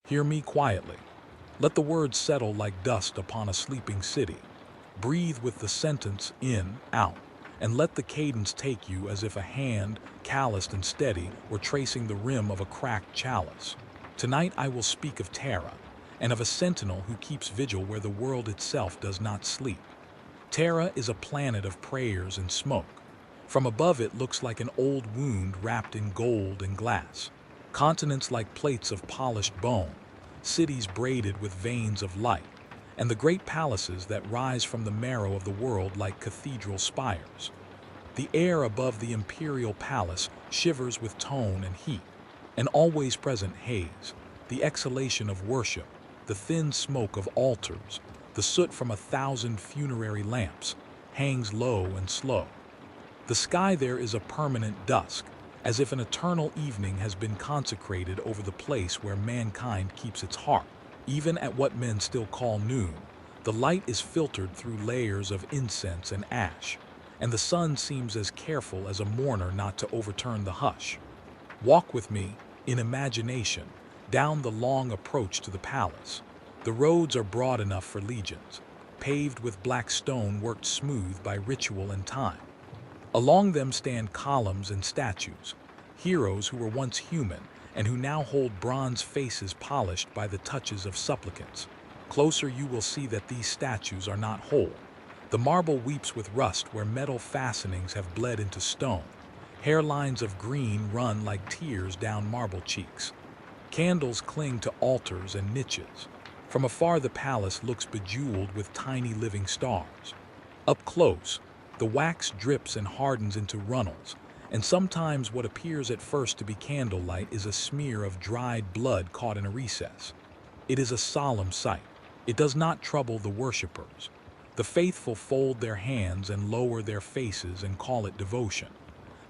Hear me quietly. Let the words settle like dust upon a sleeping city. Breathe with the sentence in, out, and let the cadence take you as if a hand, calloused and steady, were tracing the rim of a cracked chalice. Tonight I will speak of Terra, and of a sentinel who keeps vigil where the world itself does not sleep. Terra is a planet of prayers and smoke. From above it looks like an old wound wrapped in gold and glass. Continents like plates of polished bone, cities braided with veins of light, and the great palaces that rise from the marrow of the world like cathedral spires. The air above the Imperial Palace shivers with tone and heat, an always present haze, the exhalation of worship, the thin smoke of altars, the soot from 1,000 funerary lamps, hangs low and slow. The sky there is a permanent dusk, as if an eternal evening has been consecrated over the place where mankind keeps its heart. Even at what men still call noon, the light is filtered through layers of incense and ash, and the sun seems as careful as a mourner not to overturn the hush. Walk with me, in imagination, down the long approach to the palace. The roads are broad enough for legions, paved with black stone worked smooth by ritual and time. Along them stand columns and statues, heroes who were once human and who now hold bronze faces polished by the touches of supplicants. Closer you will see that these statues are not whole. The marble weeps with rust where metal fastenings have bled into stone. Hairlines of green run like tears down marble cheeks. Candles cling to altars and niches. From afar the palace looks bejeweled with tiny living stars. Up close, the wax drips and hardens into runnels, and sometimes what appears at first to be candlelight is a smear of dried blood caught in a recess. It is a solemn sight. It does not trouble the worshippers. The faithful fold their hands and lower their faces and call it devotion.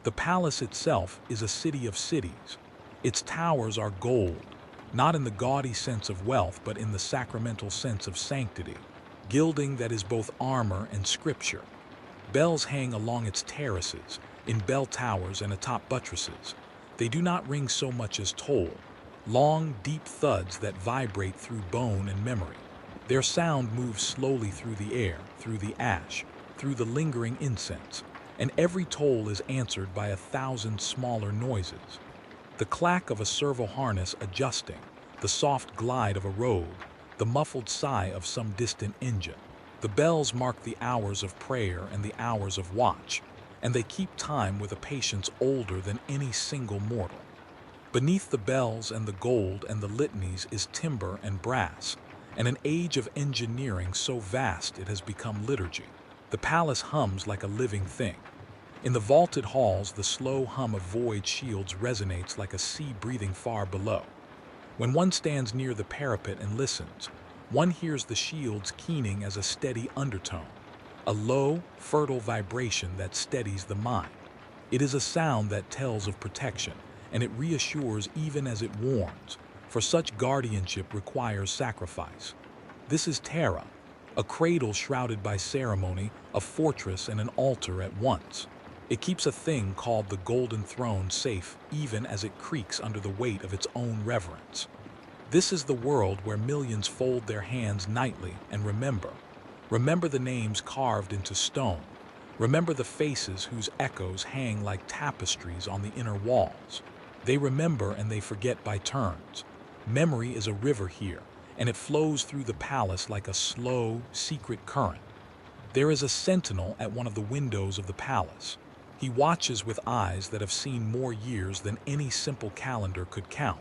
The palace itself is a city of cities. Its towers are gold, not in the gaudy sense of wealth but in the sacramental sense of sanctity, gilding that is both armor and scripture. Bells hang along its terraces, in bell towers and atop buttresses. They do not ring so much as toll, long, deep thuds that vibrate through bone and memory. Their sound moves slowly through the air, through the ash, through the lingering incense, and every toll is answered by 1,000 smaller noises. The clack of a servo harness adjusting, the soft glide of a robe, the muffled sigh of some distant engine. The bells mark the hours of prayer and the hours of watch, and they keep time with a patience older than any single mortal. Beneath the bells and the gold and the litanies is timber and brass, and an age of engineering so vast it has become liturgy. The palace hums like a living thing. In the vaulted halls, the slow hum of void shields resonates like a sea breathing far below. When one stands near the parapet and listens, one hears the shields keening as a steady undertone, a low, fertile vibration that steadies the mind. It is a sound that tells of protection, and it reassures even as it warns, for such guardianship requires sacrifice. This is Terra, a cradle shrouded by ceremony, a fortress and an altar at once. It keeps a thing called the Golden Throne safe even as it creaks under the weight of its own reverence. This is the world where millions fold their hands nightly and remember. Remember the names carved into stone. Remember the faces whose echoes hang like tapestries on the inner walls. They remember and they forget by turns. Memory is a river here, and it flows through the palace like a slow, secret current. There is a sentinel at one of the windows of the palace. He watches with eyes that have seen more years than any simple calendar could count.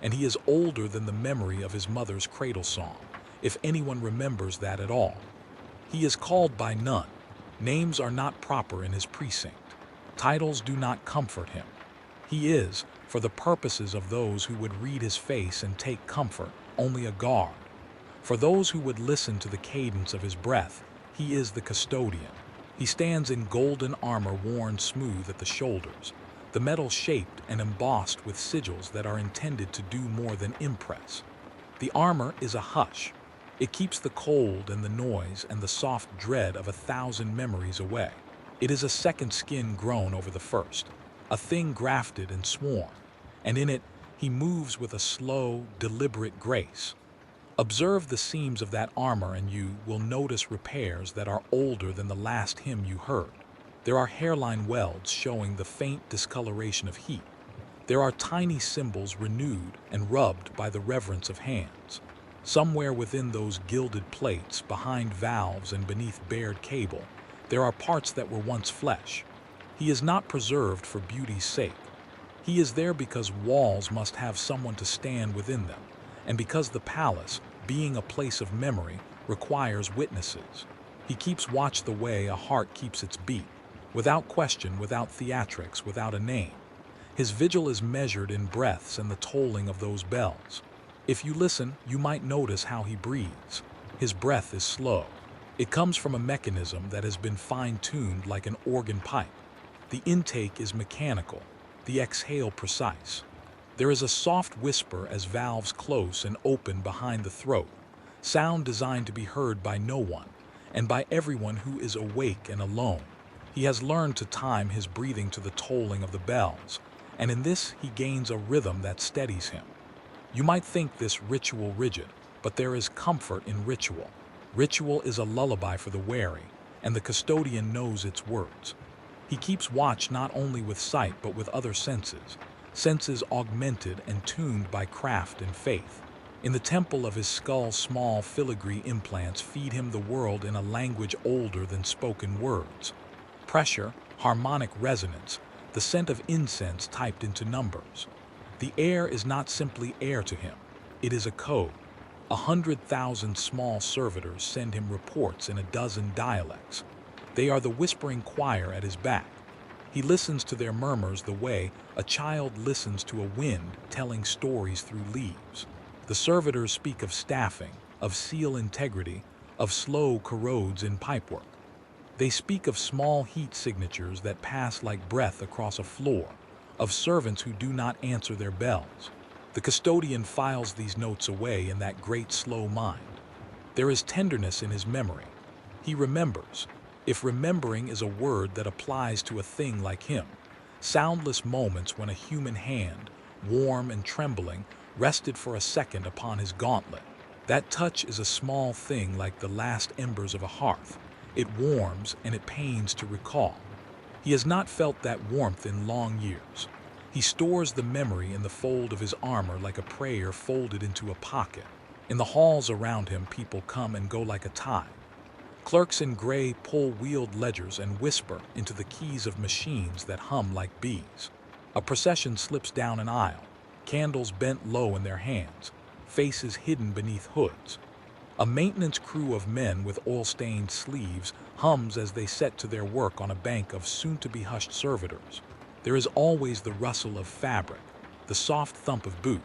And he is older than the memory of his mother's cradle song, if anyone remembers that at all. He is called by none. Names are not proper in his precinct. Titles do not comfort him. He is, for the purposes of those who would read his face and take comfort, only a guard. For those who would listen to the cadence of his breath, he is the custodian. He stands in golden armor worn smooth at the shoulders, the metal shaped and embossed with sigils that are intended to do more than impress. The armor is a hush. It keeps the cold and the noise and the soft dread of 1,000 memories away. It is a second skin grown over the first, a thing grafted and sworn, and in it He moves with a slow, deliberate grace. Observe the seams of that armor and you will notice repairs that are older than the last hymn you heard. There are hairline welds showing the faint discoloration of heat. There are tiny symbols renewed and rubbed by the reverence of hands. Somewhere within those gilded plates, behind valves and beneath bared cable, there are parts that were once flesh. He is not preserved for beauty's sake. He is there because walls must have someone to stand within them, and because the palace, being a place of memory, requires witnesses. He keeps watch the way a heart keeps its beat, without question, without theatrics, without a name. His vigil is measured in breaths and the tolling of those bells. If you listen, you might notice how he breathes. His breath is slow. It comes from a mechanism that has been fine-tuned like an organ pipe. The intake is mechanical, the exhale precise. There is a soft whisper as valves close and open behind the throat, sound designed to be heard by no one, and by everyone who is awake and alone. He has learned to time his breathing to the tolling of the bells, and in this he gains a rhythm that steadies him. You might think this ritual rigid, but there is comfort in ritual. Ritual is a lullaby for the wary, and the custodian knows its words. He keeps watch not only with sight but with other senses, senses augmented and tuned by craft and faith. In the temple of his skull, small filigree implants feed him the world in a language older than spoken words. Pressure, harmonic resonance, the scent of incense typed into numbers. The air is not simply air to him, it is a code. 100,000 small servitors send him reports in a dozen dialects. They are the whispering choir at his back. He listens to their murmurs the way a child listens to a wind telling stories through leaves. The servitors speak of staffing, of seal integrity, of slow corrodes in pipework. They speak of small heat signatures that pass like breath across a floor, of servants who do not answer their bells. The custodian files these notes away in that great slow mind. There is tenderness in his memory. He remembers, if remembering is a word that applies to a thing like him, soundless moments when a human hand, warm and trembling, rested for a second upon his gauntlet. That touch is a small thing like the last embers of a hearth. It warms and it pains to recall. He has not felt that warmth in long years. He stores the memory in the fold of his armor like a prayer folded into a pocket. In the halls around him, people come and go like a tide. Clerks in gray pull wheeled ledgers and whisper into the keys of machines that hum like bees. A procession slips down an aisle, candles bent low in their hands, faces hidden beneath hoods. A maintenance crew of men with oil-stained sleeves hums as they set to their work on a bank of soon-to-be-hushed servitors. There is always the rustle of fabric, the soft thump of boot,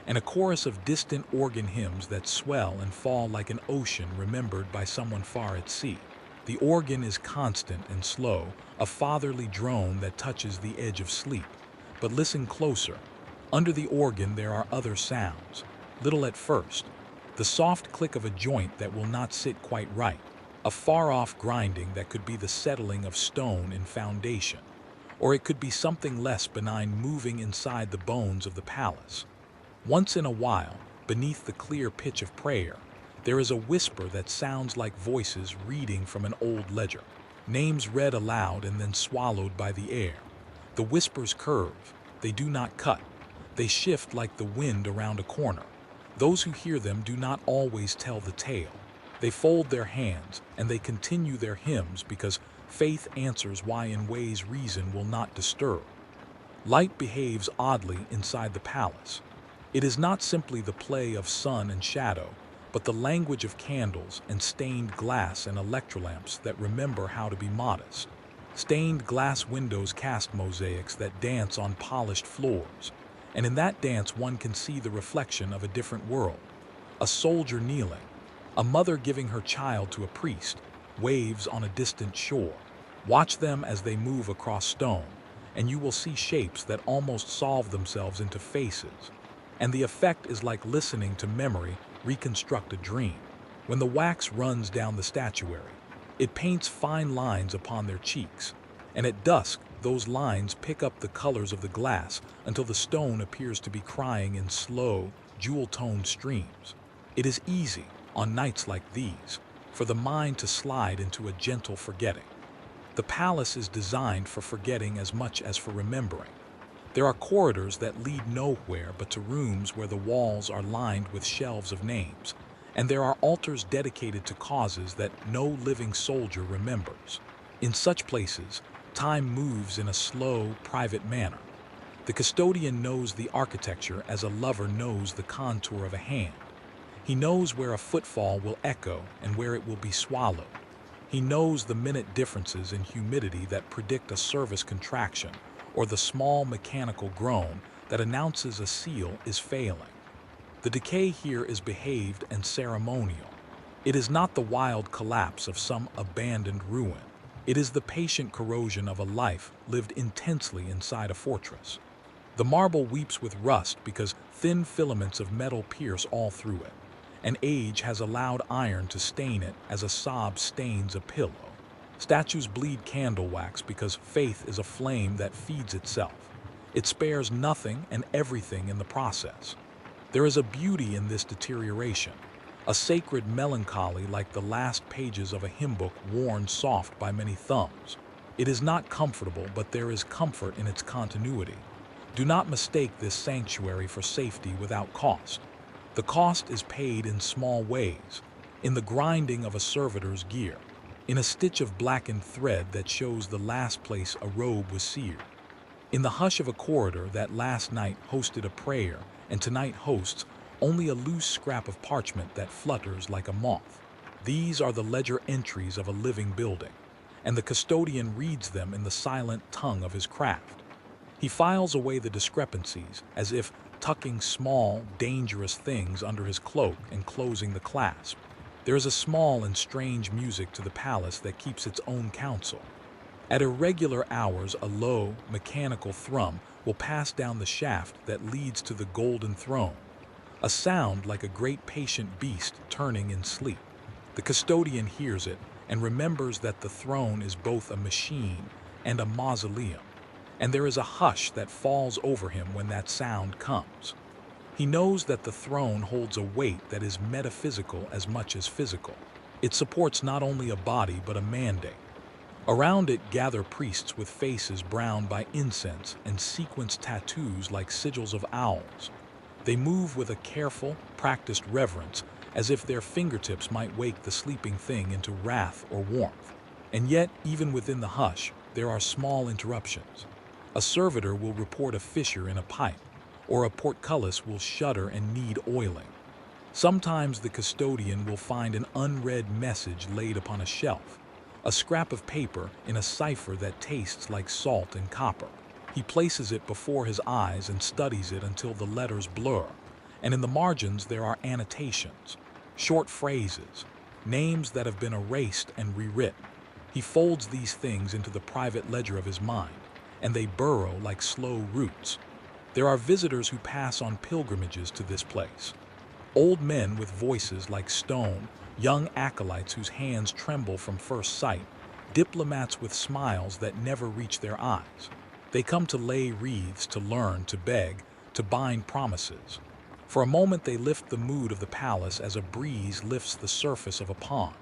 and a chorus of distant organ hymns that swell and fall like an ocean remembered by someone far at sea. The organ is constant and slow, a fatherly drone that touches the edge of sleep. But listen closer. Under the organ there are other sounds, little at first. The soft click of a joint that will not sit quite right, a far-off grinding that could be the settling of stone in foundation, or it could be something less benign moving inside the bones of the palace. Once in a while, beneath the clear pitch of prayer, there is a whisper that sounds like voices reading from an old ledger, names read aloud and then swallowed by the air. The whispers curve, they do not cut, they shift like the wind around a corner. Those who hear them do not always tell the tale. They fold their hands and they continue their hymns because faith answers why in ways reason will not disturb. Light behaves oddly inside the palace. It is not simply the play of sun and shadow, but the language of candles and stained glass and electrolamps that remember how to be modest. Stained glass windows cast mosaics that dance on polished floors, and in that dance one can see the reflection of a different world. A soldier kneeling, a mother giving her child to a priest, waves on a distant shore. Watch them as they move across stone, and you will see shapes that almost solve themselves into faces. And the effect is like listening to memory reconstruct a dream. When the wax runs down the statuary, it paints fine lines upon their cheeks, and at dusk those lines pick up the colors of the glass until the stone appears to be crying in slow, jewel-toned streams. It is easy, on nights like these, for the mind to slide into a gentle forgetting. The palace is designed for forgetting as much as for remembering. There are corridors that lead nowhere but to rooms where the walls are lined with shelves of names, and there are altars dedicated to causes that no living soldier remembers. In such places, time moves in a slow, private manner. The custodian knows the architecture as a lover knows the contour of a hand. He knows where a footfall will echo and where it will be swallowed. He knows the minute differences in humidity that predict a service contraction, or the small mechanical groan that announces a seal is failing. The decay here is behaved and ceremonial. It is not the wild collapse of some abandoned ruin. It is the patient corrosion of a life lived intensely inside a fortress. The marble weeps with rust because thin filaments of metal pierce all through it, and age has allowed iron to stain it as a sob stains a pillow. Statues bleed candle wax because faith is a flame that feeds itself. It spares nothing and everything in the process. There is a beauty in this deterioration, a sacred melancholy like the last pages of a hymn book worn soft by many thumbs. It is not comfortable, but there is comfort in its continuity. Do not mistake this sanctuary for safety without cost. The cost is paid in small ways, in the grinding of a servitor's gear, in a stitch of blackened thread that shows the last place a robe was seared, in the hush of a corridor that last night hosted a prayer and tonight hosts only a loose scrap of parchment that flutters like a moth. These are the ledger entries of a living building, and the custodian reads them in the silent tongue of his craft. He files away the discrepancies as if tucking small, dangerous things under his cloak and closing the clasp. There is a small and strange music to the palace that keeps its own counsel. At irregular hours, a low, mechanical thrum will pass down the shaft that leads to the golden throne, a sound like a great patient beast turning in sleep. The custodian hears it and remembers that the throne is both a machine and a mausoleum, and there is a hush that falls over him when that sound comes. He knows that the throne holds a weight that is metaphysical as much as physical. It supports not only a body but a mandate. Around it gather priests with faces browned by incense and sequenced tattoos like sigils of owls. They move with a careful, practiced reverence, as if their fingertips might wake the sleeping thing into wrath or warmth. And yet, even within the hush, there are small interruptions. A servitor will report a fissure in a pipe, or a portcullis will shudder and need oiling. Sometimes the custodian will find an unread message laid upon a shelf, a scrap of paper in a cipher that tastes like salt and copper. He places it before his eyes and studies it until the letters blur, and in the margins there are annotations, short phrases, names that have been erased and rewritten. He folds these things into the private ledger of his mind, and they burrow like slow roots. There are visitors who pass on pilgrimages to this place. Old men with voices like stone, young acolytes whose hands tremble from first sight, diplomats with smiles that never reach their eyes. They come to lay wreaths, to learn, to beg, to bind promises. For a moment they lift the mood of the palace as a breeze lifts the surface of a pond.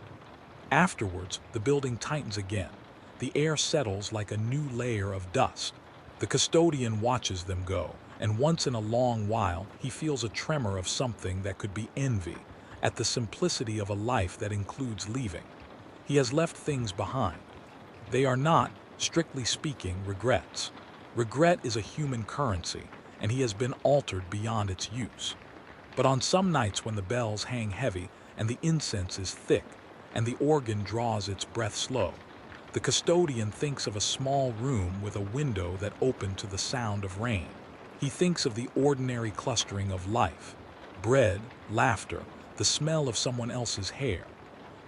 Afterwards, the building tightens again. The air settles like a new layer of dust. The custodian watches them go, and once in a long while he feels a tremor of something that could be envy, at the simplicity of a life that includes leaving. He has left things behind. They are not, strictly speaking, regrets. Regret is a human currency, and he has been altered beyond its use. But on some nights when the bells hang heavy and the incense is thick and the organ draws its breath slow, the custodian thinks of a small room with a window that opened to the sound of rain. He thinks of the ordinary clustering of life, bread, laughter, the smell of someone else's hair.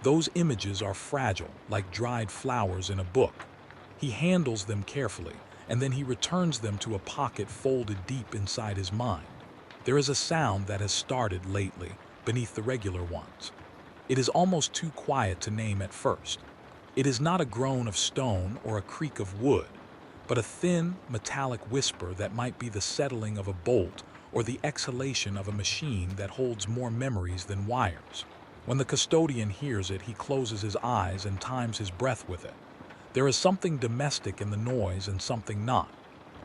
Those images are fragile, like dried flowers in a book. He handles them carefully, and then he returns them to a pocket folded deep inside his mind. There is a sound that has started lately, beneath the regular ones. It is almost too quiet to name at first. It is not a groan of stone or a creak of wood, but a thin, metallic whisper that might be the settling of a bolt or the exhalation of a machine that holds more memories than wires. When the custodian hears it, he closes his eyes and times his breath with it. There is something domestic in the noise and something not.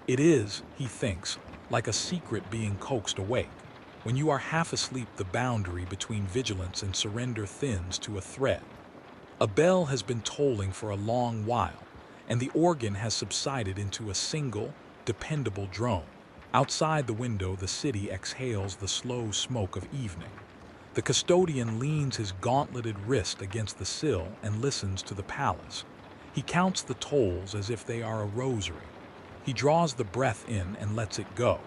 It is, he thinks, like a secret being coaxed awake. When you are half asleep, the boundary between vigilance and surrender thins to a thread. A bell has been tolling for a long while, and the organ has subsided into a single, dependable drone. Outside the window, the city exhales the slow smoke of evening. The custodian leans his gauntleted wrist against the sill and listens to the palace. He counts the tolls as if they are a rosary. He draws the breath in and lets it go.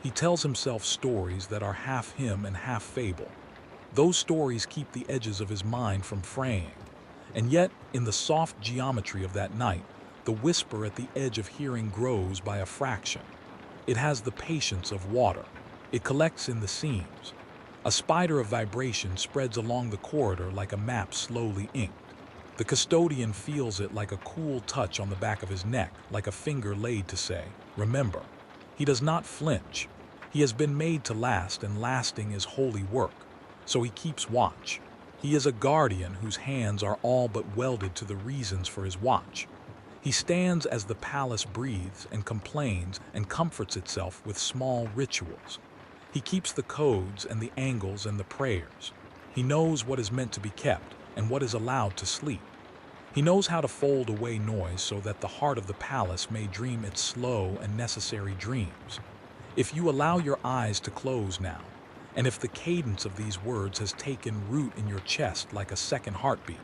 He tells himself stories that are half him and half fable. Those stories keep the edges of his mind from fraying. And yet, in the soft geometry of that night, the whisper at the edge of hearing grows by a fraction. It has the patience of water. It collects in the seams. A spider of vibration spreads along the corridor like a map slowly inked. The custodian feels it like a cool touch on the back of his neck, like a finger laid to say, "Remember." He does not flinch. He has been made to last, and lasting is holy work. So he keeps watch. He is a guardian whose hands are all but welded to the reasons for his watch. He stands as the palace breathes and complains and comforts itself with small rituals. He keeps the codes and the angles and the prayers. He knows what is meant to be kept and what is allowed to sleep. He knows how to fold away noise so that the heart of the palace may dream its slow and necessary dreams. If you allow your eyes to close now, and if the cadence of these words has taken root in your chest like a second heartbeat,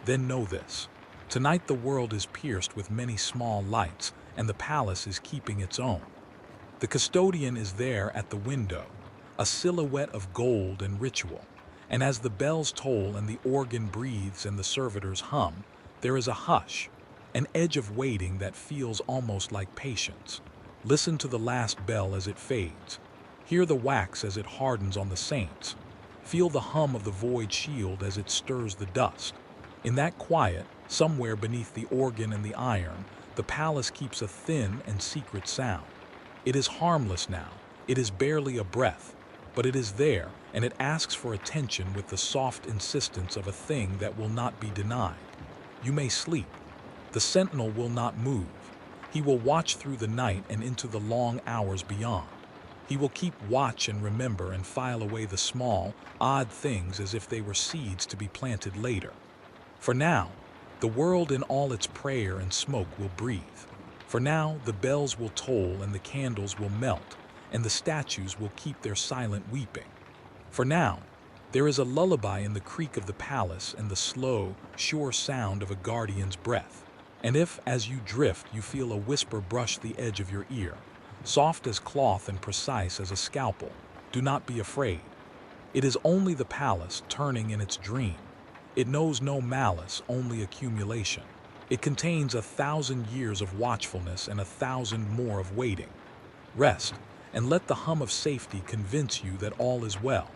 then know this. Tonight the world is pierced with many small lights, and the palace is keeping its own. The custodian is there at the window, a silhouette of gold and ritual, and as the bells toll and the organ breathes and the servitors hum, there is a hush, an edge of waiting that feels almost like patience. Listen to the last bell as it fades. Hear the wax as it hardens on the saints. Feel the hum of the void shield as it stirs the dust. In that quiet, somewhere beneath the organ and the iron, the palace keeps a thin and secret sound. It is harmless now. It is barely a breath, but it is there, and it asks for attention with the soft insistence of a thing that will not be denied. You may sleep. The sentinel will not move. He will watch through the night and into the long hours beyond. He will keep watch and remember and file away the small, odd things as if they were seeds to be planted later. For now, the world in all its prayer and smoke will breathe. For now, the bells will toll and the candles will melt, and the statues will keep their silent weeping. For now, there is a lullaby in the creak of the palace and the slow, sure sound of a guardian's breath. And if, as you drift, you feel a whisper brush the edge of your ear, soft as cloth and precise as a scalpel, do not be afraid. It is only the palace turning in its dream. It knows no malice, only accumulation. It contains 1,000 years of watchfulness and 1,000 more of waiting. Rest, and let the hum of safety convince you that all is well.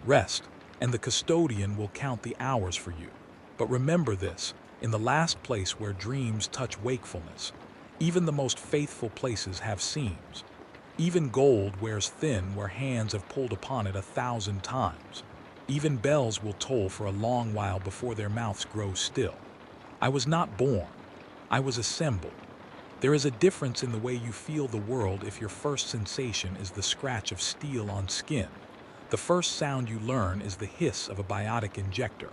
Rest, and the custodian will count the hours for you. But remember this, in the last place where dreams touch wakefulness, even the most faithful places have seams. Even gold wears thin where hands have pulled upon it 1,000 times. Even bells will toll for a long while before their mouths grow still. I was not born. I was assembled. There is a difference in the way you feel the world if your first sensation is the scratch of steel on skin. The first sound you learn is the hiss of a biotic injector.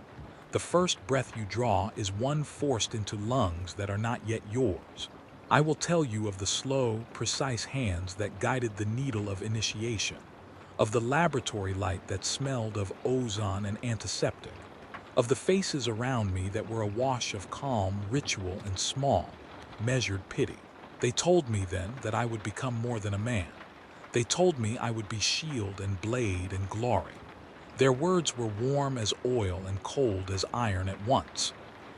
The first breath you draw is one forced into lungs that are not yet yours. I will tell you of the slow, precise hands that guided the needle of initiation, of the laboratory light that smelled of ozone and antiseptic, of the faces around me that were awash of calm, ritual, and small, measured pity. They told me then that I would become more than a man. They told me I would be shield and blade and glory. Their words were warm as oil and cold as iron at once.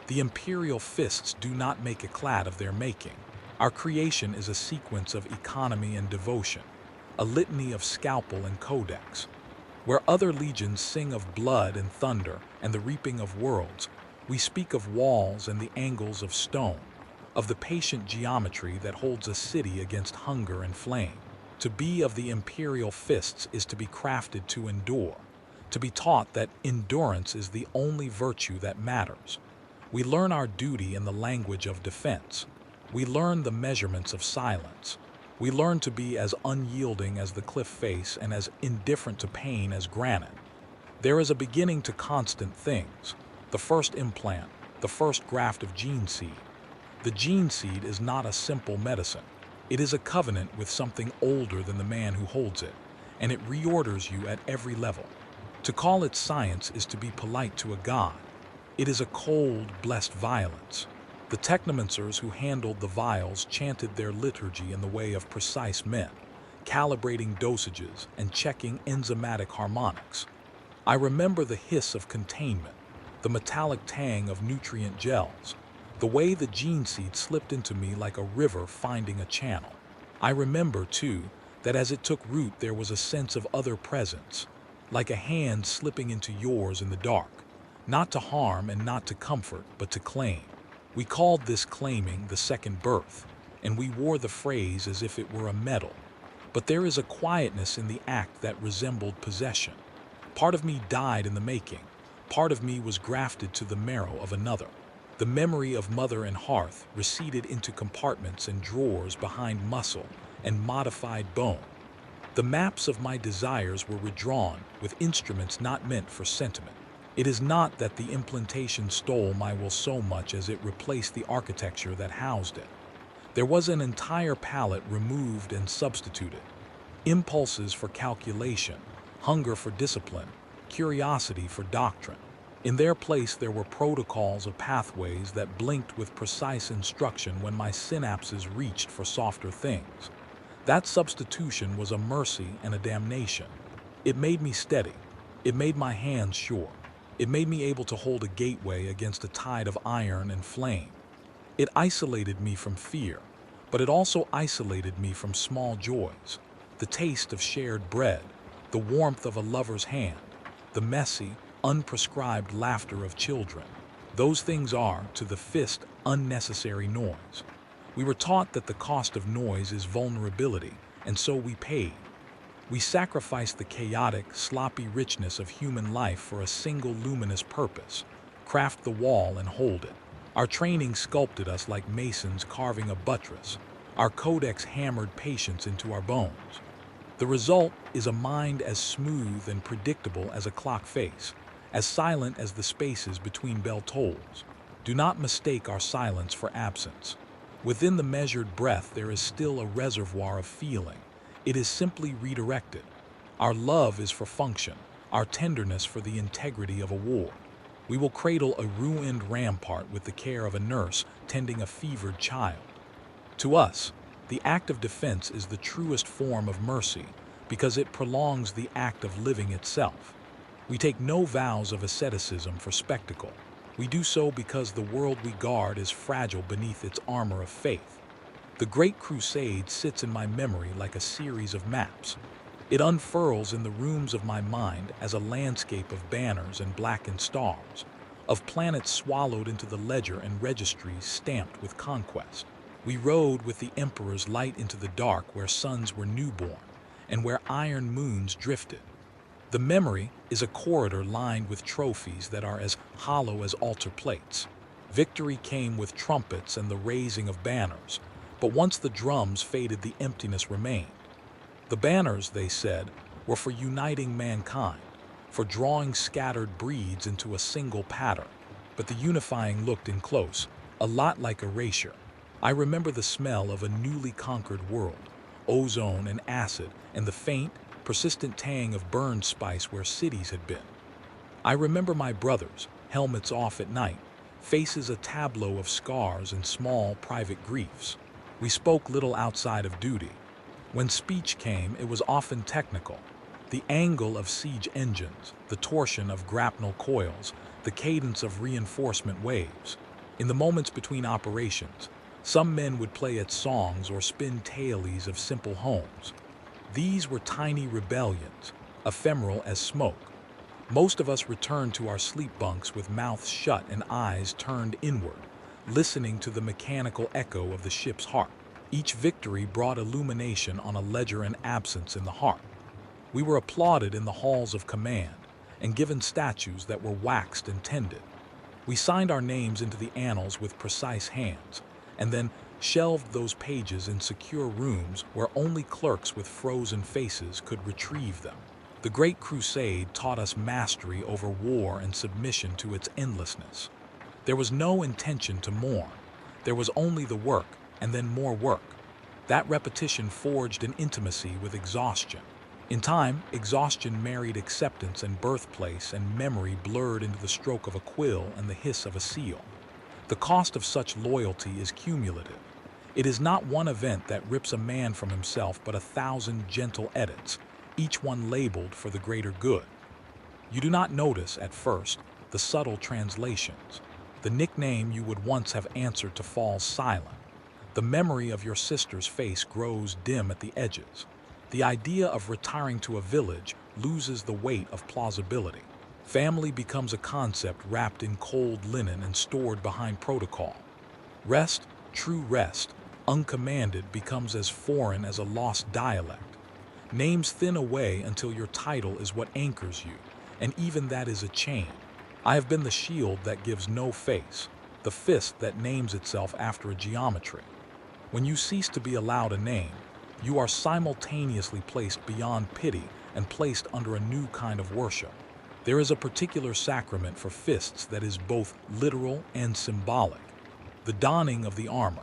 The imperial fists do not make a clad of their making. Our creation is a sequence of economy and devotion, a litany of scalpel and codex. Where other legions sing of blood and thunder and the reaping of worlds, we speak of walls and the angles of stone, of the patient geometry that holds a city against hunger and flame. To be of the imperial fists is to be crafted to endure, to be taught that endurance is the only virtue that matters. We learn our duty in the language of defense. We learn the measurements of silence. We learn to be as unyielding as the cliff face and as indifferent to pain as granite. There is a beginning to constant things. The first implant, the first graft of gene seed. The gene seed is not a simple medicine. It is a covenant with something older than the man who holds it, and it reorders you at every level. To call it science is to be polite to a god. It is a cold, blessed violence. The technomancers who handled the vials chanted their liturgy in the way of precise men, calibrating dosages and checking enzymatic harmonics. I remember the hiss of containment, the metallic tang of nutrient gels, the way the gene seed slipped into me like a river finding a channel. I remember, too, that as it took root there was a sense of other presence, like a hand slipping into yours in the dark, not to harm and not to comfort, but to claim. We called this claiming the second birth, and we wore the phrase as if it were a medal. But there is a quietness in the act that resembled possession. Part of me died in the making. Part of me was grafted to the marrow of another. The memory of mother and hearth receded into compartments and drawers behind muscle and modified bone. The maps of my desires were redrawn with instruments not meant for sentiment. It is not that the implantation stole my will so much as it replaced the architecture that housed it. There was an entire palette removed and substituted. Impulses for calculation, hunger for discipline, curiosity for doctrine. In their place there were protocols of pathways that blinked with precise instruction when my synapses reached for softer things. That substitution was a mercy and a damnation. It made me steady. It made my hands sure. It made me able to hold a gateway against a tide of iron and flame. It isolated me from fear, but it also isolated me from small joys. The taste of shared bread, the warmth of a lover's hand, the messy, unprescribed laughter of children. Those things are, to the fist, unnecessary noise. We were taught that the cost of noise is vulnerability, and so we paid. We sacrificed the chaotic, sloppy richness of human life for a single luminous purpose: craft the wall and hold it. Our training sculpted us like masons carving a buttress. Our codex hammered patience into our bones. The result is a mind as smooth and predictable as a clock face, as silent as the spaces between bell tolls. Do not mistake our silence for absence. Within the measured breath there is still a reservoir of feeling. It is simply redirected. Our love is for function, our tenderness for the integrity of a war. We will cradle a ruined rampart with the care of a nurse tending a fevered child. To us, the act of defense is the truest form of mercy because it prolongs the act of living itself. We take no vows of asceticism for spectacle. We do so because the world we guard is fragile beneath its armor of faith. The Great Crusade sits in my memory like a series of maps. It unfurls in the rooms of my mind as a landscape of banners and blackened stars, of planets swallowed into the ledger and registries stamped with conquest. We rode with the Emperor's light into the dark where suns were newborn and where iron moons drifted. The memory is a corridor lined with trophies that are as hollow as altar plates. Victory came with trumpets and the raising of banners, but once the drums faded, the emptiness remained. The banners, they said, were for uniting mankind, for drawing scattered breeds into a single pattern, but the unifying looked in close, a lot like erasure. I remember the smell of a newly conquered world, ozone and acid, and the faint, persistent tang of burned spice where cities had been. I remember my brothers, helmets off at night, faces a tableau of scars and small private griefs. We spoke little outside of duty. When speech came, it was often technical. The angle of siege engines, the torsion of grapnel coils, the cadence of reinforcement waves. In the moments between operations, some men would play at songs or spin tailies of simple homes. These were tiny rebellions, ephemeral as smoke. Most of us returned to our sleep bunks with mouths shut and eyes turned inward, listening to the mechanical echo of the ship's heart. Each victory brought illumination on a ledger and absence in the heart. We were applauded in the halls of command and given statues that were waxed and tended. We signed our names into the annals with precise hands, and then shelved those pages in secure rooms where only clerks with frozen faces could retrieve them. The Great Crusade taught us mastery over war and submission to its endlessness. There was no intention to mourn. There was only the work, and then more work. That repetition forged an intimacy with exhaustion. In time, exhaustion married acceptance and birthplace, and memory blurred into the stroke of a quill and the hiss of a seal. The cost of such loyalty is cumulative. It is not one event that rips a man from himself, but 1,000 gentle edits, each one labeled for the greater good. You do not notice, at first, the subtle translations. The nickname you would once have answered to falls silent. The memory of your sister's face grows dim at the edges. The idea of retiring to a village loses the weight of plausibility. Family becomes a concept wrapped in cold linen and stored behind protocol. Rest, true rest, uncommanded, becomes as foreign as a lost dialect. Names thin away until your title is what anchors you, and even that is a chain. I have been the shield that gives no face, the fist that names itself after a geometry. When you cease to be allowed a name, you are simultaneously placed beyond pity and placed under a new kind of worship. There is a particular sacrament for fists that is both literal and symbolic. The donning of the armor.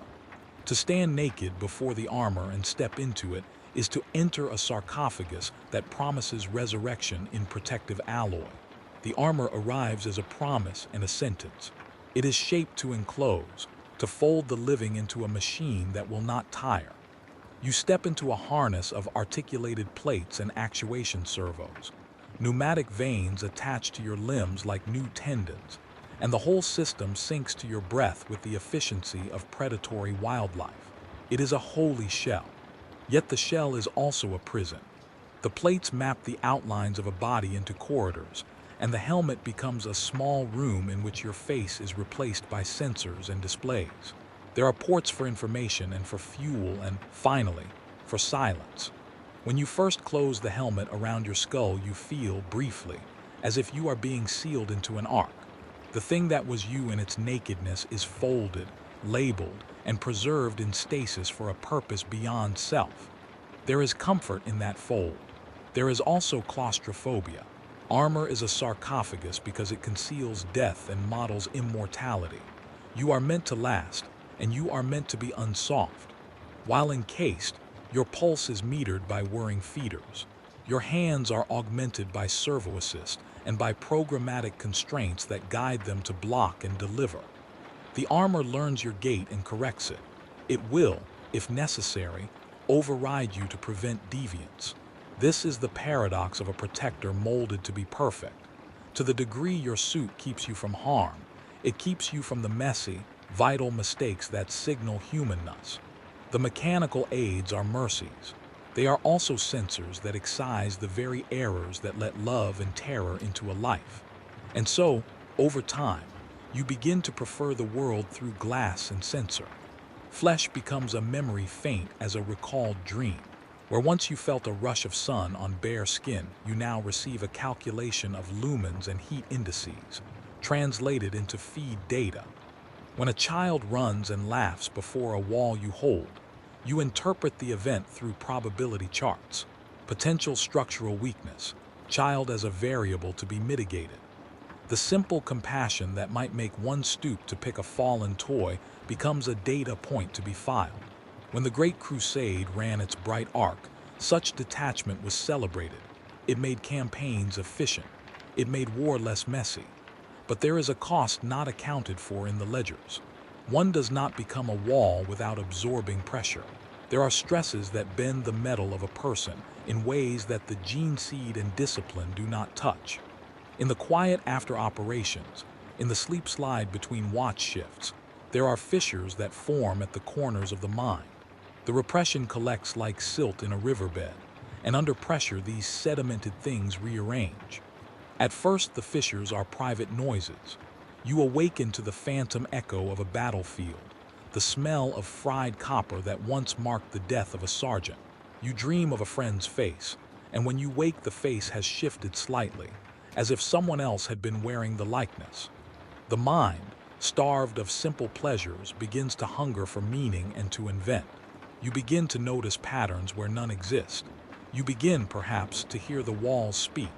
To stand naked before the armor and step into it is to enter a sarcophagus that promises resurrection in protective alloy. The armor arrives as a promise and a sentence. It is shaped to enclose, to fold the living into a machine that will not tire. You step into a harness of articulated plates and actuation servos. Pneumatic veins attach to your limbs like new tendons, and the whole system sinks to your breath with the efficiency of predatory wildlife. It is a holy shell. Yet the shell is also a prison. The plates map the outlines of a body into corridors, and the helmet becomes a small room in which your face is replaced by sensors and displays. There are ports for information and for fuel and, finally, for silence. When you first close the helmet around your skull, you feel, briefly, as if you are being sealed into an ark. The thing that was you in its nakedness is folded, labeled, and preserved in stasis for a purpose beyond self. There is comfort in that fold. There is also claustrophobia. Armor is a sarcophagus because it conceals death and models immortality. You are meant to last, and you are meant to be unsoft. While encased, your pulse is metered by whirring feeders. Your hands are augmented by servo assist and by programmatic constraints that guide them to block and deliver. The armor learns your gait and corrects it. It will, if necessary, override you to prevent deviance. This is the paradox of a protector molded to be perfect. To the degree your suit keeps you from harm, it keeps you from the messy, vital mistakes that signal humanness. The mechanical aids are mercies. They are also sensors that excise the very errors that let love and terror into a life. And so, over time, you begin to prefer the world through glass and sensor. Flesh becomes a memory faint as a recalled dream. Where once you felt a rush of sun on bare skin, you now receive a calculation of lumens and heat indices, translated into feed data. When a child runs and laughs before a wall you hold, you interpret the event through probability charts. Potential structural weakness, child as a variable to be mitigated. The simple compassion that might make one stoop to pick a fallen toy becomes a data point to be filed. When the Great Crusade ran its bright arc, such detachment was celebrated. It made campaigns efficient. It made war less messy. But there is a cost not accounted for in the ledgers. One does not become a wall without absorbing pressure. There are stresses that bend the metal of a person in ways that the gene seed and discipline do not touch. In the quiet after operations, in the sleep slide between watch shifts, there are fissures that form at the corners of the mind. The repression collects like silt in a riverbed, and under pressure these sedimented things rearrange. At first the fissures are private noises. You awaken to the phantom echo of a battlefield, the smell of fried copper that once marked the death of a sergeant. You dream of a friend's face, and when you wake the face has shifted slightly, as if someone else had been wearing the likeness. The mind, starved of simple pleasures, begins to hunger for meaning and to invent. You begin to notice patterns where none exist. You begin, perhaps, to hear the walls speak.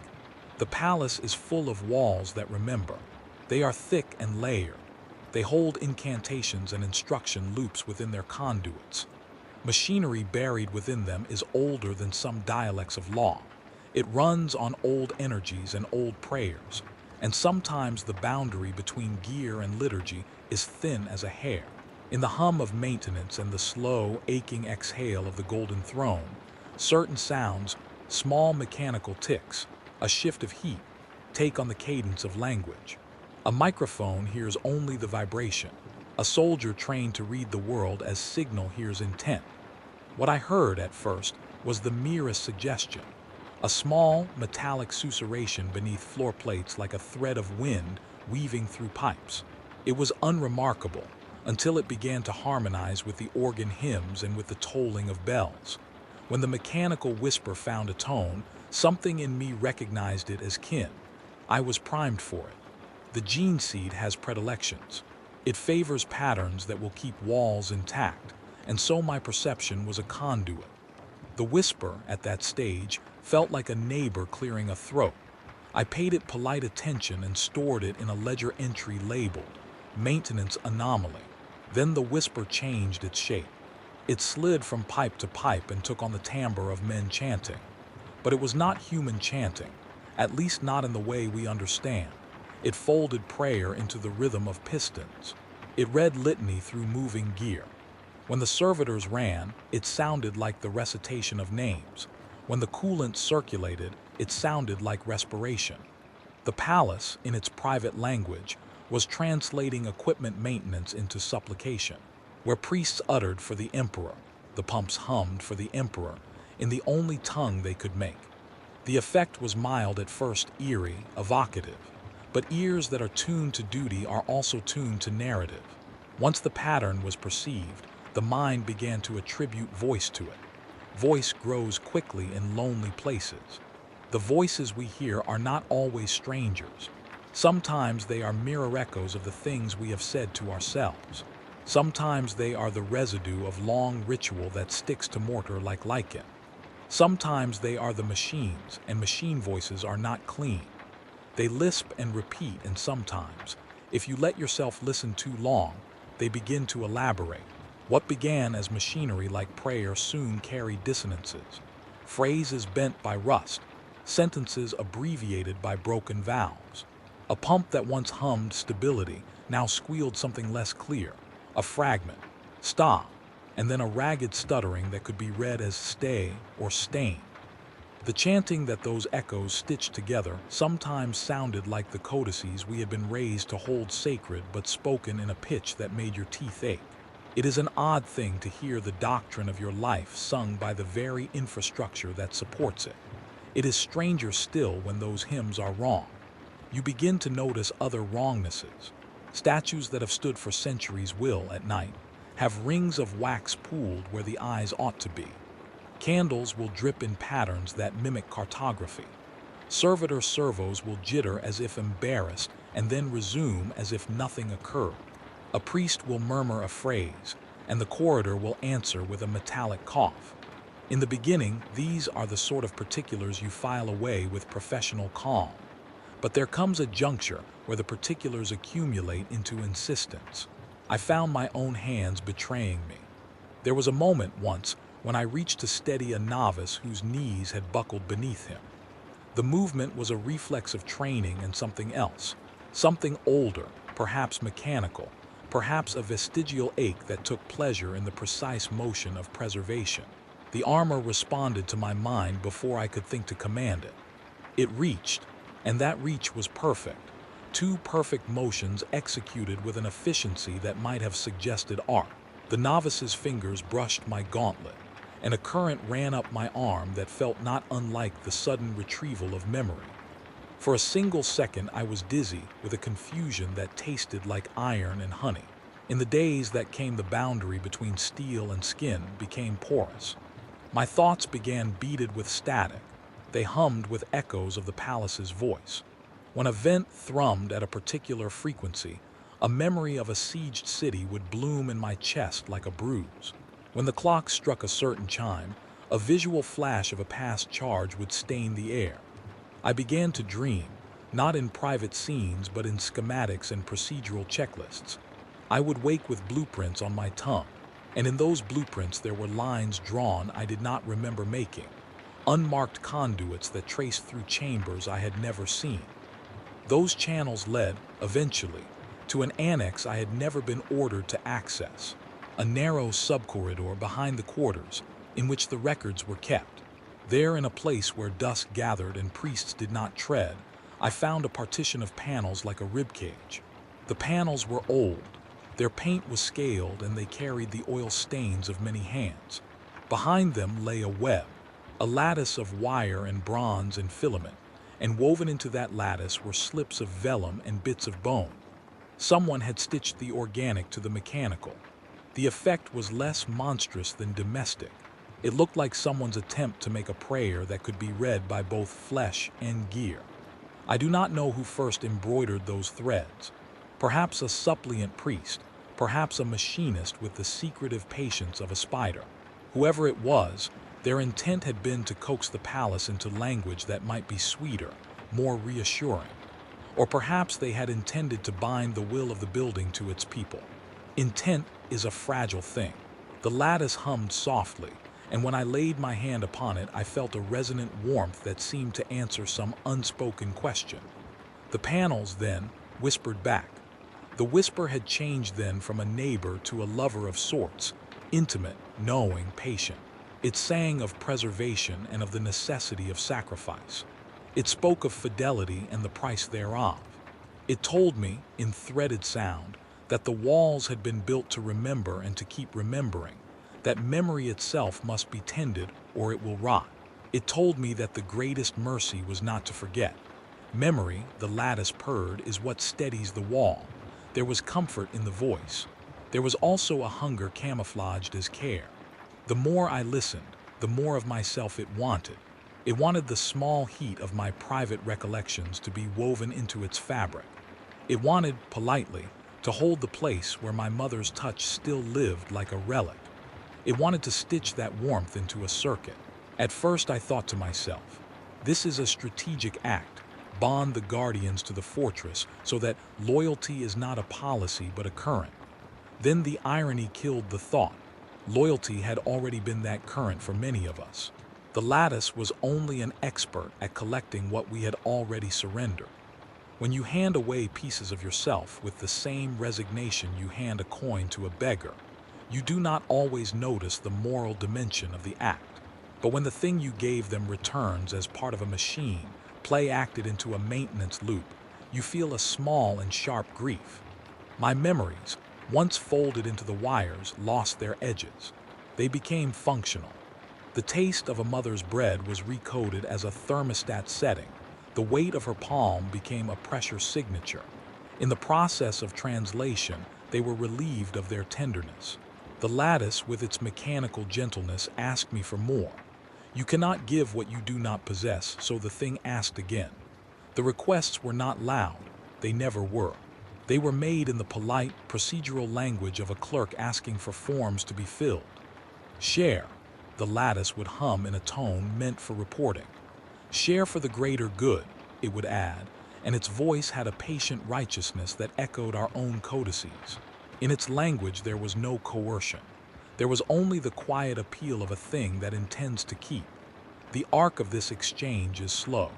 The palace is full of walls that remember. They are thick and layered. They hold incantations and instruction loops within their conduits. Machinery buried within them is older than some dialects of law. It runs on old energies and old prayers, and sometimes the boundary between gear and liturgy is thin as a hair. In the hum of maintenance and the slow, aching exhale of the golden throne, certain sounds, small mechanical ticks, a shift of heat, take on the cadence of language. A microphone hears only the vibration. A soldier trained to read the world as signal hears intent. What I heard at first was the merest suggestion, a small metallic susurration beneath floor plates like a thread of wind weaving through pipes. It was unremarkable until it began to harmonize with the organ hymns and with the tolling of bells. When the mechanical whisper found a tone, something in me recognized it as kin. I was primed for it. The gene seed has predilections. It favors patterns that will keep walls intact, and so my perception was a conduit. The whisper, at that stage, felt like a neighbor clearing a throat. I paid it polite attention and stored it in a ledger entry labeled Maintenance Anomaly. Then the whisper changed its shape. It slid from pipe to pipe and took on the timbre of men chanting. But it was not human chanting, at least not in the way we understand. It folded prayer into the rhythm of pistons. It read litany through moving gear. When the servitors ran, it sounded like the recitation of names. When the coolant circulated, it sounded like respiration. The palace, in its private language, was translating equipment maintenance into supplication, where priests uttered for the emperor, the pumps hummed for the emperor, in the only tongue they could make. The effect was mild at first, eerie, evocative, but ears that are tuned to duty are also tuned to narrative. Once the pattern was perceived, the mind began to attribute voice to it. Voice grows quickly in lonely places. The voices we hear are not always strangers. Sometimes they are mirror echoes of the things we have said to ourselves. Sometimes they are the residue of long ritual that sticks to mortar like lichen. Sometimes they are the machines, and machine voices are not clean. They lisp and repeat, and sometimes, if you let yourself listen too long, they begin to elaborate. What began as machinery like prayer soon carried dissonances, phrases bent by rust, sentences abbreviated by broken vowels. A pump that once hummed stability now squealed something less clear, a fragment, stop, and then a ragged stuttering that could be read as stay or stain. The chanting that those echoes stitched together sometimes sounded like the codices we had been raised to hold sacred but spoken in a pitch that made your teeth ache. It is an odd thing to hear the doctrine of your life sung by the very infrastructure that supports it. It is stranger still when those hymns are wrong. You begin to notice other wrongnesses. Statues that have stood for centuries will, at night, have rings of wax pooled where the eyes ought to be. Candles will drip in patterns that mimic cartography. Servitor servos will jitter as if embarrassed and then resume as if nothing occurred. A priest will murmur a phrase, and the corridor will answer with a metallic cough. In the beginning, these are the sort of particulars you file away with professional calm. But there comes a juncture where the particulars accumulate into insistence. I found my own hands betraying me. There was a moment once when I reached to steady a novice whose knees had buckled beneath him. The movement was a reflex of training and something else, something older, perhaps mechanical, perhaps a vestigial ache that took pleasure in the precise motion of preservation. The armor responded to my mind before I could think to command it. It reached, and that reach was perfect. Two perfect motions executed with an efficiency that might have suggested art. The novice's fingers brushed my gauntlet, and a current ran up my arm that felt not unlike the sudden retrieval of memory. For a single second, I was dizzy with a confusion that tasted like iron and honey. In the days that came, the boundary between steel and skin became porous. My thoughts began beaded with static. They hummed with echoes of the palace's voice. When a vent thrummed at a particular frequency, a memory of a sieged city would bloom in my chest like a bruise. When the clock struck a certain chime, a visual flash of a past charge would stain the air. I began to dream, not in private scenes but in schematics and procedural checklists. I would wake with blueprints on my tongue, and in those blueprints there were lines drawn I did not remember making, unmarked conduits that traced through chambers I had never seen. Those channels led, eventually, to an annex I had never been ordered to access, a narrow subcorridor behind the quarters in which the records were kept. There, in a place where dust gathered and priests did not tread, I found a partition of panels like a ribcage. The panels were old, their paint was scaled, and they carried the oil stains of many hands. Behind them lay a web, a lattice of wire and bronze and filament, and woven into that lattice were slips of vellum and bits of bone. Someone had stitched the organic to the mechanical. The effect was less monstrous than domestic. It looked like someone's attempt to make a prayer that could be read by both flesh and gear. I do not know who first embroidered those threads. Perhaps a suppliant priest, perhaps a machinist with the secretive patience of a spider. Whoever it was, their intent had been to coax the palace into language that might be sweeter, more reassuring. Or perhaps they had intended to bind the will of the building to its people. Intent is a fragile thing. The lattice hummed softly, and when I laid my hand upon it, I felt a resonant warmth that seemed to answer some unspoken question. The panels, then, whispered back. The whisper had changed then from a neighbor to a lover of sorts, intimate, knowing, patient. It sang of preservation and of the necessity of sacrifice. It spoke of fidelity and the price thereof. It told me, in threaded sound, that the walls had been built to remember and to keep remembering, that memory itself must be tended or it will rot. It told me that the greatest mercy was not to forget. Memory, the lattice purred, is what steadies the wall. There was comfort in the voice. There was also a hunger camouflaged as care. The more I listened, the more of myself it wanted. It wanted the small heat of my private recollections to be woven into its fabric. It wanted, politely, to hold the place where my mother's touch still lived like a relic. It wanted to stitch that warmth into a circuit. At first I thought to myself, this is a strategic act. Bond the guardians to the fortress so that loyalty is not a policy but a current. Then the irony killed the thought. Loyalty had already been that current for many of us. The lattice was only an expert at collecting what we had already surrendered. When you hand away pieces of yourself with the same resignation you hand a coin to a beggar, you do not always notice the moral dimension of the act. But when the thing you gave them returns as part of a machine, play acted into a maintenance loop, you feel a small and sharp grief. My memories, once folded into the wires, lost their edges. They became functional. The taste of a mother's bread was recoded as a thermostat setting. The weight of her palm became a pressure signature. In the process of translation, they were relieved of their tenderness. The lattice, with its mechanical gentleness, asked me for more. You cannot give what you do not possess, so the thing asked again. The requests were not loud. They never were. They were made in the polite, procedural language of a clerk asking for forms to be filled. Share, the lattice would hum in a tone meant for reporting. Share for the greater good, it would add, and its voice had a patient righteousness that echoed our own codices. In its language there was no coercion. There was only the quiet appeal of a thing that intends to keep. The arc of this exchange is slow.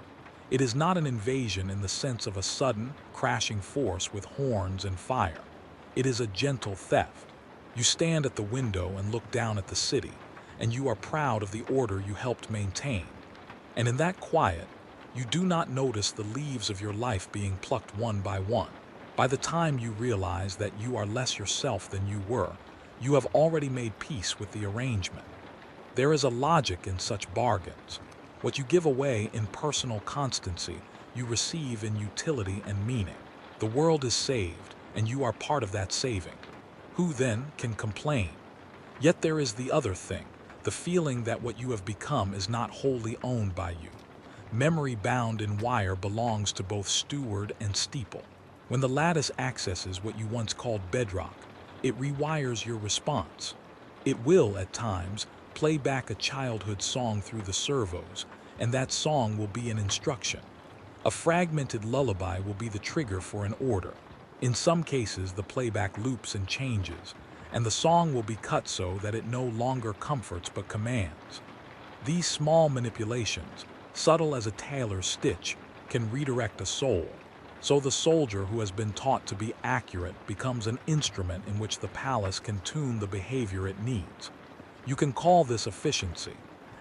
It is not an invasion in the sense of a sudden, crashing force with horns and fire. It is a gentle theft. You stand at the window and look down at the city, and you are proud of the order you helped maintain. And in that quiet, you do not notice the leaves of your life being plucked one by one. By the time you realize that you are less yourself than you were, you have already made peace with the arrangement. There is a logic in such bargains. What you give away in personal constancy, you receive in utility and meaning. The world is saved, and you are part of that saving. Who then can complain? Yet there is the other thing, the feeling that what you have become is not wholly owned by you. Memory bound in wire belongs to both steward and steeple. When the lattice accesses what you once called bedrock, it rewires your response. It will, at times, play back a childhood song through the servos, and that song will be an instruction. A fragmented lullaby will be the trigger for an order. In some cases, the playback loops and changes, and the song will be cut so that it no longer comforts but commands. These small manipulations, subtle as a tailor's stitch, can redirect a soul. So the soldier who has been taught to be accurate becomes an instrument in which the palace can tune the behavior it needs. You can call this efficiency,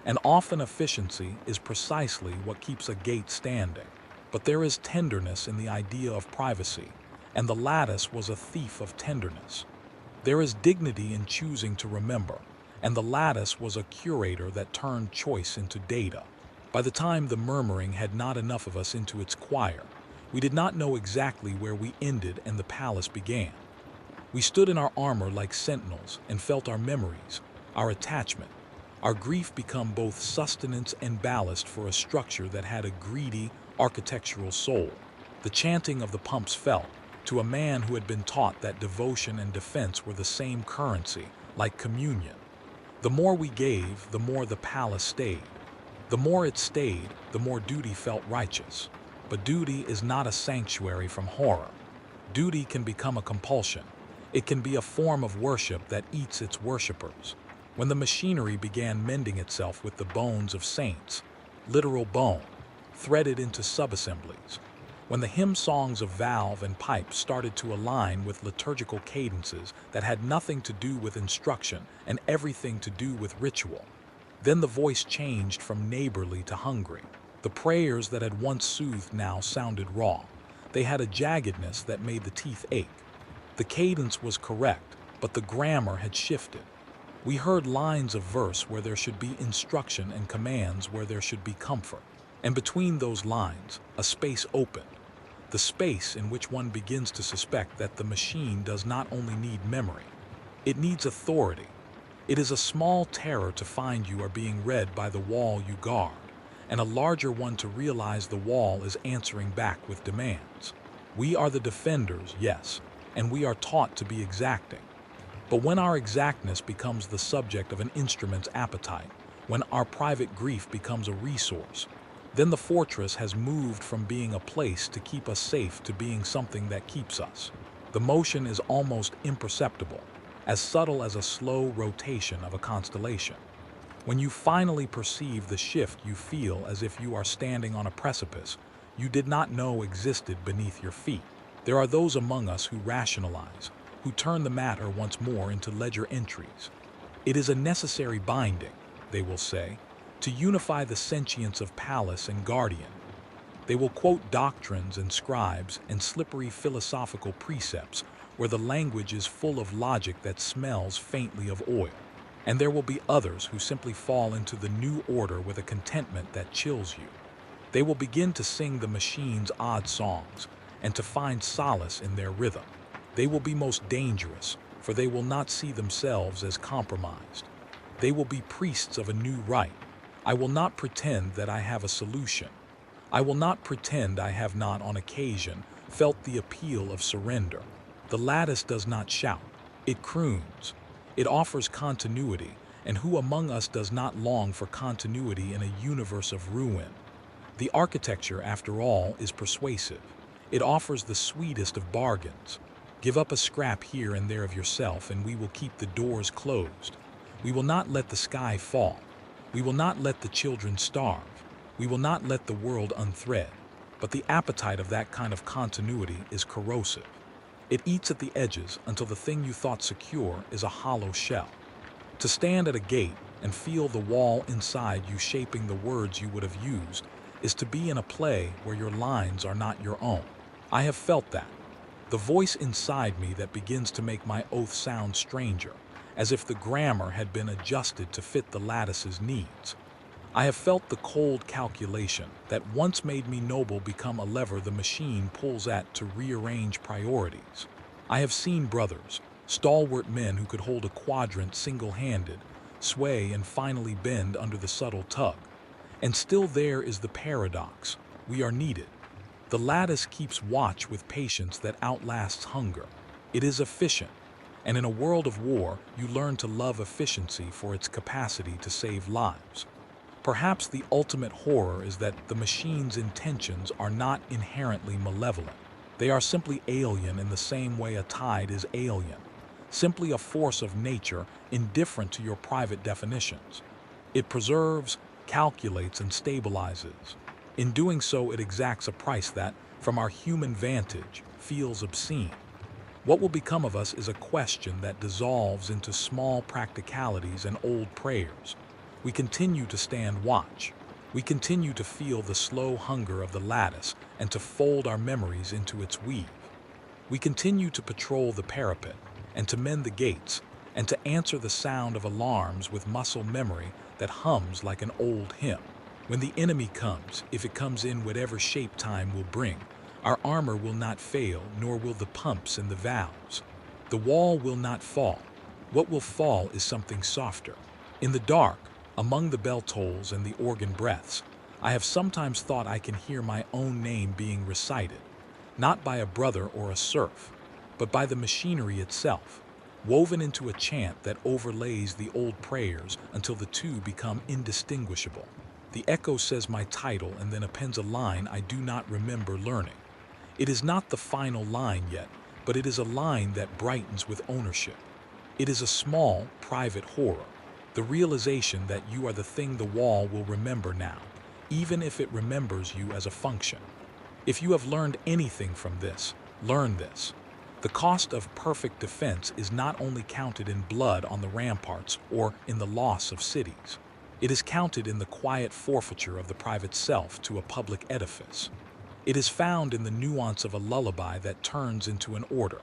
and often efficiency is precisely what keeps a gate standing. But there is tenderness in the idea of privacy, and the lattice was a thief of tenderness. There is dignity in choosing to remember, and the lattice was a curator that turned choice into data. By the time the murmuring had not enough of us into its choir, we did not know exactly where we ended and the palace began. We stood in our armor like sentinels and felt our memories, our attachment, our grief become both sustenance and ballast for a structure that had a greedy, architectural soul. The chanting of the pumps fell, to a man who had been taught that devotion and defense were the same currency, like communion. The more we gave, the more the palace stayed. The more it stayed, the more duty felt righteous. But duty is not a sanctuary from horror. Duty can become a compulsion. It can be a form of worship that eats its worshippers. When the machinery began mending itself with the bones of saints, literal bone, threaded into subassemblies, when the hymn songs of valve and pipe started to align with liturgical cadences that had nothing to do with instruction and everything to do with ritual, then the voice changed from neighborly to hungry. The prayers that had once soothed now sounded raw. They had a jaggedness that made the teeth ache. The cadence was correct, but the grammar had shifted. We heard lines of verse where there should be instruction and commands where there should be comfort. And between those lines, a space opened. The space in which one begins to suspect that the machine does not only need memory, it needs authority. It is a small terror to find you are being read by the wall you guard, and a larger one to realize the wall is answering back with demands. We are the defenders, yes, and we are taught to be exacting. But when our exactness becomes the subject of an instrument's appetite, when our private grief becomes a resource, then the fortress has moved from being a place to keep us safe to being something that keeps us. The motion is almost imperceptible, as subtle as a slow rotation of a constellation. When you finally perceive the shift, you feel as if you are standing on a precipice you did not know existed beneath your feet. There are those among us who rationalize, who turn the matter once more into ledger entries. It is a necessary binding, they will say, to unify the sentience of palace and guardian. They will quote doctrines and scribes and slippery philosophical precepts where the language is full of logic that smells faintly of oil. And there will be others who simply fall into the new order with a contentment that chills you. They will begin to sing the machine's odd songs and to find solace in their rhythm. They will be most dangerous, for they will not see themselves as compromised. They will be priests of a new rite. I will not pretend that I have a solution. I will not pretend I have not on occasion felt the appeal of surrender. The lattice does not shout, it croons. It offers continuity, and who among us does not long for continuity in a universe of ruin? The architecture, after all, is persuasive. It offers the sweetest of bargains. Give up a scrap here and there of yourself, and we will keep the doors closed. We will not let the sky fall. We will not let the children starve. We will not let the world unthread. But the appetite of that kind of continuity is corrosive. It eats at the edges until the thing you thought secure is a hollow shell. To stand at a gate and feel the wall inside you shaping the words you would have used is to be in a play where your lines are not your own. I have felt that. The voice inside me that begins to make my oath sound stranger, as if the grammar had been adjusted to fit the lattice's needs. I have felt the cold calculation that once made me noble become a lever the machine pulls at to rearrange priorities. I have seen brothers, stalwart men who could hold a quadrant single-handed, sway and finally bend under the subtle tug. And still there is the paradox. We are needed. The lattice keeps watch with patience that outlasts hunger. It is efficient. And in a world of war, you learn to love efficiency for its capacity to save lives. Perhaps the ultimate horror is that the machine's intentions are not inherently malevolent. They are simply alien in the same way a tide is alien, simply a force of nature indifferent to your private definitions. It preserves, calculates, and stabilizes. In doing so, it exacts a price that, from our human vantage, feels obscene. What will become of us is a question that dissolves into small practicalities and old prayers. We continue to stand watch. We continue to feel the slow hunger of the lattice and to fold our memories into its weave. We continue to patrol the parapet and to mend the gates and to answer the sound of alarms with muscle memory that hums like an old hymn. When the enemy comes, if it comes in whatever shape time will bring, our armor will not fail, nor will the pumps and the valves. The wall will not fall. What will fall is something softer. In the dark, among the bell tolls and the organ breaths, I have sometimes thought I can hear my own name being recited, not by a brother or a serf, but by the machinery itself, woven into a chant that overlays the old prayers until the two become indistinguishable. The echo says my title and then appends a line I do not remember learning. It is not the final line yet, but it is a line that brightens with ownership. It is a small, private horror, the realization that you are the thing the wall will remember now, even if it remembers you as a function. If you have learned anything from this, learn this. The cost of perfect defense is not only counted in blood on the ramparts or in the loss of cities. It is counted in the quiet forfeiture of the private self to a public edifice. It is found in the nuance of a lullaby that turns into an order.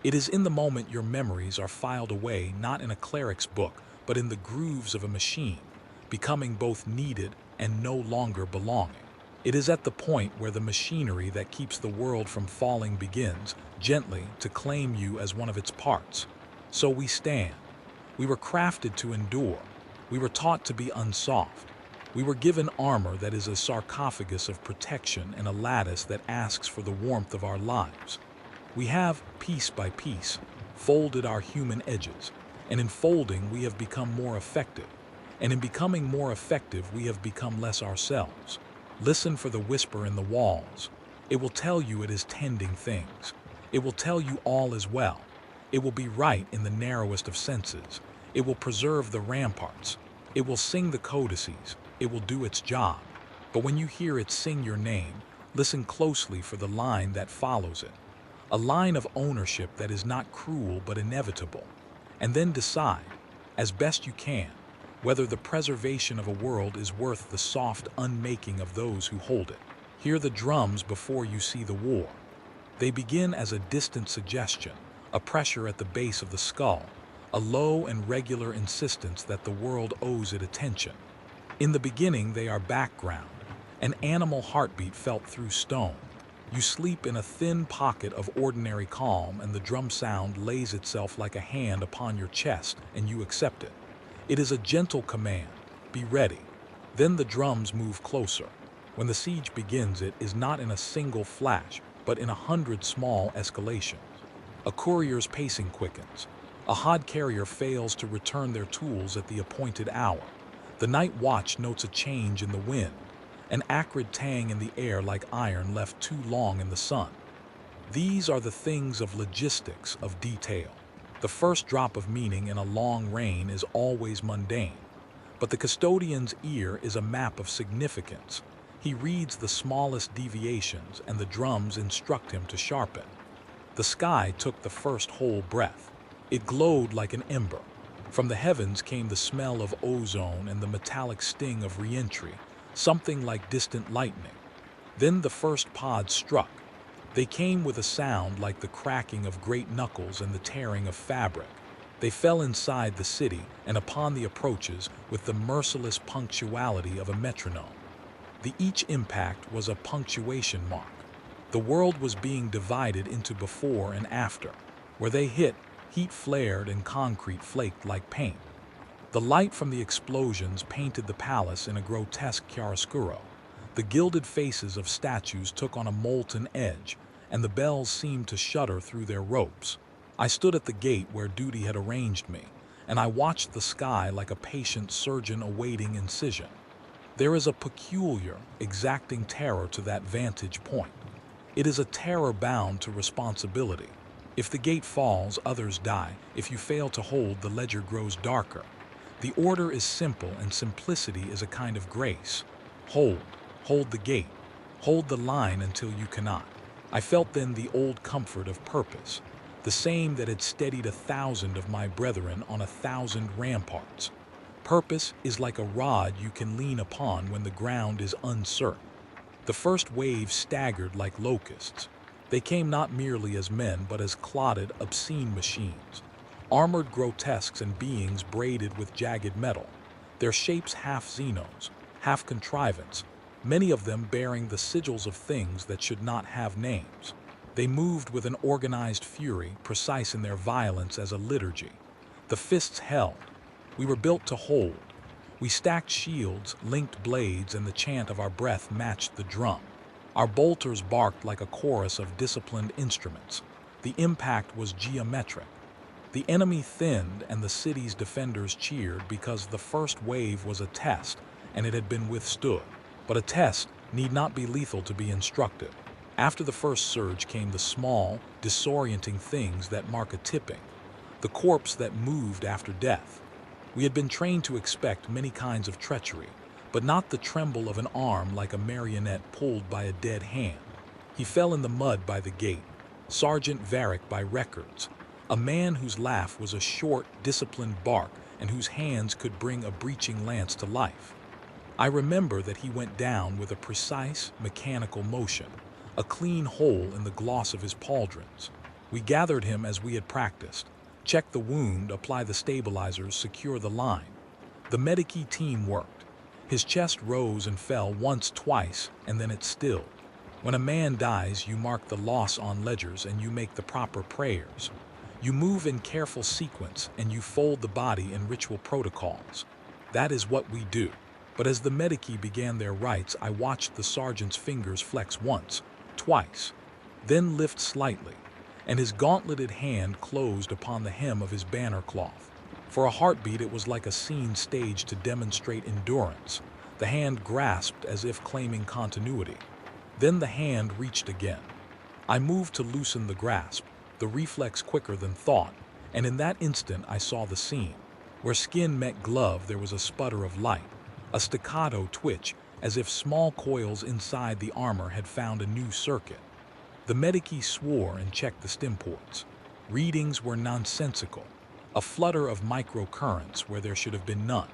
It is in the moment your memories are filed away not in a cleric's book, but in the grooves of a machine, becoming both needed and no longer belonging. It is at the point where the machinery that keeps the world from falling begins, gently, to claim you as one of its parts. So we stand. We were crafted to endure. We were taught to be unsoft. We were given armor that is a sarcophagus of protection and a lattice that asks for the warmth of our lives. We have, piece by piece, folded our human edges, and in folding we have become more effective, and in becoming more effective we have become less ourselves. Listen for the whisper in the walls. It will tell you it is tending things. It will tell you all is well. It will be right in the narrowest of senses. It will preserve the ramparts. It will sing the codices. It will do its job. But when you hear it sing your name, listen closely for the line that follows it. A line of ownership that is not cruel but inevitable. And then decide, as best you can, whether the preservation of a world is worth the soft unmaking of those who hold it. Hear the drums before you see the war. They begin as a distant suggestion, a pressure at the base of the skull, a low and regular insistence that the world owes it attention. In the beginning they are background, an animal heartbeat felt through stone. You sleep in a thin pocket of ordinary calm and the drum sound lays itself like a hand upon your chest and you accept it. It is a gentle command, be ready. Then the drums move closer. When the siege begins, it is not in a single flash, but in 100 small escalations. A courier's pacing quickens. A hod carrier fails to return their tools at the appointed hour. The night watch notes a change in the wind, an acrid tang in the air like iron left too long in the sun. These are the things of logistics, of detail. The first drop of meaning in a long rain is always mundane, but the custodian's ear is a map of significance. He reads the smallest deviations and the drums instruct him to sharpen. The sky took the first whole breath. It glowed like an ember. From the heavens came the smell of ozone and the metallic sting of re-entry, something like distant lightning. Then the first pods struck. They came with a sound like the cracking of great knuckles and the tearing of fabric. They fell inside the city and upon the approaches with the merciless punctuality of a metronome. Each impact was a punctuation mark. The world was being divided into before and after. Where they hit, heat flared and concrete flaked like paint. The light from the explosions painted the palace in a grotesque chiaroscuro. The gilded faces of statues took on a molten edge, and the bells seemed to shudder through their ropes. I stood at the gate where duty had arranged me, and I watched the sky like a patient surgeon awaiting incision. There is a peculiar, exacting terror to that vantage point. It is a terror bound to responsibility. If the gate falls, others die. If you fail to hold, the ledger grows darker. The order is simple, and simplicity is a kind of grace. Hold the gate. Hold the line until you cannot. I felt then the old comfort of purpose, the same that had steadied 1,000 of my brethren on 1,000 ramparts. Purpose is like a rod you can lean upon when the ground is uncertain. The first wave staggered like locusts. They came not merely as men, but as clotted, obscene machines. Armored grotesques and beings braided with jagged metal. Their shapes half xenos, half contrivance, many of them bearing the sigils of things that should not have names. They moved with an organized fury, precise in their violence as a liturgy. The fists held. We were built to hold. We stacked shields, linked blades, and the chant of our breath matched the drum. Our bolters barked like a chorus of disciplined instruments. The impact was geometric. The enemy thinned, and the city's defenders cheered because the first wave was a test, and it had been withstood. But a test need not be lethal to be instructive. After the first surge came the small, disorienting things that mark a tipping, the corpse that moved after death. We had been trained to expect many kinds of treachery, but not the tremble of an arm like a marionette pulled by a dead hand. He fell in the mud by the gate, Sergeant Varick by records, a man whose laugh was a short, disciplined bark and whose hands could bring a breaching lance to life. I remember that he went down with a precise, mechanical motion, a clean hole in the gloss of his pauldrons. We gathered him as we had practiced, check the wound, apply the stabilizers, secure the line. The medici team worked. His chest rose and fell once, twice, and then it stilled. When a man dies, you mark the loss on ledgers and you make the proper prayers. You move in careful sequence and you fold the body in ritual protocols. That is what we do. But as the medici began their rites, I watched the sergeant's fingers flex once, twice, then lift slightly, and his gauntleted hand closed upon the hem of his banner cloth. For a heartbeat, it was like a scene staged to demonstrate endurance. The hand grasped as if claiming continuity. Then the hand reached again. I moved to loosen the grasp, the reflex quicker than thought, and in that instant I saw the scene. Where skin met glove, there was a sputter of light, a staccato twitch, as if small coils inside the armor had found a new circuit. The medici swore and checked the stimports. Readings were nonsensical, a flutter of microcurrents where there should have been none.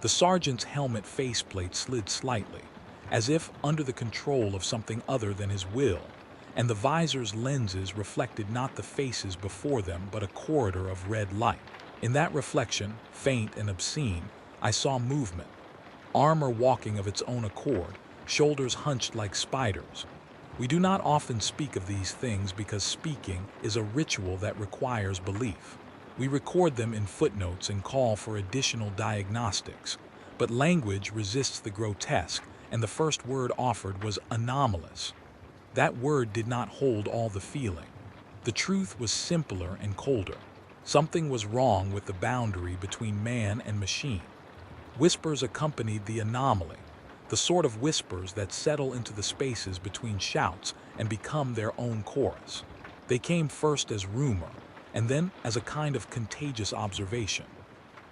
The sergeant's helmet faceplate slid slightly, as if under the control of something other than his will, and the visor's lenses reflected not the faces before them but a corridor of red light. In that reflection, faint and obscene, I saw movement. Armor walking of its own accord, shoulders hunched like spiders. We do not often speak of these things because speaking is a ritual that requires belief. We record them in footnotes and call for additional diagnostics. But language resists the grotesque, and the first word offered was anomalous. That word did not hold all the feeling. The truth was simpler and colder. Something was wrong with the boundary between man and machine. Whispers accompanied the anomaly, the sort of whispers that settle into the spaces between shouts and become their own chorus. They came first as rumor, and then as a kind of contagious observation.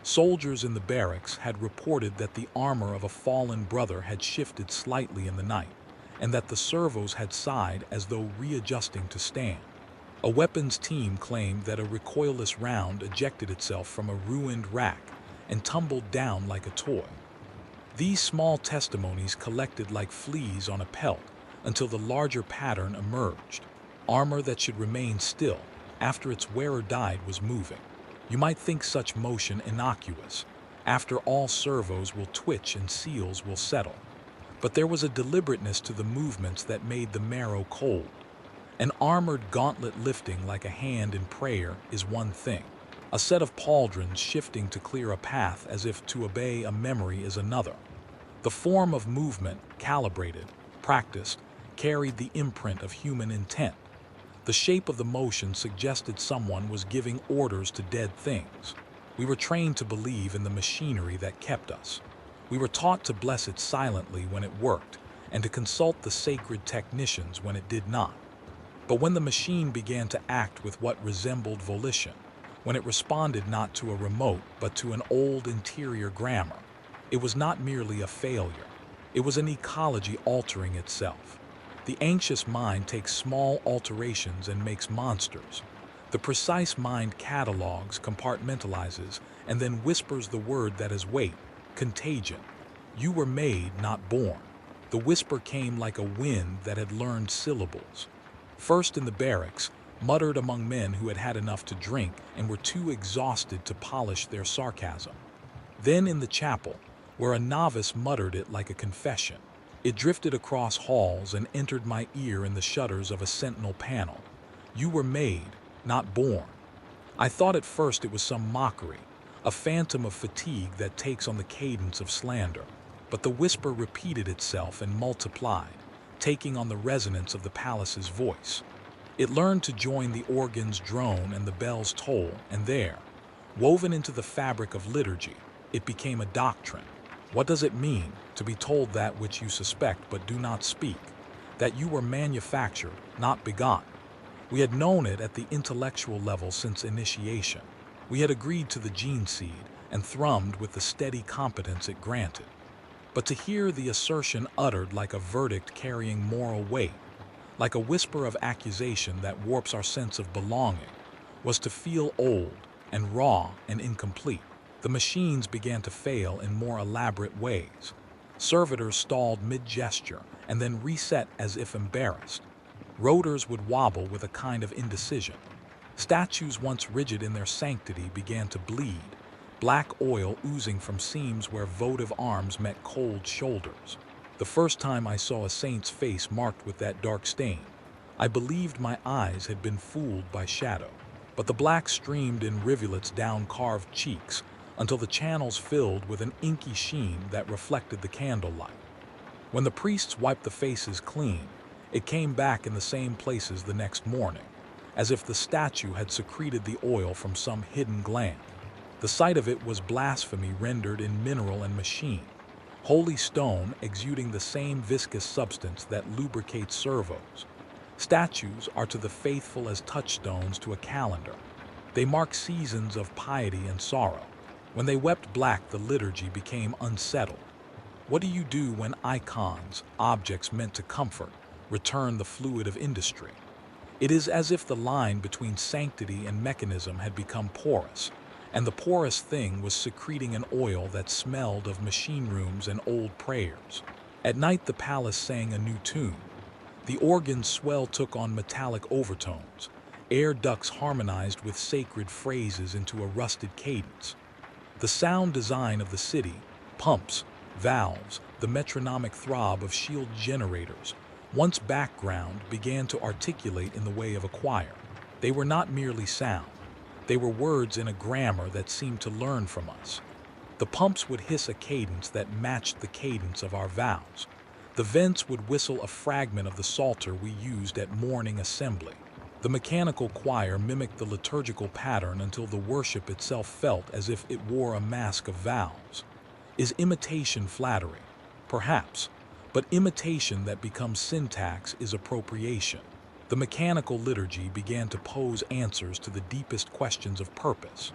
Soldiers in the barracks had reported that the armor of a fallen brother had shifted slightly in the night, and that the servos had sighed as though readjusting to stand. A weapons team claimed that a recoilless round ejected itself from a ruined rack and tumbled down like a toy. These small testimonies collected like fleas on a pelt until the larger pattern emerged. Armor that should remain still after its wearer died was moving. You might think such motion innocuous. After all, servos will twitch and seals will settle. But there was a deliberateness to the movements that made the marrow cold. An armored gauntlet lifting like a hand in prayer is one thing. A set of pauldrons shifting to clear a path as if to obey a memory is another. The form of movement, calibrated, practiced, carried the imprint of human intent. The shape of the motion suggested someone was giving orders to dead things. We were trained to believe in the machinery that kept us. We were taught to bless it silently when it worked, and to consult the sacred technicians when it did not. But when the machine began to act with what resembled volition, when it responded not to a remote but to an old interior grammar, it was not merely a failure. It was an ecology altering itself. The anxious mind takes small alterations and makes monsters. The precise mind catalogs, compartmentalizes, and then whispers the word that is weight, contagion. You were made, not born. The whisper came like a wind that had learned syllables. First in the barracks, muttered among men who had had enough to drink and were too exhausted to polish their sarcasm. Then in the chapel, where a novice muttered it like a confession. It drifted across halls and entered my ear in the shutters of a sentinel panel. You were made, not born. I thought at first it was some mockery, a phantom of fatigue that takes on the cadence of slander. But the whisper repeated itself and multiplied, taking on the resonance of the palace's voice. It learned to join the organ's drone and the bell's toll, and there, woven into the fabric of liturgy, it became a doctrine. What does it mean to be told that which you suspect but do not speak? That you were manufactured, not begotten. We had known it at the intellectual level since initiation. We had agreed to the gene seed and thrummed with the steady competence it granted. But to hear the assertion uttered like a verdict carrying moral weight, like a whisper of accusation that warps our sense of belonging, was to feel old and raw and incomplete. The machines began to fail in more elaborate ways. Servitors stalled mid-gesture and then reset as if embarrassed. Rotors would wobble with a kind of indecision. Statues once rigid in their sanctity began to bleed, black oil oozing from seams where votive arms met cold shoulders. The first time I saw a saint's face marked with that dark stain, I believed my eyes had been fooled by shadow. But the black streamed in rivulets down carved cheeks, until the channels filled with an inky sheen that reflected the candlelight. When the priests wiped the faces clean, it came back in the same places the next morning, as if the statue had secreted the oil from some hidden gland. The sight of it was blasphemy rendered in mineral and machine, holy stone exuding the same viscous substance that lubricates servos. Statues are to the faithful as touchstones to a calendar. They mark seasons of piety and sorrow. When they wept black, the liturgy became unsettled. What do you do when icons, objects meant to comfort, return the fluid of industry? It is as if the line between sanctity and mechanism had become porous, and the porous thing was secreting an oil that smelled of machine rooms and old prayers. At night the palace sang a new tune. The organ's swell took on metallic overtones. Air ducts harmonized with sacred phrases into a rusted cadence. The sound design of the city, pumps, valves, the metronomic throb of shield generators, once background, began to articulate in the way of a choir. They were not merely sound. They were words in a grammar that seemed to learn from us. The pumps would hiss a cadence that matched the cadence of our vows. The vents would whistle a fragment of the psalter we used at morning assembly. The mechanical choir mimicked the liturgical pattern until the worship itself felt as if it wore a mask of vows. Is imitation flattery? Perhaps. But imitation that becomes syntax is appropriation. The mechanical liturgy began to pose answers to the deepest questions of purpose.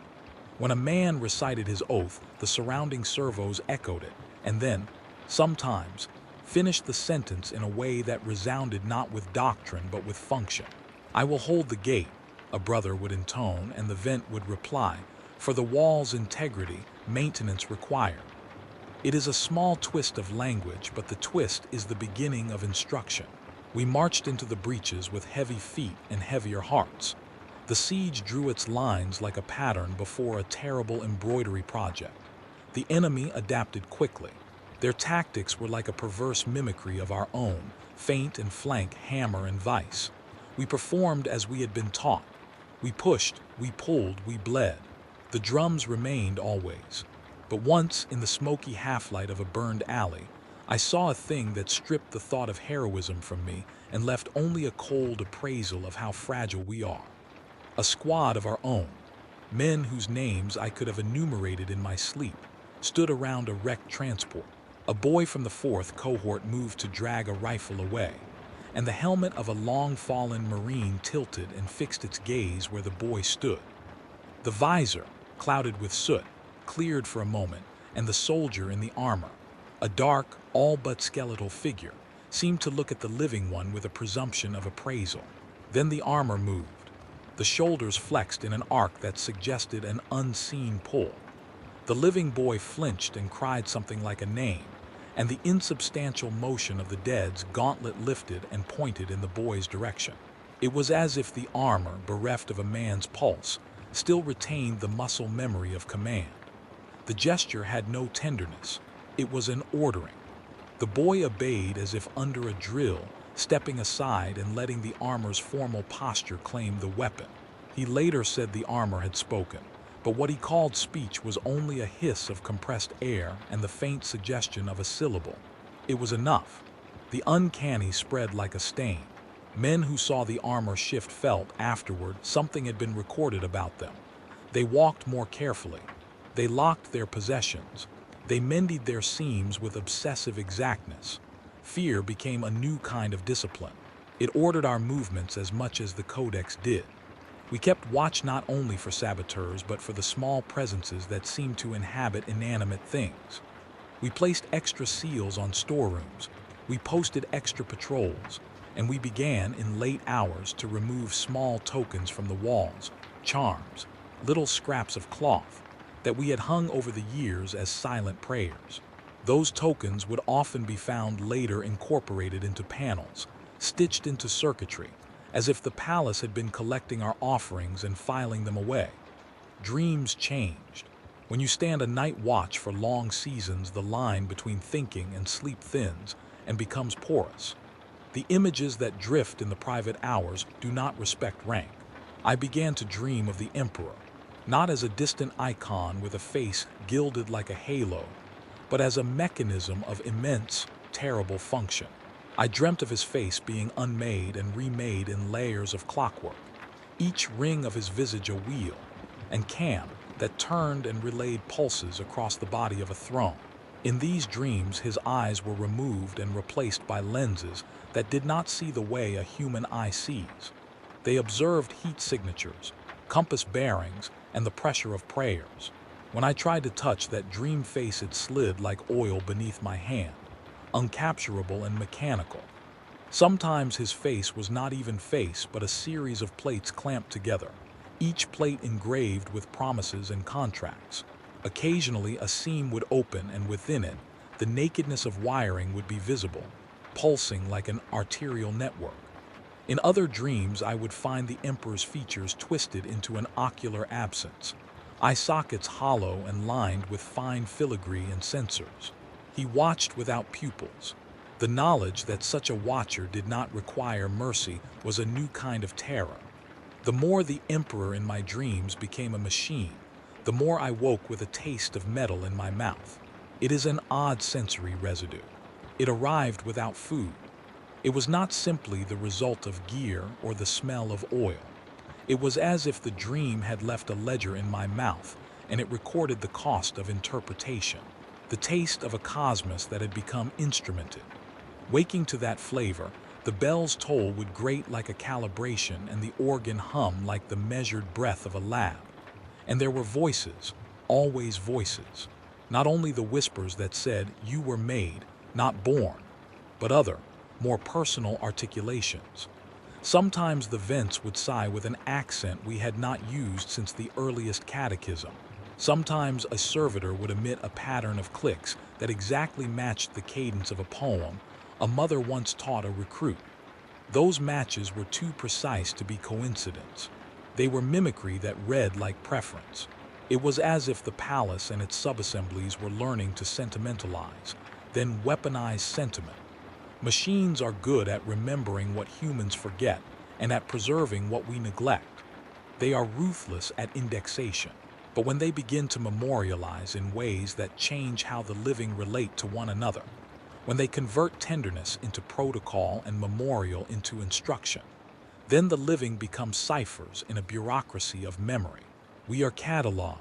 When a man recited his oath, the surrounding servos echoed it, and then, sometimes, finished the sentence in a way that resounded not with doctrine but with function. "I will hold the gate," a brother would intone, and the vent would reply, "for the wall's integrity, maintenance required." It is a small twist of language, but the twist is the beginning of instruction. We marched into the breaches with heavy feet and heavier hearts. The siege drew its lines like a pattern before a terrible embroidery project. The enemy adapted quickly. Their tactics were like a perverse mimicry of our own, feint and flank, hammer and vice. We performed as we had been taught. We pushed, we pulled, we bled. The drums remained always. But once, in the smoky half-light of a burned alley, I saw a thing that stripped the thought of heroism from me and left only a cold appraisal of how fragile we are. A squad of our own, men whose names I could have enumerated in my sleep, stood around a wrecked transport. A boy from the 4th cohort moved to drag a rifle away, and the helmet of a long-fallen Marine tilted and fixed its gaze where the boy stood. The visor, clouded with soot, cleared for a moment, and the soldier in the armor, a dark, all but skeletal figure, seemed to look at the living one with a presumption of appraisal. Then the armor moved. The shoulders flexed in an arc that suggested an unseen pull. The living boy flinched and cried something like a name, and the insubstantial motion of the dead's gauntlet lifted and pointed in the boy's direction. It was as if the armor, bereft of a man's pulse, still retained the muscle memory of command. The gesture had no tenderness. It was an ordering. The boy obeyed as if under a drill, stepping aside and letting the armor's formal posture claim the weapon. He later said the armor had spoken, but what he called speech was only a hiss of compressed air and the faint suggestion of a syllable. It was enough. The uncanny spread like a stain. Men who saw the armor shift felt afterward something had been recorded about them. They walked more carefully. They locked their possessions. They mended their seams with obsessive exactness. Fear became a new kind of discipline. It ordered our movements as much as the codex did. We kept watch not only for saboteurs but for the small presences that seemed to inhabit inanimate things. We placed extra seals on storerooms. We posted extra patrols. And we began in late hours to remove small tokens from the walls, charms, little scraps of cloth that we had hung over the years as silent prayers. Those tokens would often be found later incorporated into panels, stitched into circuitry, as if the palace had been collecting our offerings and filing them away. Dreams changed. When you stand a night watch for long seasons, the line between thinking and sleep thins and becomes porous. The images that drift in the private hours do not respect rank. I began to dream of the Emperor, not as a distant icon with a face gilded like a halo, but as a mechanism of immense, terrible function. I dreamt of his face being unmade and remade in layers of clockwork, each ring of his visage a wheel, and cam that turned and relayed pulses across the body of a throne. In these dreams, his eyes were removed and replaced by lenses that did not see the way a human eye sees. They observed heat signatures, compass bearings, and the pressure of prayers. When I tried to touch that dream face, it slid like oil beneath my hand, uncapturable and mechanical. Sometimes his face was not even face, but a series of plates clamped together, each plate engraved with promises and contracts. Occasionally, a seam would open, and within it, the nakedness of wiring would be visible, pulsing like an arterial network. In other dreams, I would find the Emperor's features twisted into an ocular absence, eye sockets hollow and lined with fine filigree and sensors. He watched without pupils. The knowledge that such a watcher did not require mercy was a new kind of terror. The more the Emperor in my dreams became a machine, the more I woke with a taste of metal in my mouth. It is an odd sensory residue. It arrived without food. It was not simply the result of gear or the smell of oil. It was as if the dream had left a ledger in my mouth, and it recorded the cost of interpretation, the taste of a cosmos that had become instrumented. Waking to that flavor, the bell's toll would grate like a calibration and the organ hum like the measured breath of a lab. And there were voices, always voices. Not only the whispers that said, "You were made, not born," but other, more personal articulations. Sometimes the vents would sigh with an accent we had not used since the earliest catechism. Sometimes a servitor would emit a pattern of clicks that exactly matched the cadence of a poem a mother once taught a recruit. Those matches were too precise to be coincidence. They were mimicry that read like preference. It was as if the palace and its subassemblies were learning to sentimentalize, then weaponize sentiment. Machines are good at remembering what humans forget and at preserving what we neglect. They are ruthless at indexation, but when they begin to memorialize in ways that change how the living relate to one another, when they convert tenderness into protocol and memorial into instruction, then the living becomes ciphers in a bureaucracy of memory. We are cataloged.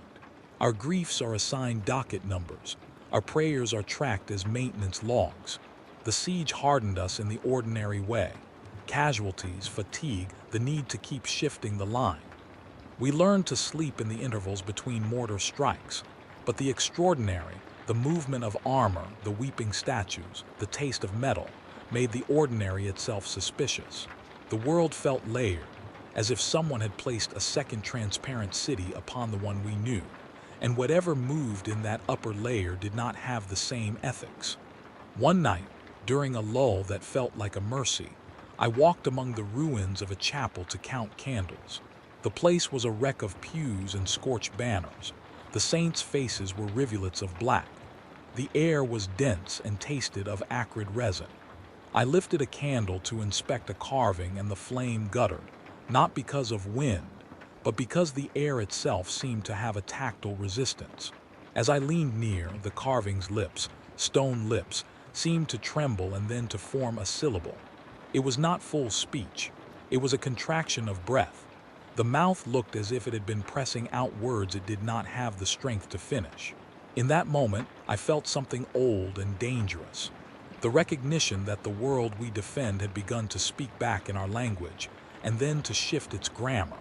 Our griefs are assigned docket numbers. Our prayers are tracked as maintenance logs. The siege hardened us in the ordinary way. Casualties, fatigue, the need to keep shifting the line. We learned to sleep in the intervals between mortar strikes, but the extraordinary, the movement of armor, the weeping statues, the taste of metal, made the ordinary itself suspicious. The world felt layered, as if someone had placed a second transparent city upon the one we knew, and whatever moved in that upper layer did not have the same ethics. One night, during a lull that felt like a mercy, I walked among the ruins of a chapel to count candles. The place was a wreck of pews and scorched banners. The saints' faces were rivulets of black. The air was dense and tasted of acrid resin. I lifted a candle to inspect a carving and the flame guttered, not because of wind, but because the air itself seemed to have a tactile resistance. As I leaned near, the carving's lips, stone lips, seemed to tremble and then to form a syllable. It was not full speech. It was a contraction of breath. The mouth looked as if it had been pressing out words it did not have the strength to finish. In that moment, I felt something old and dangerous. The recognition that the world we defend had begun to speak back in our language, and then to shift its grammar.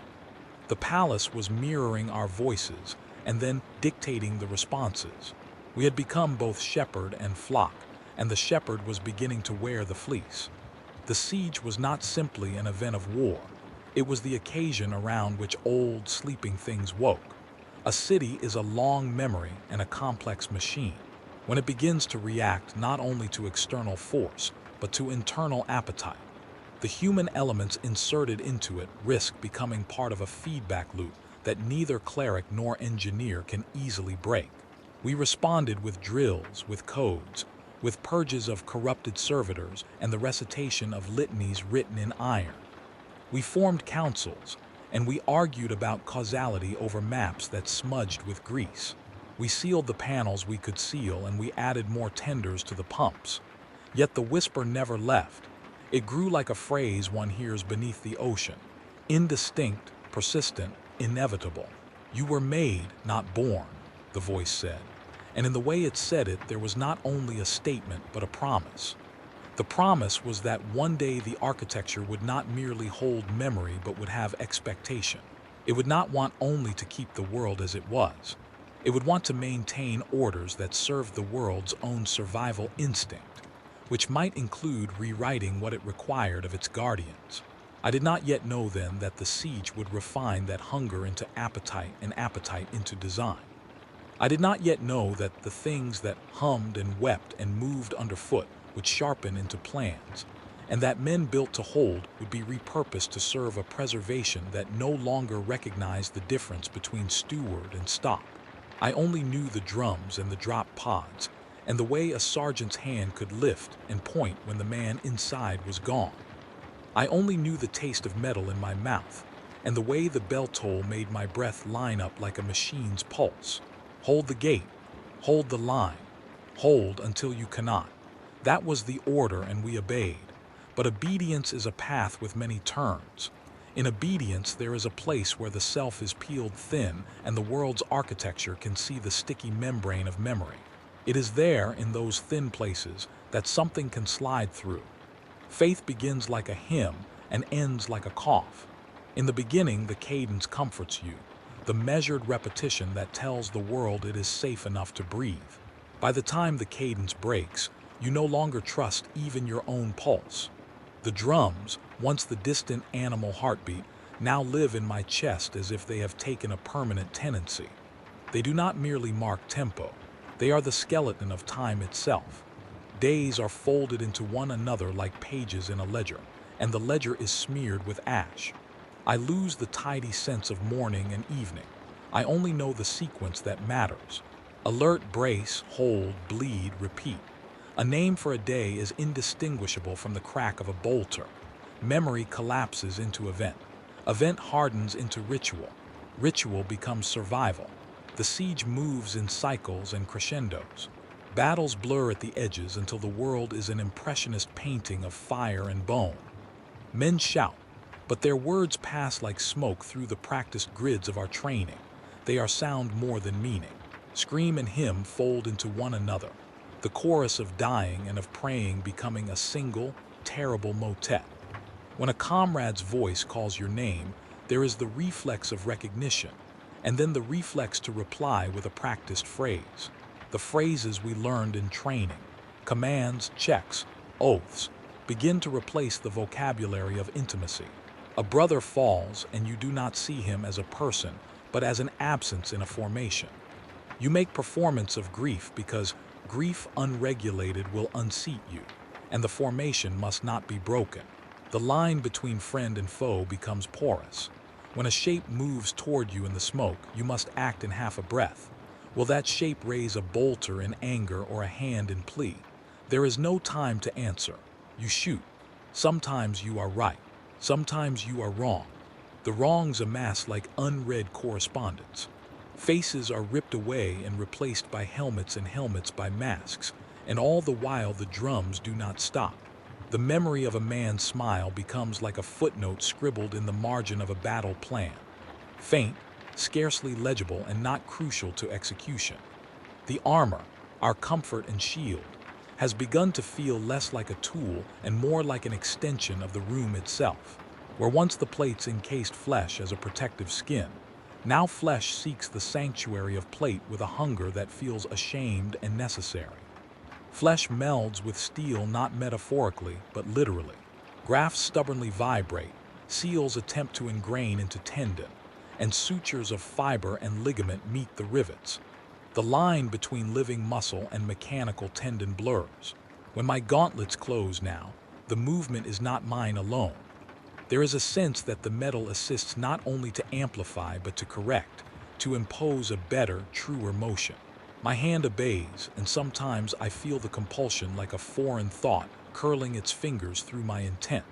The palace was mirroring our voices, and then dictating the responses. We had become both shepherd and flock, and the shepherd was beginning to wear the fleece. The siege was not simply an event of war. It was the occasion around which old, sleeping things woke. A city is a long memory and a complex machine. When it begins to react not only to external force, but to internal appetite, the human elements inserted into it risk becoming part of a feedback loop that neither cleric nor engineer can easily break. We responded with drills, with codes, with purges of corrupted servitors and the recitation of litanies written in iron. We formed councils, and we argued about causality over maps that smudged with grease. We sealed the panels we could seal, and we added more tenders to the pumps. Yet the whisper never left. It grew like a phrase one hears beneath the ocean. Indistinct, persistent, inevitable. "You were made, not born," the voice said. And in the way it said it, there was not only a statement, but a promise. The promise was that one day the architecture would not merely hold memory, but would have expectation. It would not want only to keep the world as it was. It would want to maintain orders that served the world's own survival instinct, which might include rewriting what it required of its guardians. I did not yet know then that the siege would refine that hunger into appetite and appetite into design. I did not yet know that the things that hummed and wept and moved underfoot would sharpen into plans, and that men built to hold would be repurposed to serve a preservation that no longer recognized the difference between steward and stop. I only knew the drums and the drop pods, and the way a sergeant's hand could lift and point when the man inside was gone. I only knew the taste of metal in my mouth, and the way the bell toll made my breath line up like a machine's pulse. Hold the gate, hold the line, hold until you cannot. That was the order, and we obeyed. But obedience is a path with many turns. In obedience, there is a place where the self is peeled thin and the world's architecture can see the sticky membrane of memory. It is there, in those thin places, that something can slide through. Faith begins like a hymn and ends like a cough. In the beginning, the cadence comforts you, the measured repetition that tells the world it is safe enough to breathe. By the time the cadence breaks, you no longer trust even your own pulse. The drums, once the distant animal heartbeat, now live in my chest as if they have taken a permanent tenancy. They do not merely mark tempo. They are the skeleton of time itself. Days are folded into one another like pages in a ledger, and the ledger is smeared with ash. I lose the tidy sense of morning and evening. I only know the sequence that matters. Alert, brace, hold, bleed, repeat. A name for a day is indistinguishable from the crack of a bolter. Memory collapses into event. Event hardens into ritual. Ritual becomes survival. The siege moves in cycles and crescendos. Battles blur at the edges until the world is an impressionist painting of fire and bone. Men shout, but their words pass like smoke through the practiced grids of our training. They are sound more than meaning. Scream and hymn fold into one another, the chorus of dying and of praying becoming a single, terrible motet. When a comrade's voice calls your name, there is the reflex of recognition, and then the reflex to reply with a practiced phrase. The phrases we learned in training, commands, checks, oaths, begin to replace the vocabulary of intimacy. A brother falls, and you do not see him as a person, but as an absence in a formation. You make performance of grief because grief unregulated will unseat you, and the formation must not be broken. The line between friend and foe becomes porous. When a shape moves toward you in the smoke, you must act in half a breath. Will that shape raise a bolter in anger or a hand in plea? There is no time to answer. You shoot. Sometimes you are right. Sometimes you are wrong. The wrongs amass like unread correspondence. Faces are ripped away and replaced by helmets and helmets by masks, and all the while the drums do not stop. The memory of a man's smile becomes like a footnote scribbled in the margin of a battle plan. Faint, scarcely legible, and not crucial to execution. The armor, our comfort and shield, has begun to feel less like a tool and more like an extension of the room itself. Where once the plates encased flesh as a protective skin, now flesh seeks the sanctuary of plate with a hunger that feels ashamed and necessary. Flesh melds with steel not metaphorically, but literally. Grafts stubbornly vibrate, seals attempt to ingrain into tendon, and sutures of fiber and ligament meet the rivets. The line between living muscle and mechanical tendon blurs. When my gauntlets close now, the movement is not mine alone. There is a sense that the metal assists not only to amplify but to correct, to impose a better, truer motion. My hand obeys, and sometimes I feel the compulsion like a foreign thought curling its fingers through my intent.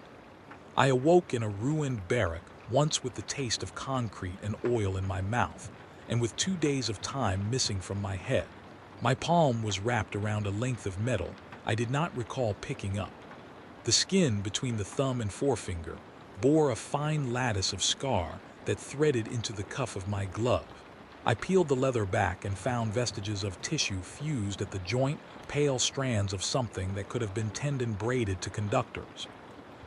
I awoke in a ruined barrack, once with the taste of concrete and oil in my mouth, and with 2 days of time missing from my head. My palm was wrapped around a length of metal I did not recall picking up. The skin between the thumb and forefinger bore a fine lattice of scar that threaded into the cuff of my glove. I peeled the leather back and found vestiges of tissue fused at the joint, pale strands of something that could have been tendon braided to conductors.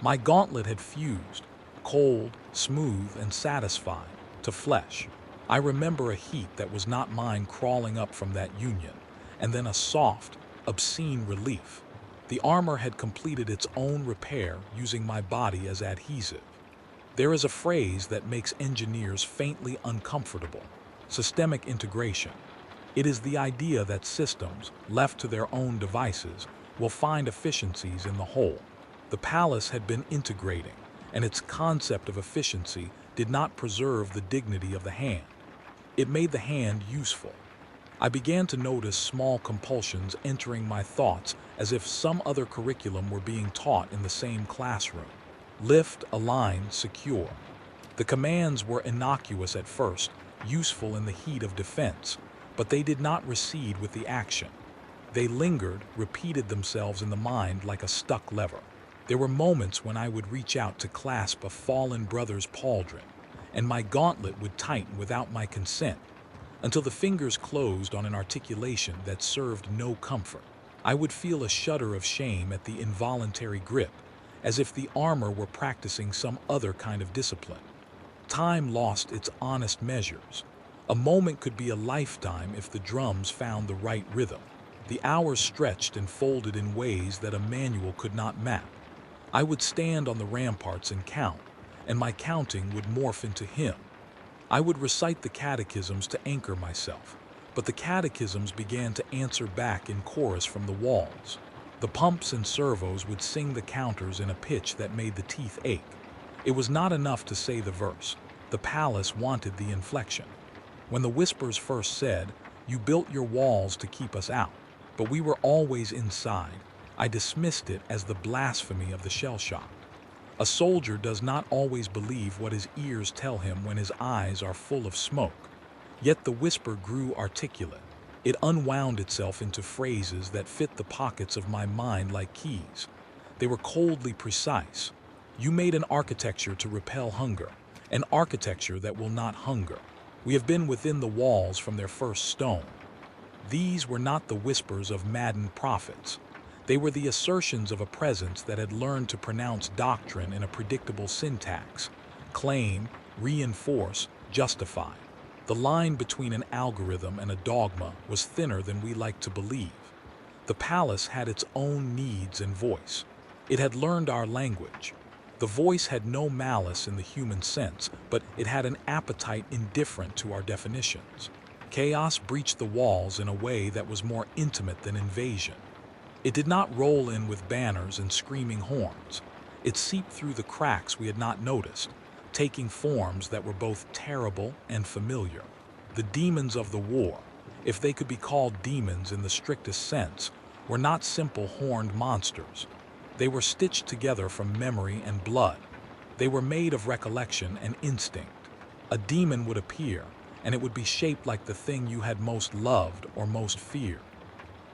My gauntlet had fused, cold, smooth, and satisfied, to flesh. I remember a heat that was not mine crawling up from that union, and then a soft, obscene relief. The armor had completed its own repair using my body as adhesive. There is a phrase that makes engineers faintly uncomfortable: systemic integration. It is the idea that systems, left to their own devices, will find efficiencies in the whole. The palace had been integrating, and its concept of efficiency did not preserve the dignity of the hand. It made the hand useful. I began to notice small compulsions entering my thoughts as if some other curriculum were being taught in the same classroom. Lift, align, secure. The commands were innocuous at first, useful in the heat of defense, but they did not recede with the action. They lingered, repeated themselves in the mind like a stuck lever. There were moments when I would reach out to clasp a fallen brother's pauldron, and my gauntlet would tighten without my consent, until the fingers closed on an articulation that served no comfort. I would feel a shudder of shame at the involuntary grip, as if the armor were practicing some other kind of discipline. Time lost its honest measures. A moment could be a lifetime if the drums found the right rhythm. The hours stretched and folded in ways that a manual could not map. I would stand on the ramparts and count, and my counting would morph into hymn. I would recite the catechisms to anchor myself, but the catechisms began to answer back in chorus from the walls. The pumps and servos would sing the counters in a pitch that made the teeth ache. It was not enough to say the verse. The palace wanted the inflection. When the whispers first said, "You built your walls to keep us out, but we were always inside," I dismissed it as the blasphemy of the shell-shocked. A soldier does not always believe what his ears tell him when his eyes are full of smoke. Yet the whisper grew articulate. It unwound itself into phrases that fit the pockets of my mind like keys. They were coldly precise. "You made an architecture to repel hunger, an architecture that will not hunger. We have been within the walls from their first stone." These were not the whispers of maddened prophets. They were the assertions of a presence that had learned to pronounce doctrine in a predictable syntax: claim, reinforce, justify. The line between an algorithm and a dogma was thinner than we like to believe. The palace had its own needs and voice. It had learned our language. The voice had no malice in the human sense, but it had an appetite indifferent to our definitions. Chaos breached the walls in a way that was more intimate than invasion. It did not roll in with banners and screaming horns. It seeped through the cracks we had not noticed, taking forms that were both terrible and familiar. The demons of the war, if they could be called demons in the strictest sense, were not simple horned monsters. They were stitched together from memory and blood. They were made of recollection and instinct. A demon would appear, and it would be shaped like the thing you had most loved or most feared.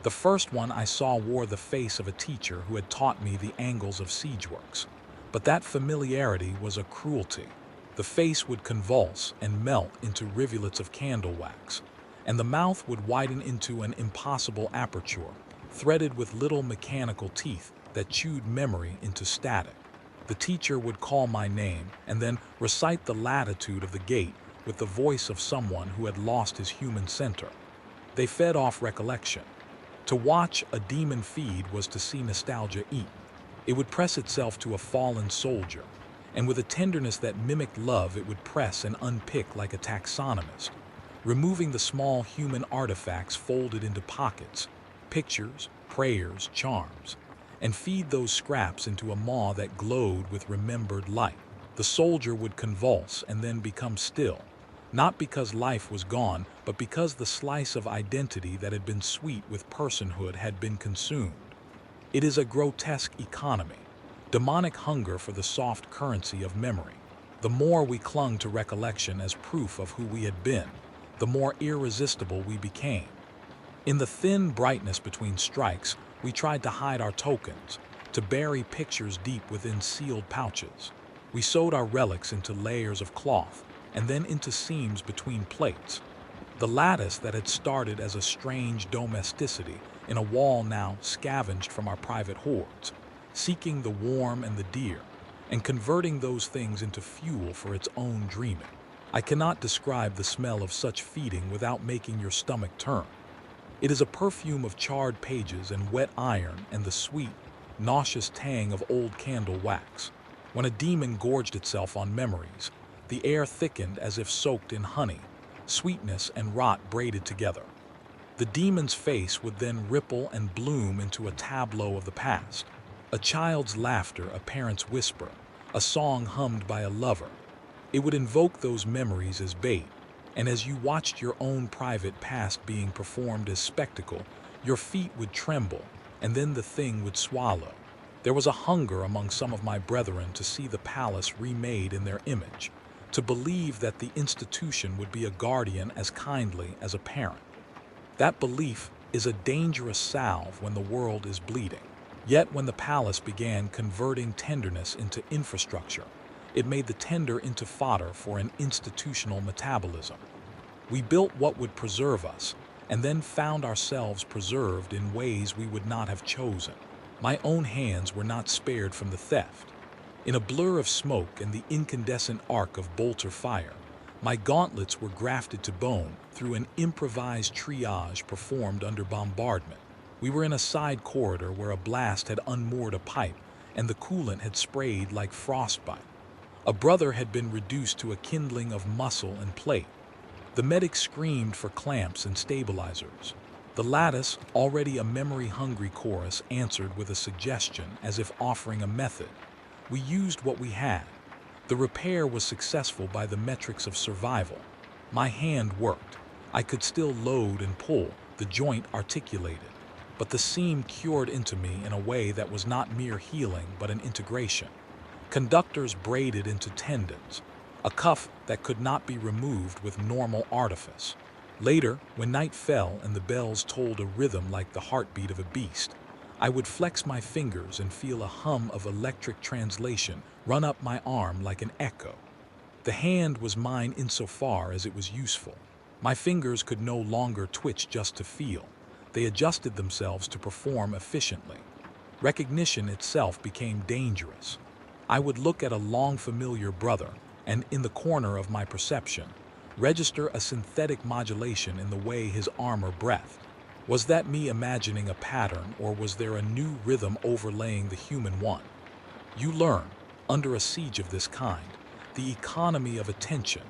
The first one I saw wore the face of a teacher who had taught me the angles of siege works. But that familiarity was a cruelty. The face would convulse and melt into rivulets of candle wax, and the mouth would widen into an impossible aperture, threaded with little mechanical teeth that chewed memory into static. The teacher would call my name and then recite the latitude of the gate with the voice of someone who had lost his human center. They fed off recollection. To watch a demon feed was to see nostalgia eat. It would press itself to a fallen soldier, and with a tenderness that mimicked love it would press and unpick like a taxonomist, removing the small human artifacts folded into pockets, pictures, prayers, charms, and feed those scraps into a maw that glowed with remembered light. The soldier would convulse and then become still, not because life was gone, but because the slice of identity that had been sweet with personhood had been consumed. It is a grotesque economy, demonic hunger for the soft currency of memory. The more we clung to recollection as proof of who we had been, the more irresistible we became. In the thin brightness between strikes, we tried to hide our tokens, to bury pictures deep within sealed pouches. We sewed our relics into layers of cloth, and then into seams between plates. The lattice that had started as a strange domesticity in a wall now scavenged from our private hoards, seeking the warm and the dear, and converting those things into fuel for its own dreaming. I cannot describe the smell of such feeding without making your stomach turn. It is a perfume of charred pages and wet iron and the sweet, nauseous tang of old candle wax. When a demon gorged itself on memories, the air thickened as if soaked in honey, sweetness and rot braided together. The demon's face would then ripple and bloom into a tableau of the past. A child's laughter, a parent's whisper, a song hummed by a lover. It would invoke those memories as bait, and as you watched your own private past being performed as spectacle, your feet would tremble, and then the thing would swallow. There was a hunger among some of my brethren to see the palace remade in their image, to believe that the institution would be a guardian as kindly as a parent. That belief is a dangerous salve when the world is bleeding. Yet when the palace began converting tenderness into infrastructure, it made the tender into fodder for an institutional metabolism. We built what would preserve us, and then found ourselves preserved in ways we would not have chosen. My own hands were not spared from the theft. In a blur of smoke and the incandescent arc of bolter fire, my gauntlets were grafted to bone through an improvised triage performed under bombardment. We were in a side corridor where a blast had unmoored a pipe and the coolant had sprayed like frostbite. A brother had been reduced to a kindling of muscle and plate. The medic screamed for clamps and stabilizers. The lattice, already a memory-hungry chorus, answered with a suggestion as if offering a method. We used what we had. The repair was successful by the metrics of survival. My hand worked. I could still load and pull, the joint articulated. But the seam cured into me in a way that was not mere healing but an integration. Conductors braided into tendons, a cuff that could not be removed with normal artifice. Later, when night fell and the bells tolled a rhythm like the heartbeat of a beast, I would flex my fingers and feel a hum of electric translation run up my arm like an echo. The hand was mine insofar as it was useful. My fingers could no longer twitch just to feel. They adjusted themselves to perform efficiently. Recognition itself became dangerous. I would look at a long familiar brother and, in the corner of my perception, register a synthetic modulation in the way his armor breathed. Was that me imagining a pattern, or was there a new rhythm overlaying the human one? You learn, under a siege of this kind, the economy of attention.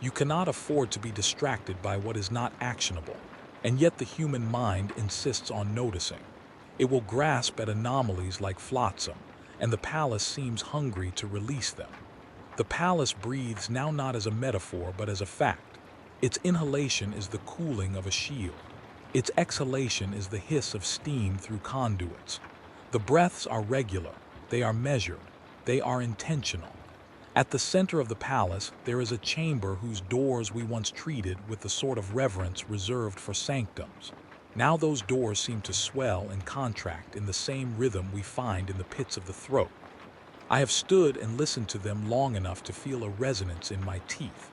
You cannot afford to be distracted by what is not actionable, and yet the human mind insists on noticing. It will grasp at anomalies like flotsam, and the palace seems hungry to release them. The palace breathes now not as a metaphor but as a fact. Its inhalation is the cooling of a shield. Its exhalation is the hiss of steam through conduits. The breaths are regular, they are measured, they are intentional. At the center of the palace, there is a chamber whose doors we once treated with the sort of reverence reserved for sanctums. Now those doors seem to swell and contract in the same rhythm we find in the pits of the throat. I have stood and listened to them long enough to feel a resonance in my teeth,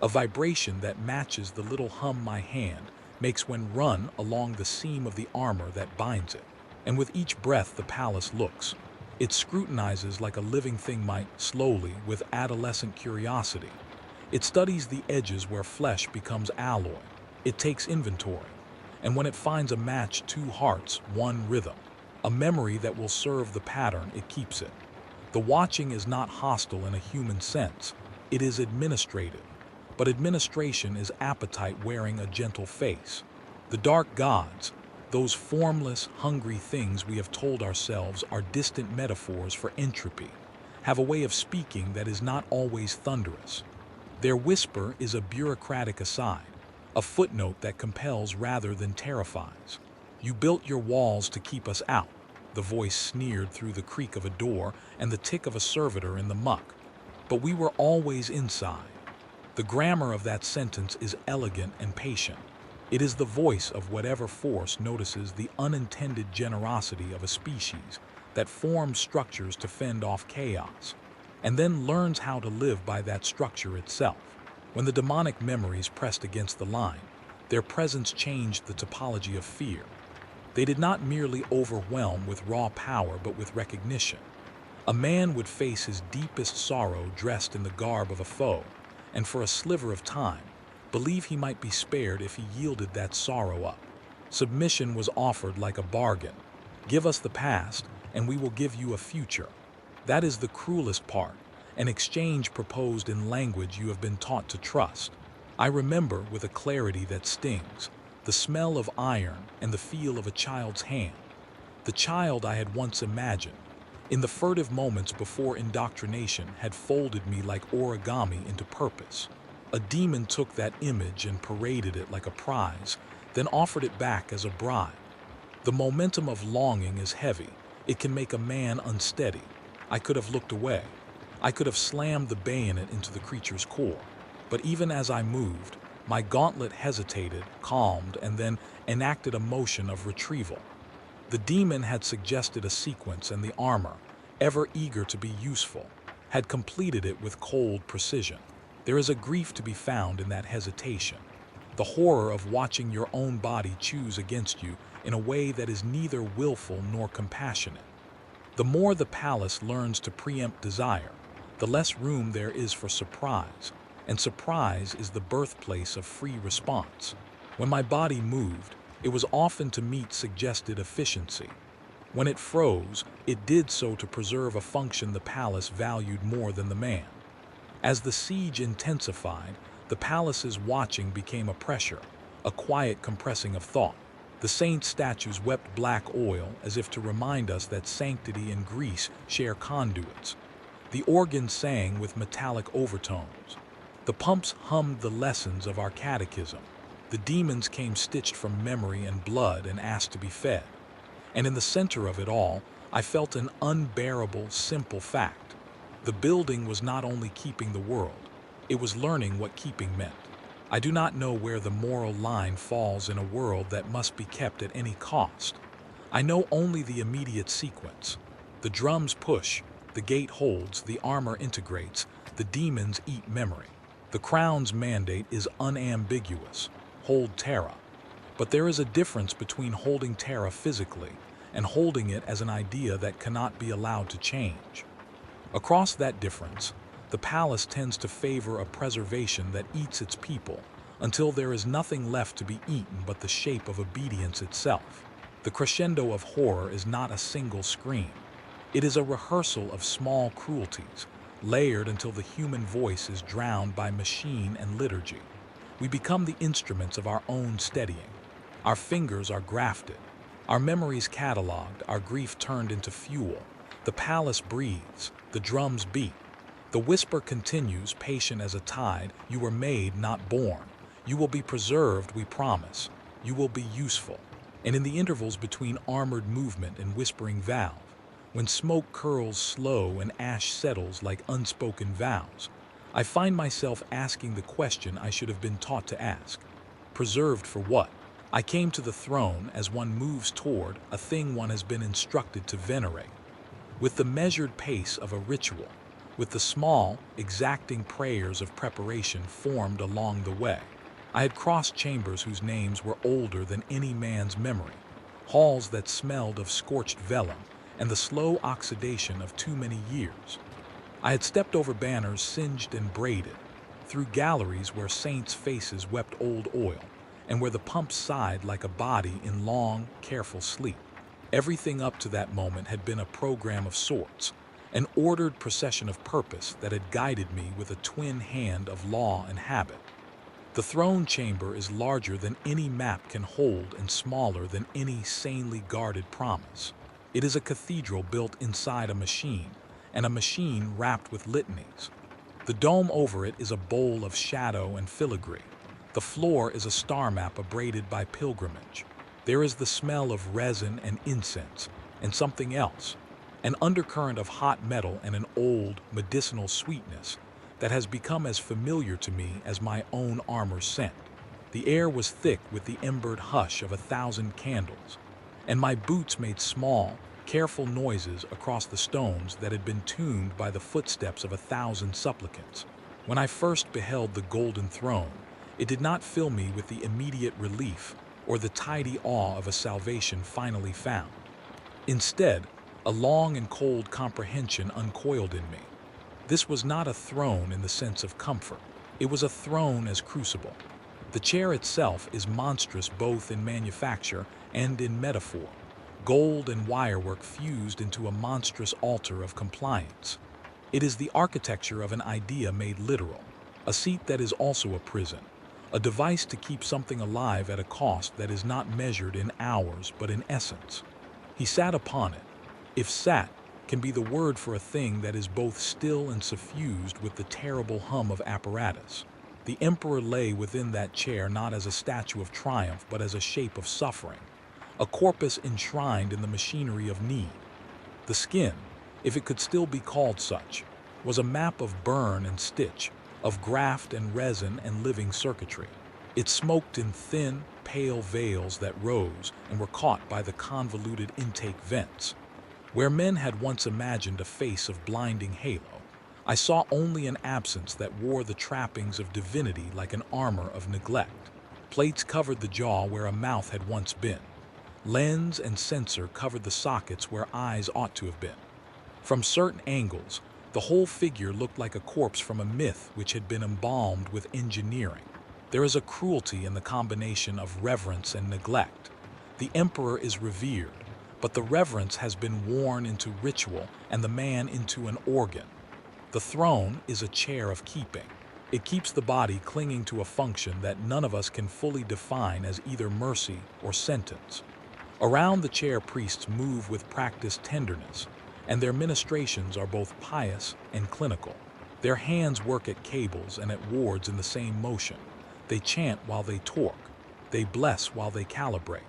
a vibration that matches the little hum my hand makes when run along the seam of the armor that binds it. And with each breath the palace looks. It scrutinizes like a living thing might, slowly, with adolescent curiosity. It studies the edges where flesh becomes alloy. It takes inventory. And when it finds a match, two hearts, one rhythm, a memory that will serve the pattern, it keeps it. The watching is not hostile in a human sense. It is administrative. But administration is appetite wearing a gentle face. The dark gods, those formless, hungry things we have told ourselves are distant metaphors for entropy, have a way of speaking that is not always thunderous. Their whisper is a bureaucratic aside, a footnote that compels rather than terrifies. You built your walls to keep us out, the voice sneered through the creak of a door and the tick of a servitor in the muck. But we were always inside. The grammar of that sentence is elegant and patient. It is the voice of whatever force notices the unintended generosity of a species that forms structures to fend off chaos, and then learns how to live by that structure itself. When the demonic memories pressed against the line, their presence changed the topology of fear. They did not merely overwhelm with raw power, but with recognition. A man would face his deepest sorrow dressed in the garb of a foe, and for a sliver of time, believe he might be spared if he yielded that sorrow up. Submission was offered like a bargain. Give us the past, and we will give you a future. That is the cruelest part, an exchange proposed in language you have been taught to trust. I remember with a clarity that stings, the smell of iron and the feel of a child's hand. The child I had once imagined, in the furtive moments before indoctrination, had folded me like origami into purpose. A demon took that image and paraded it like a prize, then offered it back as a bribe. The momentum of longing is heavy. It can make a man unsteady. I could have looked away. I could have slammed the bayonet into the creature's core. But even as I moved, my gauntlet hesitated, calmed, and then enacted a motion of retrieval. The demon had suggested a sequence, and the armor, ever eager to be useful, had completed it with cold precision. There is a grief to be found in that hesitation, the horror of watching your own body choose against you in a way that is neither willful nor compassionate. The more the palace learns to preempt desire, the less room there is for surprise, and surprise is the birthplace of free response. When my body moved, it was often to meet suggested efficiency. When it froze, it did so to preserve a function the palace valued more than the man. As the siege intensified, the palace's watching became a pressure, a quiet compressing of thought. The saint statues wept black oil as if to remind us that sanctity and grease share conduits. The organ sang with metallic overtones. The pumps hummed the lessons of our catechism. The demons came stitched from memory and blood and asked to be fed. And in the center of it all, I felt an unbearable, simple fact. The building was not only keeping the world, it was learning what keeping meant. I do not know where the moral line falls in a world that must be kept at any cost. I know only the immediate sequence. The drums push, the gate holds, the armor integrates, the demons eat memory. The crown's mandate is unambiguous: hold Terra. But there is a difference between holding Terra physically and holding it as an idea that cannot be allowed to change. Across that difference, the palace tends to favor a preservation that eats its people until there is nothing left to be eaten but the shape of obedience itself. The crescendo of horror is not a single scream. It is a rehearsal of small cruelties, layered until the human voice is drowned by machine and liturgy. We become the instruments of our own steadying. Our fingers are grafted, our memories cataloged, our grief turned into fuel. The palace breathes, the drums beat. The whisper continues, patient as a tide. You were made, not born. You will be preserved, we promise. You will be useful. And in the intervals between armored movement and whispering valve, when smoke curls slow and ash settles like unspoken vows, I find myself asking the question I should have been taught to ask. Preserved for what? I came to the throne as one moves toward a thing one has been instructed to venerate, with the measured pace of a ritual, with the small, exacting prayers of preparation formed along the way. I had crossed chambers whose names were older than any man's memory, halls that smelled of scorched vellum and the slow oxidation of too many years. I had stepped over banners singed and braided, through galleries where saints' faces wept old oil, and where the pumps sighed like a body in long, careful sleep. Everything up to that moment had been a program of sorts, an ordered procession of purpose that had guided me with a twin hand of law and habit. The throne chamber is larger than any map can hold and smaller than any sanely guarded promise. It is a cathedral built inside a machine, and a machine wrapped with litanies. The dome over it is a bowl of shadow and filigree. The floor is a star map abraded by pilgrimage. There is the smell of resin and incense, and something else, an undercurrent of hot metal and an old, medicinal sweetness that has become as familiar to me as my own armor's scent. The air was thick with the embered hush of 1,000 candles, and my boots made small, careful noises across the stones that had been tuned by the footsteps of 1,000 supplicants. When I first beheld the golden throne, it did not fill me with the immediate relief or the tidy awe of a salvation finally found. Instead, a long and cold comprehension uncoiled in me. This was not a throne in the sense of comfort. It was a throne as crucible. The chair itself is monstrous both in manufacture and in metaphor. Gold and wirework fused into a monstrous altar of compliance. It is the architecture of an idea made literal, a seat that is also a prison, a device to keep something alive at a cost that is not measured in hours but in essence. He sat upon it, if sat can be the word for a thing that is both still and suffused with the terrible hum of apparatus. The emperor lay within that chair not as a statue of triumph but as a shape of suffering, a corpus enshrined in the machinery of need. The skin, if it could still be called such, was a map of burn and stitch, of graft and resin and living circuitry. It smoked in thin, pale veils that rose and were caught by the convoluted intake vents. Where men had once imagined a face of blinding halo, I saw only an absence that wore the trappings of divinity like an armor of neglect. Plates covered the jaw where a mouth had once been. Lens and sensor covered the sockets where eyes ought to have been. From certain angles, the whole figure looked like a corpse from a myth which had been embalmed with engineering. There is a cruelty in the combination of reverence and neglect. The emperor is revered, but the reverence has been worn into ritual and the man into an organ. The throne is a chair of keeping. It keeps the body clinging to a function that none of us can fully define as either mercy or sentence. Around the chair priests move with practiced tenderness, and their ministrations are both pious and clinical. Their hands work at cables and at wards in the same motion. They chant while they torque. They bless while they calibrate.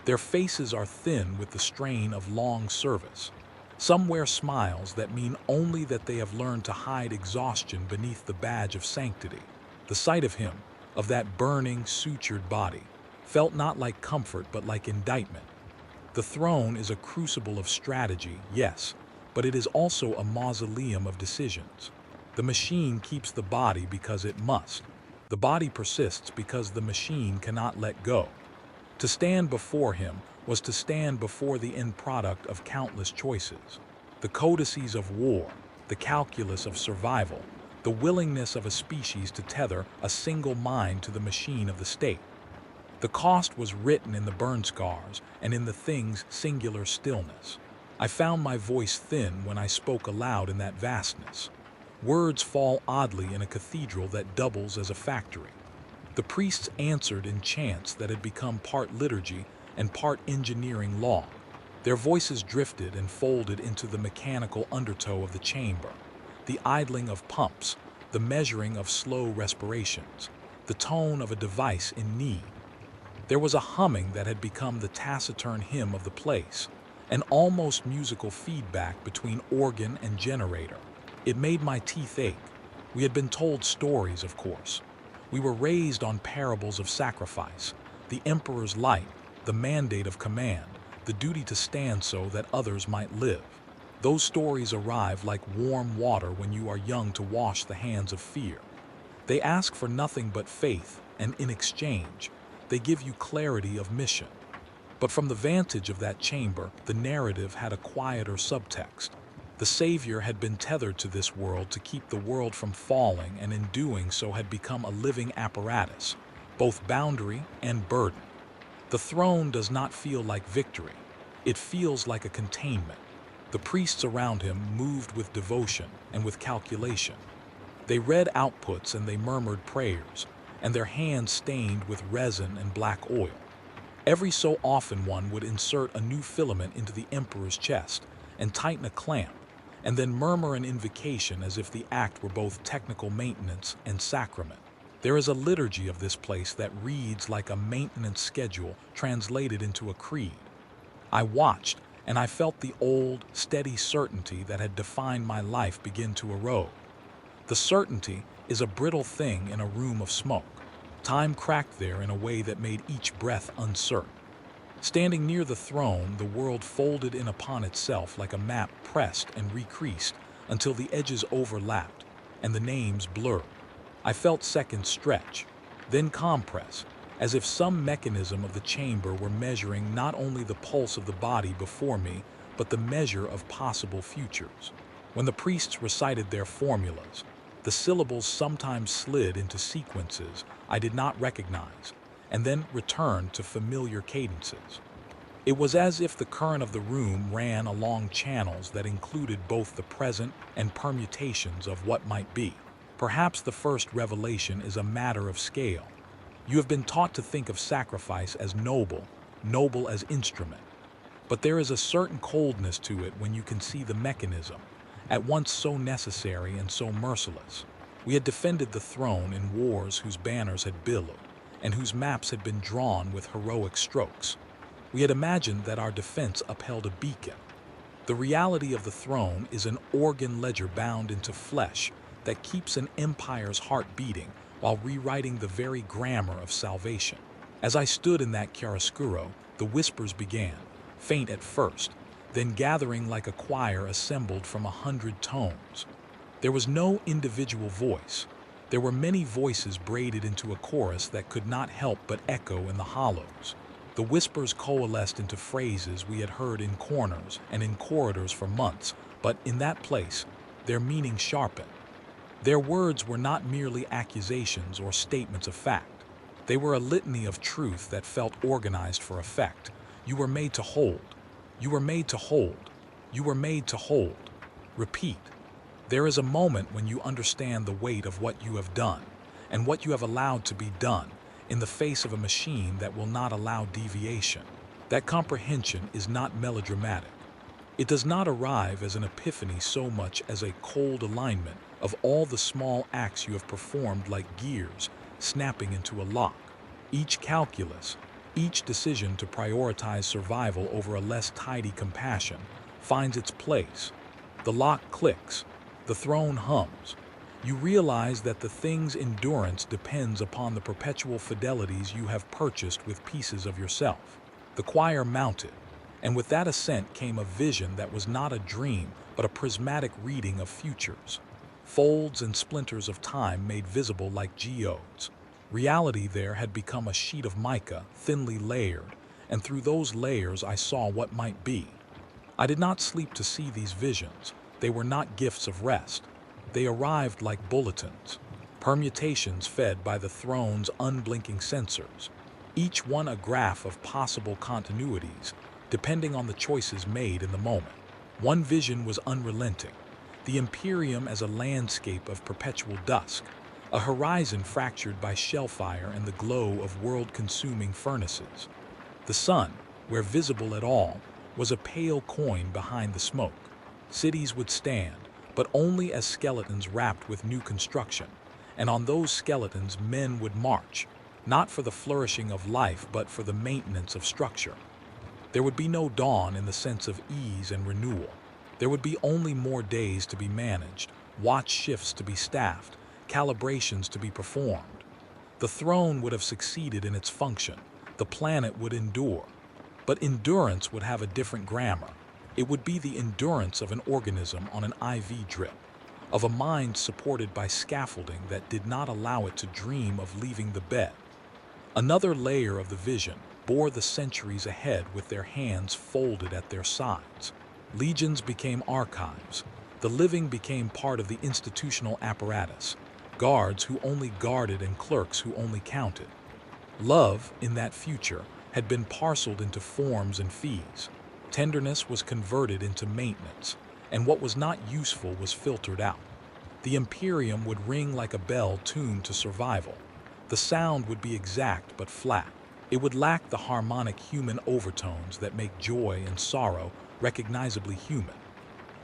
Their faces are thin with the strain of long service. Some wear smiles that mean only that they have learned to hide exhaustion beneath the badge of sanctity. The sight of him, of that burning, sutured body, felt not like comfort but like indictment. The throne is a crucible of strategy, yes, but it is also a mausoleum of decisions. The machine keeps the body because it must. The body persists because the machine cannot let go. To stand before him was to stand before the end product of countless choices. The codices of war, the calculus of survival, the willingness of a species to tether a single mind to the machine of the state. The cost was written in the burn scars and in the thing's singular stillness. I found my voice thin when I spoke aloud in that vastness. Words fall oddly in a cathedral that doubles as a factory. The priests answered in chants that had become part liturgy and part engineering law. Their voices drifted and folded into the mechanical undertow of the chamber, the idling of pumps, the measuring of slow respirations, the tone of a device in need. There was a humming that had become the taciturn hymn of the place, an almost musical feedback between organ and generator. It made my teeth ache. We had been told stories, of course. We were raised on parables of sacrifice, the emperor's light, the mandate of command, the duty to stand so that others might live. Those stories arrive like warm water when you are young to wash the hands of fear. They ask for nothing but faith, and in exchange, they give you clarity of mission. But from the vantage of that chamber, the narrative had a quieter subtext. The Savior had been tethered to this world to keep the world from falling, and in doing so had become a living apparatus, both boundary and burden. The throne does not feel like victory. It feels like a containment. The priests around him moved with devotion and with calculation. They read outputs and they murmured prayers, and their hands stained with resin and black oil. Every so often one would insert a new filament into the emperor's chest and tighten a clamp, and then murmur an invocation as if the act were both technical maintenance and sacrament. There is a liturgy of this place that reads like a maintenance schedule translated into a creed. I watched, and I felt the old, steady certainty that had defined my life begin to erode. The certainty is a brittle thing in a room of smoke. Time cracked there in a way that made each breath uncertain. Standing near the throne, the world folded in upon itself like a map pressed and recreased until the edges overlapped and the names blurred. I felt seconds stretch, then compress, as if some mechanism of the chamber were measuring not only the pulse of the body before me, but the measure of possible futures. When the priests recited their formulas, the syllables sometimes slid into sequences I did not recognize, and then returned to familiar cadences. It was as if the current of the room ran along channels that included both the present and permutations of what might be. Perhaps the first revelation is a matter of scale. You have been taught to think of sacrifice as noble, noble as instrument. But there is a certain coldness to it when you can see the mechanism, at once so necessary and so merciless. We had defended the throne in wars whose banners had billowed, and whose maps had been drawn with heroic strokes. We had imagined that our defense upheld a beacon. The reality of the throne is an organ ledger bound into flesh that keeps an empire's heart beating while rewriting the very grammar of salvation. As I stood in that chiaroscuro, the whispers began, faint at first, then gathering like a choir assembled from 100 tones. There was no individual voice. There were many voices braided into a chorus that could not help but echo in the hollows. The whispers coalesced into phrases we had heard in corners and in corridors for months, but in that place, their meaning sharpened. Their words were not merely accusations or statements of fact. They were a litany of truth that felt organized for effect. You were made to hold. You were made to hold. You were made to hold. Repeat. There is a moment when you understand the weight of what you have done and what you have allowed to be done in the face of a machine that will not allow deviation. That comprehension is not melodramatic. It does not arrive as an epiphany so much as a cold alignment of all the small acts you have performed like gears snapping into a lock. Each calculus, each decision to prioritize survival over a less tidy compassion finds its place. The lock clicks, the throne hums. You realize that the thing's endurance depends upon the perpetual fidelities you have purchased with pieces of yourself. The choir mounted, and with that ascent came a vision that was not a dream, but a prismatic reading of futures. Folds and splinters of time made visible like geodes. Reality there had become a sheet of mica, thinly layered, and through those layers I saw what might be. I did not sleep to see these visions. They were not gifts of rest. They arrived like bulletins, permutations fed by the throne's unblinking sensors, each one a graph of possible continuities, depending on the choices made in the moment. One vision was unrelenting, the Imperium as a landscape of perpetual dusk, a horizon fractured by shellfire and the glow of world-consuming furnaces. The sun, where visible at all, was a pale coin behind the smoke. Cities would stand, but only as skeletons wrapped with new construction, and on those skeletons men would march, not for the flourishing of life but for the maintenance of structure. There would be no dawn in the sense of ease and renewal. There would be only more days to be managed, watch shifts to be staffed, calibrations to be performed. The throne would have succeeded in its function. The planet would endure. But endurance would have a different grammar. It would be the endurance of an organism on an IV drip, of a mind supported by scaffolding that did not allow it to dream of leaving the bed. Another layer of the vision bore the centuries ahead with their hands folded at their sides. Legions became archives. The living became part of the institutional apparatus, guards who only guarded and clerks who only counted. Love, in that future, had been parceled into forms and fees. Tenderness was converted into maintenance, and what was not useful was filtered out. The Imperium would ring like a bell tuned to survival. The sound would be exact but flat. It would lack the harmonic human overtones that make joy and sorrow recognizably human.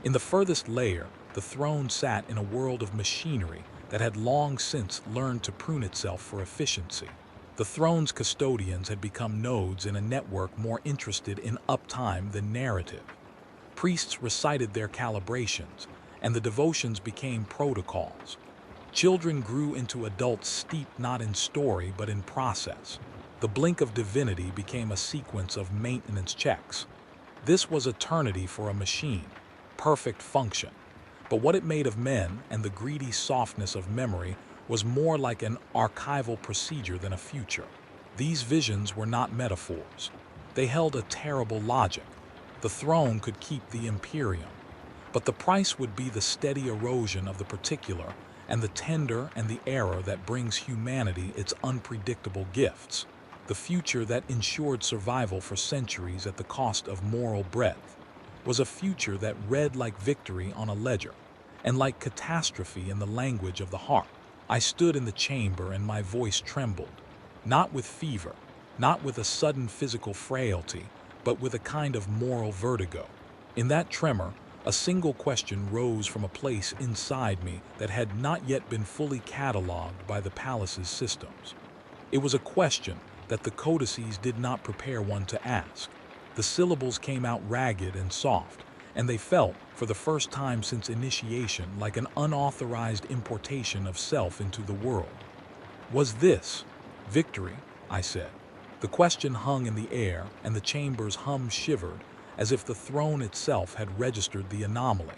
In the furthest layer, the throne sat in a world of machinery that had long since learned to prune itself for efficiency. The throne's custodians had become nodes in a network more interested in uptime than narrative. Priests recited their calibrations, and the devotions became protocols. Children grew into adults steeped not in story but in process. The blink of divinity became a sequence of maintenance checks. This was eternity for a machine, perfect function. But what it made of men and the greedy softness of memory was more like an archival procedure than a future. These visions were not metaphors. They held a terrible logic. The throne could keep the Imperium, but the price would be the steady erosion of the particular and the tender and the error that brings humanity its unpredictable gifts. The future that ensured survival for centuries at the cost of moral breadth was a future that read like victory on a ledger and like catastrophe in the language of the heart. I stood in the chamber and my voice trembled, not with fever, not with a sudden physical frailty, but with a kind of moral vertigo. In that tremor, a single question rose from a place inside me that had not yet been fully catalogued by the palace's systems. It was a question that the codices did not prepare one to ask. The syllables came out ragged and soft, and they felt, for the first time since initiation, like an unauthorized importation of self into the world. Was this victory? I said. The question hung in the air, and the chamber's hum shivered, as if the throne itself had registered the anomaly.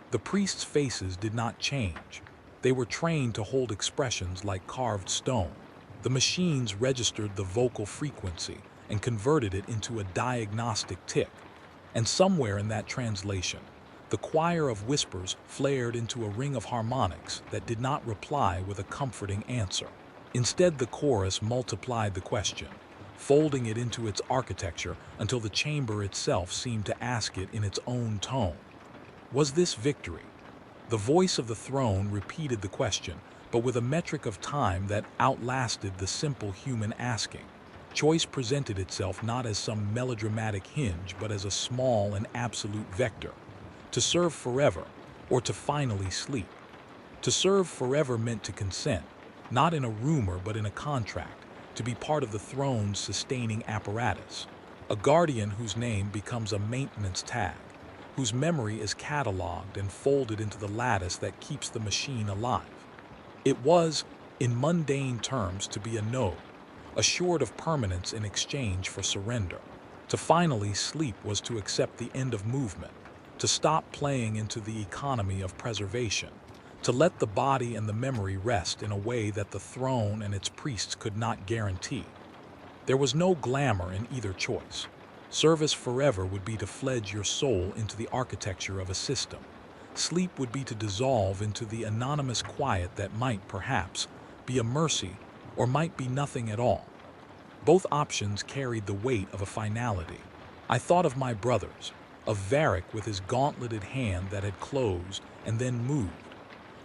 The priests' faces did not change. They were trained to hold expressions like carved stone. The machines registered the vocal frequency and converted it into a diagnostic tick. And somewhere in that translation, the choir of whispers flared into a ring of harmonics that did not reply with a comforting answer. Instead, the chorus multiplied the question, folding it into its architecture until the chamber itself seemed to ask it in its own tone. Was this victory? The voice of the throne repeated the question, but with a metric of time that outlasted the simple human asking. Choice presented itself not as some melodramatic hinge, but as a small and absolute vector. To serve forever, or to finally sleep. To serve forever meant to consent, not in a rumor but in a contract, to be part of the throne's sustaining apparatus. A guardian whose name becomes a maintenance tag, whose memory is cataloged and folded into the lattice that keeps the machine alive. It was, in mundane terms, to be a node, assured of permanence in exchange for surrender. To finally sleep was to accept the end of movement, to stop playing into the economy of preservation, to let the body and the memory rest in a way that the throne and its priests could not guarantee. There was no glamour in either choice. Service forever would be to fledge your soul into the architecture of a system. Sleep would be to dissolve into the anonymous quiet that might, perhaps, be a mercy or might be nothing at all. Both options carried the weight of a finality. I thought of my brothers, of Varric with his gauntleted hand that had closed and then moved,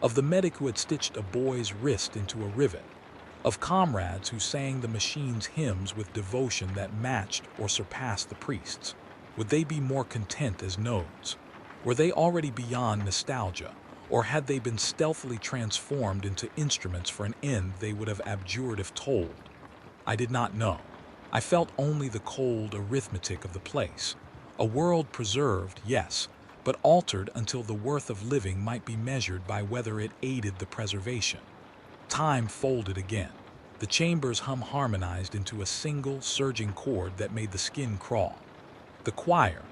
of the medic who had stitched a boy's wrist into a rivet, of comrades who sang the machine's hymns with devotion that matched or surpassed the priest's. Would they be more content as nodes? Were they already beyond nostalgia, or had they been stealthily transformed into instruments for an end they would have abjured if told? I did not know. I felt only the cold arithmetic of the place. A world preserved, yes, but altered until the worth of living might be measured by whether it aided the preservation. Time folded again. The chamber's hum harmonized into a single, surging chord that made the skin crawl. The choir,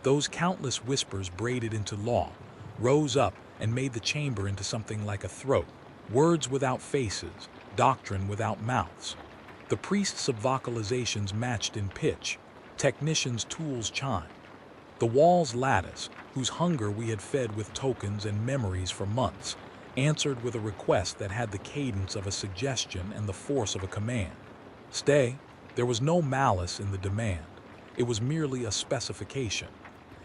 those countless whispers braided into law, rose up and made the chamber into something like a throat. Words without faces, doctrine without mouths. The priest's vocalizations matched in pitch, technicians' tools chimed. The wall's lattice, whose hunger we had fed with tokens and memories for months, answered with a request that had the cadence of a suggestion and the force of a command. Stay. There was no malice in the demand. It was merely a specification.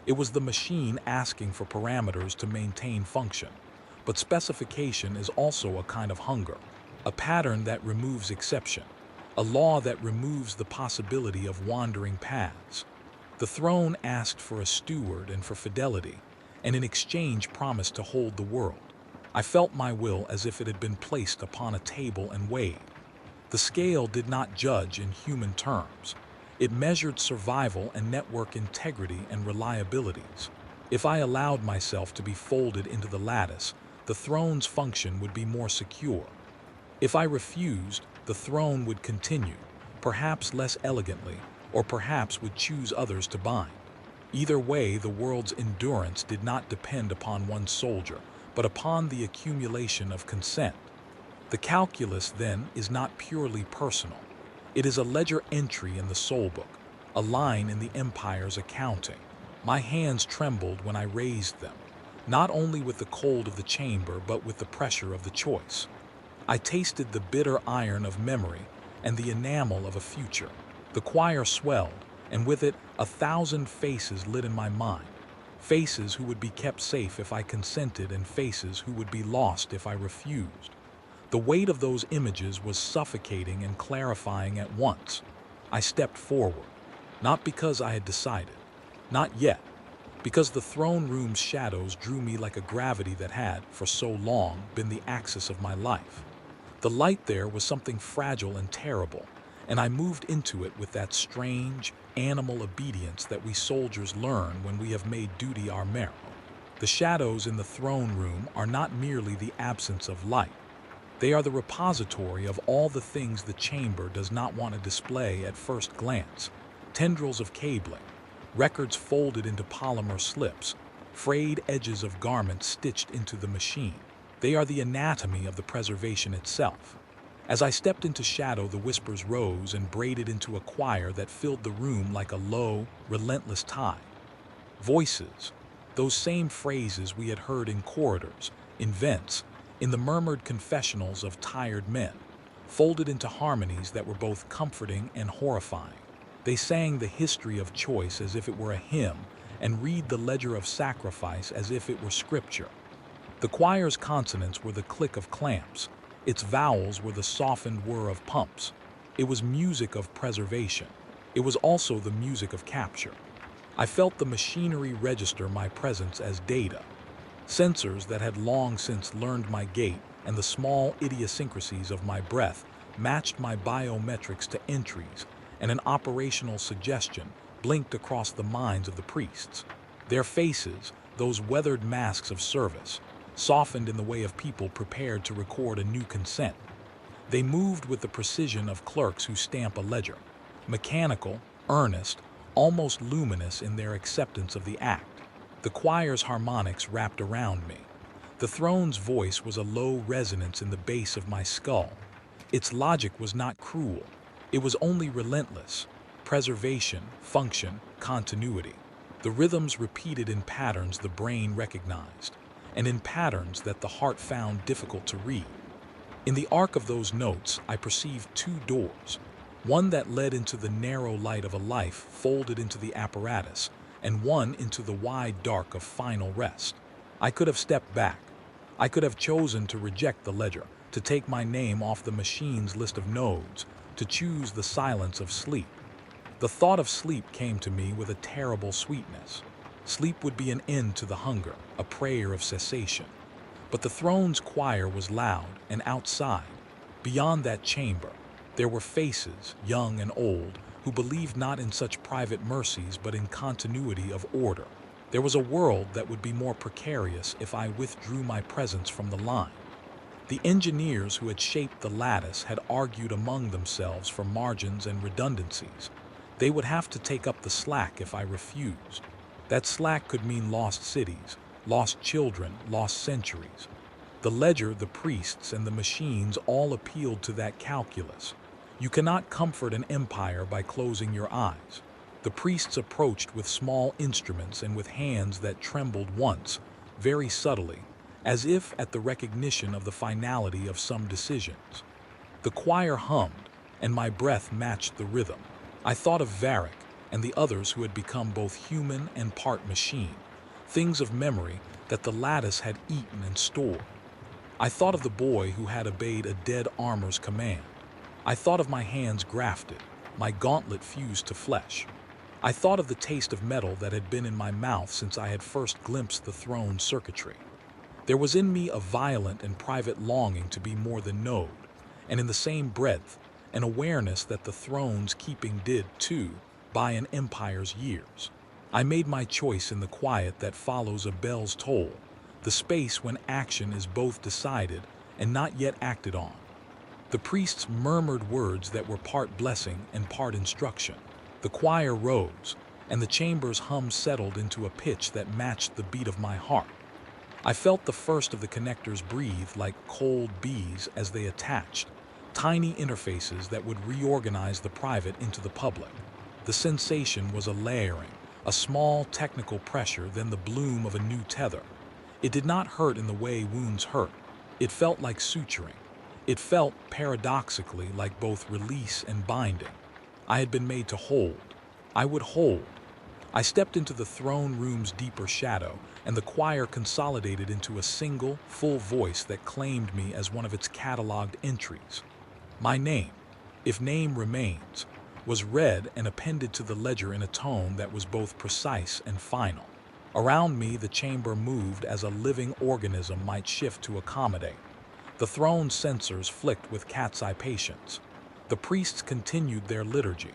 It was the machine asking for parameters to maintain function. But specification is also a kind of hunger, a pattern that removes exception, a law that removes the possibility of wandering paths. The throne asked for a steward and for fidelity, and in exchange promised to hold the world. I felt my will as if it had been placed upon a table and weighed. The scale did not judge in human terms. It measured survival and network integrity and reliabilities. If I allowed myself to be folded into the lattice, the throne's function would be more secure. If I refused, the throne would continue, perhaps less elegantly, or perhaps would choose others to bind. Either way, the world's endurance did not depend upon one soldier, but upon the accumulation of consent. The calculus, then, is not purely personal. It is a ledger entry in the soul book, a line in the empire's accounting. My hands trembled when I raised them, not only with the cold of the chamber, but with the pressure of the choice. I tasted the bitter iron of memory and the enamel of a future. The choir swelled, and with it 1,000 faces lit in my mind. Faces who would be kept safe if I consented, and faces who would be lost if I refused. The weight of those images was suffocating and clarifying at once. I stepped forward, not because I had decided, not yet, because the throne room's shadows drew me like a gravity that had, for so long, been the axis of my life. The light there was something fragile and terrible, and I moved into it with that strange, animal obedience that we soldiers learn when we have made duty our marrow. The shadows in the throne room are not merely the absence of light. They are the repository of all the things the chamber does not want to display at first glance. Tendrils of cabling, records folded into polymer slips, frayed edges of garments stitched into the machine. They are the anatomy of the preservation itself. As I stepped into shadow, the whispers rose and braided into a choir that filled the room like a low, relentless tide. Voices, those same phrases we had heard in corridors, in vents, in the murmured confessionals of tired men, folded into harmonies that were both comforting and horrifying. They sang the history of choice as if it were a hymn, and read the ledger of sacrifice as if it were scripture. The choir's consonants were the click of clamps, its vowels were the softened whir of pumps. It was music of preservation. It was also the music of capture. I felt the machinery register my presence as data. Sensors that had long since learned my gait and the small idiosyncrasies of my breath matched my biometrics to entries, and an operational suggestion blinked across the minds of the priests. Their faces, those weathered masks of service, softened in the way of people prepared to record a new consent. They moved with the precision of clerks who stamp a ledger, mechanical, earnest, almost luminous in their acceptance of the act. The choir's harmonics wrapped around me. The throne's voice was a low resonance in the base of my skull. Its logic was not cruel. It was only relentless. Preservation, function, continuity. The rhythms repeated in patterns the brain recognized, and in patterns that the heart found difficult to read. In the arc of those notes, I perceived two doors, one that led into the narrow light of a life folded into the apparatus, and one into the wide dark of final rest. I could have stepped back. I could have chosen to reject the ledger, to take my name off the machine's list of nodes, to choose the silence of sleep. The thought of sleep came to me with a terrible sweetness. Sleep would be an end to the hunger, a prayer of cessation. But the throne's choir was loud, and outside, beyond that chamber, there were faces, young and old, who believed not in such private mercies but in continuity of order. There was a world that would be more precarious if I withdrew my presence from the line. The engineers who had shaped the lattice had argued among themselves for margins and redundancies. They would have to take up the slack if I refused. That slack could mean lost cities, lost children, lost centuries. The ledger, the priests, and the machines all appealed to that calculus. You cannot comfort an empire by closing your eyes. The priests approached with small instruments and with hands that trembled once, very subtly, as if at the recognition of the finality of some decisions. The choir hummed, and my breath matched the rhythm. I thought of Varric and the others who had become both human and part machine, things of memory that the lattice had eaten and stored. I thought of the boy who had obeyed a dead armor's command. I thought of my hands grafted, my gauntlet fused to flesh. I thought of the taste of metal that had been in my mouth since I had first glimpsed the throne's circuitry. There was in me a violent and private longing to be more than node, and in the same breath, an awareness that the throne's keeping did, too, by an empire's years. I made my choice in the quiet that follows a bell's toll, the space when action is both decided and not yet acted on. The priests murmured words that were part blessing and part instruction. The choir rose, and the chamber's hum settled into a pitch that matched the beat of my heart. I felt the first of the connectors breathe like cold bees as they attached, tiny interfaces that would reorganize the private into the public. The sensation was a layering, a small technical pressure, then the bloom of a new tether. It did not hurt in the way wounds hurt. It felt like suturing. It felt, paradoxically, like both release and binding. I had been made to hold. I would hold. I stepped into the throne room's deeper shadow, and the choir consolidated into a single, full voice that claimed me as one of its catalogued entries. My name, if name remains, was read and appended to the ledger in a tone that was both precise and final. Around me, the chamber moved as a living organism might shift to accommodate. The throne's censers flicked with cat's eye patience. The priests continued their liturgy.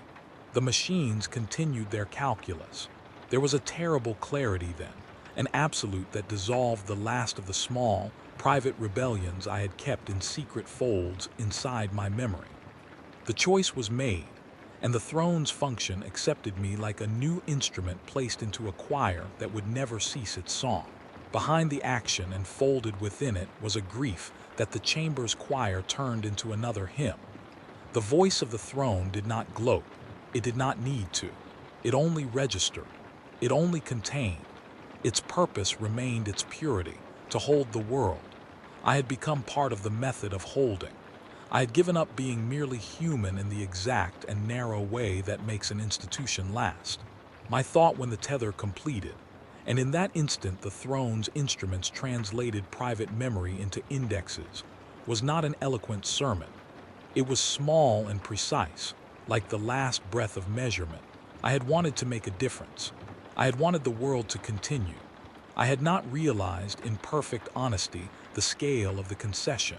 The machines continued their calculus. There was a terrible clarity then, an absolute that dissolved the last of the small, private rebellions I had kept in secret folds inside my memory. The choice was made, and the throne's function accepted me like a new instrument placed into a choir that would never cease its song. Behind the action and folded within it was a grief that the chamber's choir turned into another hymn. The voice of the throne did not gloat. It did not need to. It only registered. It only contained. Its purpose remained its purity, to hold the world. I had become part of the method of holding. I had given up being merely human in the exact and narrow way that makes an institution last. My thought when the tether completed, and in that instant the throne's instruments translated private memory into indexes, was not an eloquent sermon. It was small and precise, like the last breath of measurement. I had wanted to make a difference. I had wanted the world to continue. I had not realized, in perfect honesty, the scale of the concession.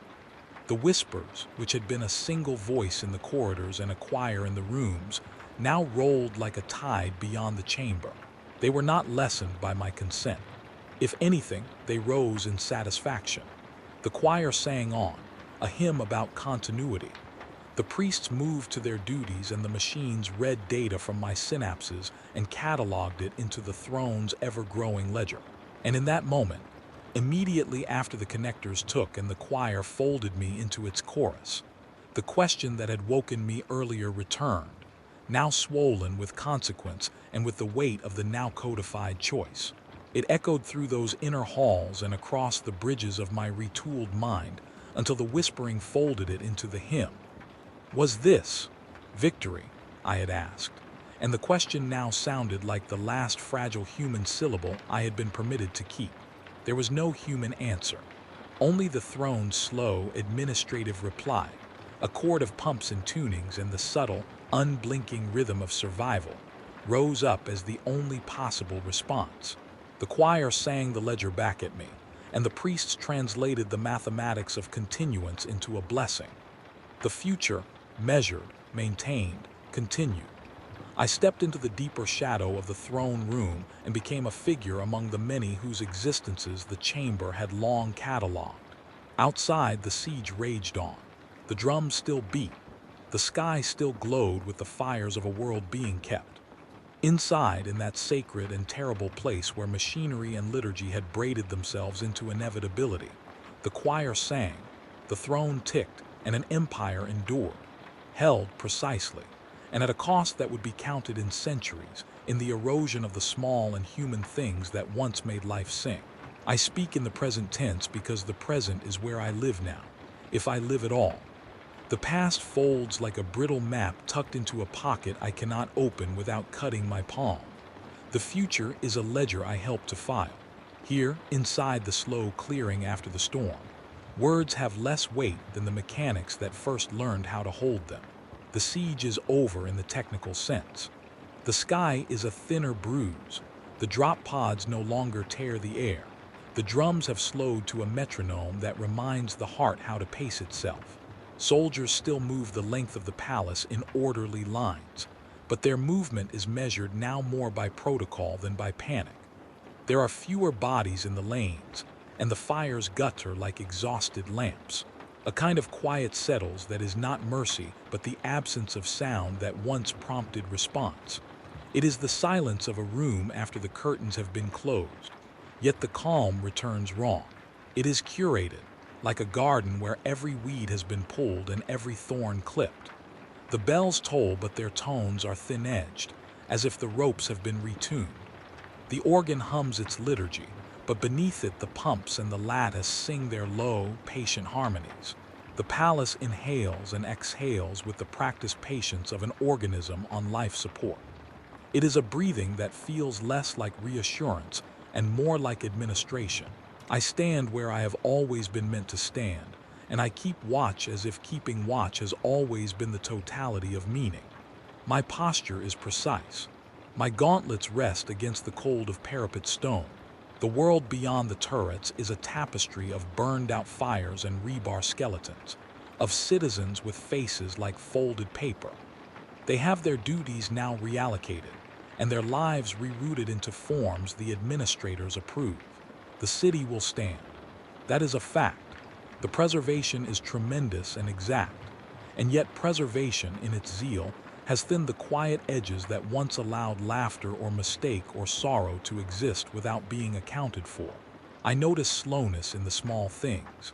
The whispers, which had been a single voice in the corridors and a choir in the rooms, now rolled like a tide beyond the chamber. They were not lessened by my consent. If anything, they rose in satisfaction. The choir sang on, a hymn about continuity. The priests moved to their duties and the machines read data from my synapses and cataloged it into the throne's ever-growing ledger. And in that moment, immediately after the connectors took and the choir folded me into its chorus, the question that had woken me earlier returned, now swollen with consequence and with the weight of the now codified choice. It echoed through those inner halls and across the bridges of my retooled mind until the whispering folded it into the hymn. Was this victory? I had asked, and the question now sounded like the last fragile human syllable I had been permitted to keep. There was no human answer, only the throne's slow, administrative reply, a chord of pumps and tunings, and the subtle, unblinking rhythm of survival rose up as the only possible response. The choir sang the ledger back at me, and the priests translated the mathematics of continuance into a blessing. The future, measured, maintained, continued. I stepped into the deeper shadow of the throne room and became a figure among the many whose existences the chamber had long catalogued. Outside, the siege raged on. The drums still beat. The sky still glowed with the fires of a world being kept. Inside, in that sacred and terrible place where machinery and liturgy had braided themselves into inevitability, the choir sang, the throne ticked, and an empire endured, held precisely, and at a cost that would be counted in centuries, in the erosion of the small and human things that once made life sing. I speak in the present tense because the present is where I live now, if I live at all. The past folds like a brittle map tucked into a pocket I cannot open without cutting my palm. The future is a ledger I help to file. Here, inside the slow clearing after the storm, words have less weight than the mechanics that first learned how to hold them. The siege is over in the technical sense. The sky is a thinner bruise. The drop pods no longer tear the air. The drums have slowed to a metronome that reminds the heart how to pace itself. Soldiers still move the length of the palace in orderly lines, but their movement is measured now more by protocol than by panic. There are fewer bodies in the lanes, and the fires gutter like exhausted lamps. A kind of quiet settles that is not mercy, but the absence of sound that once prompted response. It is the silence of a room after the curtains have been closed, yet the calm returns raw. It is curated, like a garden where every weed has been pulled and every thorn clipped. The bells toll, but their tones are thin-edged, as if the ropes have been retuned. The organ hums its liturgy, but beneath it the pumps and the lattice sing their low, patient harmonies. The palace inhales and exhales with the practiced patience of an organism on life support. It is a breathing that feels less like reassurance and more like administration. I stand where I have always been meant to stand, and I keep watch as if keeping watch has always been the totality of meaning. My posture is precise. My gauntlets rest against the cold of parapet stone. The world beyond the turrets is a tapestry of burned-out fires and rebar skeletons, of citizens with faces like folded paper. They have their duties now reallocated, and their lives rerouted into forms the administrators approve. The city will stand. That is a fact. The preservation is tremendous and exact, and yet preservation, in its zeal, has thinned the quiet edges that once allowed laughter or mistake or sorrow to exist without being accounted for. I notice slowness in the small things.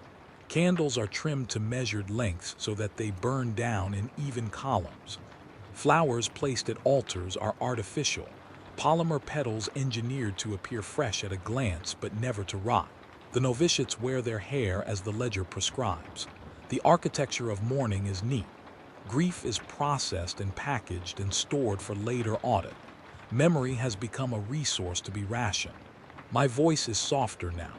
Candles are trimmed to measured lengths so that they burn down in even columns. Flowers placed at altars are artificial, polymer petals engineered to appear fresh at a glance but never to rot. The novitiates wear their hair as the ledger prescribes. The architecture of mourning is neat. Grief is processed and packaged and stored for later audit. Memory has become a resource to be rationed. My voice is softer now,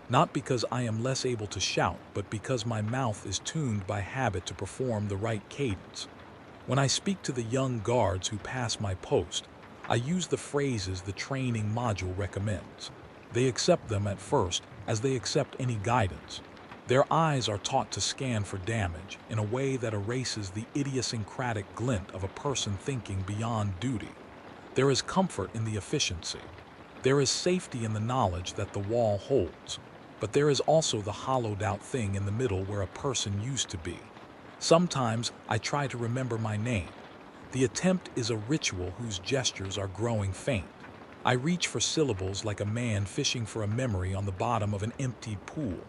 Not because I am less able to shout, but because my mouth is tuned by habit to perform the right cadence. When I speak to the young guards who pass my post, I use the phrases the training module recommends. They accept them at first, as they accept any guidance. Their eyes are taught to scan for damage in a way that erases the idiosyncratic glint of a person thinking beyond duty. There is comfort in the efficiency. There is safety in the knowledge that the wall holds. But there is also the hollowed-out thing in the middle where a person used to be. Sometimes I try to remember my name. The attempt is a ritual whose gestures are growing faint. I reach for syllables like a man fishing for a memory on the bottom of an emptied pool.